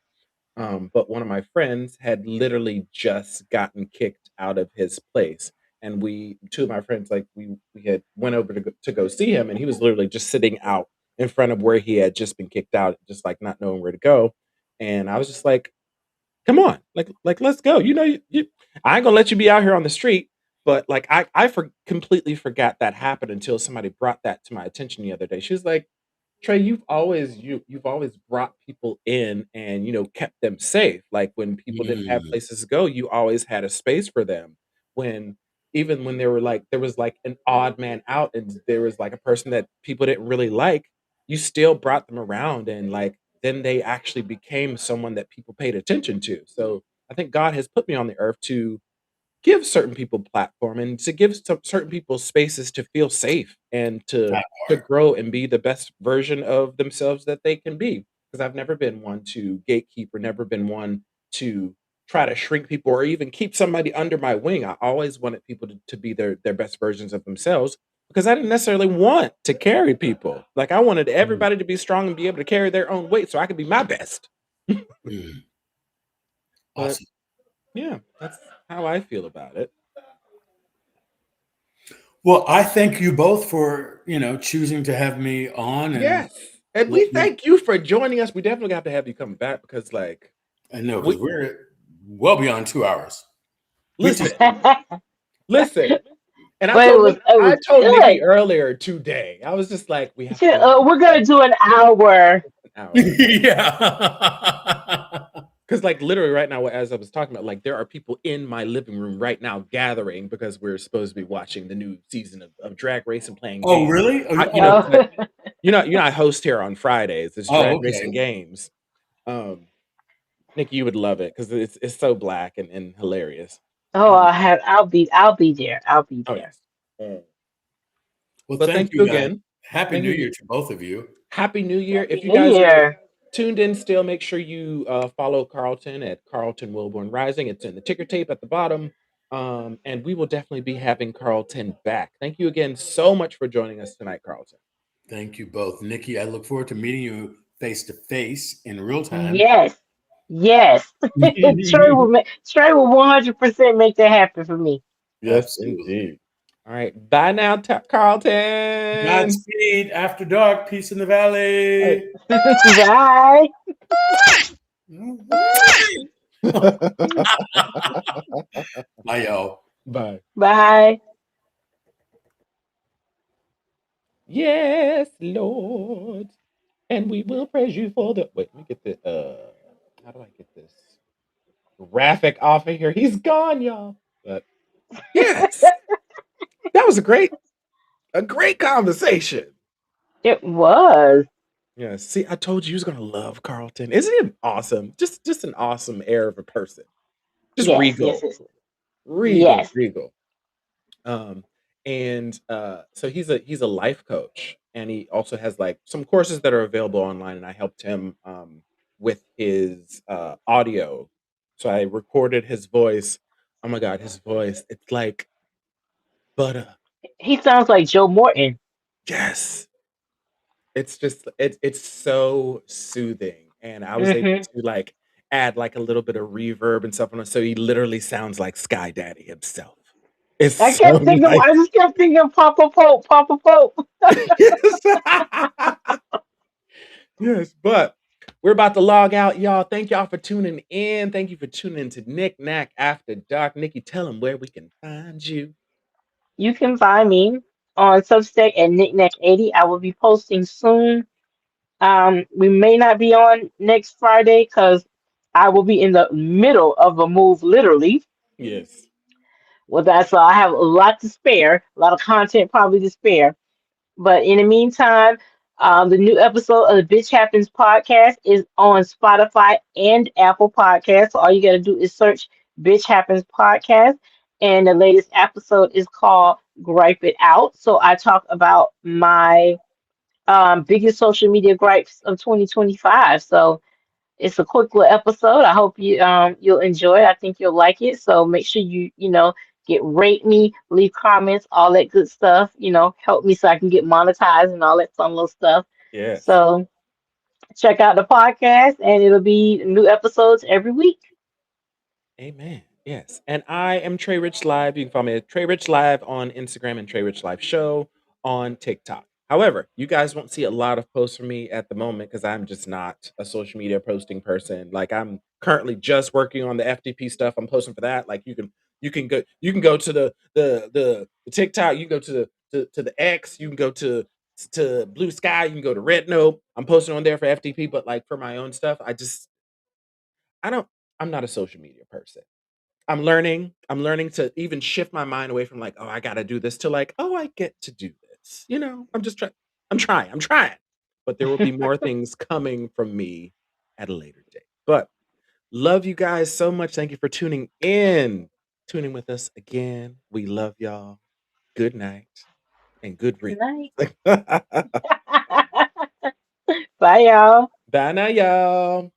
But one of my friends had literally just gotten kicked out of his place, and two of my friends, like we had went over to go see him, and he was literally just sitting out in front of where he had just been kicked out, just like not knowing where to go. And I was just like, "Come on, like let's go." I ain't gonna let you be out here on the street. But like completely forgot that happened until somebody brought that to my attention the other day. She was like, Trey, you've always brought people in and kept them safe. Like when people didn't have Mm, places to go, you always had a space for them. When Even when there was like an odd man out and there was like a person that people didn't really like, you still brought them around, and like then they actually became someone that people paid attention to. So I think God has put me on the earth to give certain people platform and to give certain people spaces to feel safe and to that part. grow and be the best version of themselves that they can be. Because I've never been one to gatekeep, or never been one to try to shrink people or even keep somebody under my wing. I always wanted people to be their best versions of themselves, because I didn't necessarily want to carry people. Like I wanted Mm, everybody to be strong and be able to carry their own weight so I could be my best. mm. But Awesome. yeah, that's how I feel about it. Well, I thank you both for, choosing to have me on and Yes, and let we me, thank you for joining us. We definitely have to have you come back because, like, I know because we we're well beyond 2 hours. We just, listen, listen, and But it I was told Nikki good. earlier today. I was just like, we have to Shit, do we're gonna do an hour. an hour yeah. because, like, literally right now, as I was talking about, like, there are people in my living room right now gathering because we're supposed to be watching the new season of Drag Race and playing Oh, games. really? Oh, I, oh, okay. I host here on Fridays. It's Oh, Drag Race and okay. Games. Um, Nikki, you would love it because it's so black and hilarious. oh, Um, I'll be there. I'll be oh there. yes. Mm. Well, But thank thank you you guys. again. Happy Thank New you. Year to both of you. Happy New Year. Happy If you New guys are Year. tuned in still, make sure you follow Carlton at Carlton Wilborn Rising. It's in the ticker tape at the bottom. And we will definitely be having Carlton back. Thank you again so much for joining us tonight, Carlton. Thank you both. Nikki, I look forward to meeting you face to face in real time. Yes. Yes. Trey will 100% make that happen for me. Yes, Absolutely. indeed. All right. Bye now, Carlton. Godspeed. After dark. Peace in the All right. valley. Bye. Bye, y'all. Bye. Bye. Yes, Lord. And we will praise you for the wait, let me get the how do I get this graphic off of here? He's gone, y'all. But yes, that was a great conversation. It was. Yeah, see, I told you he was gonna love Carlton. Isn't he awesome? Just an awesome air of a person. Just Yes, yes, regal. yes. Regal, Yes. regal. Um, And so he's a life coach, and he also has like some courses that are available online, and I helped him with his audio. So I recorded his voice. Oh my god, his voice, it's like butter. He sounds like Joe Morton. Yes. It's just it's so soothing, and I was able Hmm. to, like, add, like, a little bit of reverb and stuff on it, so he literally sounds like Sky Daddy himself. It's so nice. I just kept thinking Papa Pope, Papa Pope. Yes. Yes, but we're about to log out, y'all. Thank y'all for tuning in. Thank you for tuning in to Nick Nack After Dark. Nikki, tell them where we can find you. You can find me on Substack at knickknack80. I will be posting soon. We may not be on next Friday because I will be in the middle of a move, literally. Yes. Well, that's I have a lot to spare, a lot of content probably to spare. But in the meantime, the new episode of the Bitch Happens podcast is on Spotify and Apple Podcasts. So all you got to do is search Bitch Happens podcast. And the latest episode is called Gripe It Out. So I talk about my biggest social media gripes of 2025. So it's a quick little episode. I hope you'll enjoy it. I think you'll like it. So make sure you get rate me, leave comments, all that good stuff. Help me so I can get monetized and all that fun little stuff. Yes. So check out the podcast, and it'll be new episodes every week. Amen. Yes. And I am Trey Rich Live. You can follow me at Trey Rich Live on Instagram and Trey Rich Live Show on TikTok. However, you guys won't see a lot of posts from me at the moment because I'm just not a social media posting person. Like I'm currently just working on the FTP stuff. I'm posting for that. Like you can go to the TikTok, you can go to the X, you can go to Blue Sky, you can go to Red Note. I'm posting on there for FTP, but like for my own stuff, I don't I'm not a social media person. I'm learning to even shift my mind away from like, "Oh, I gotta do this," to like, "Oh, I get to do this." I'm trying. But there will be more things coming from me at a later date. But love you guys so much. Thank you for tuning with us again. We love y'all. Good night and good Good read. night. Bye, y'all. Bye now, y'all.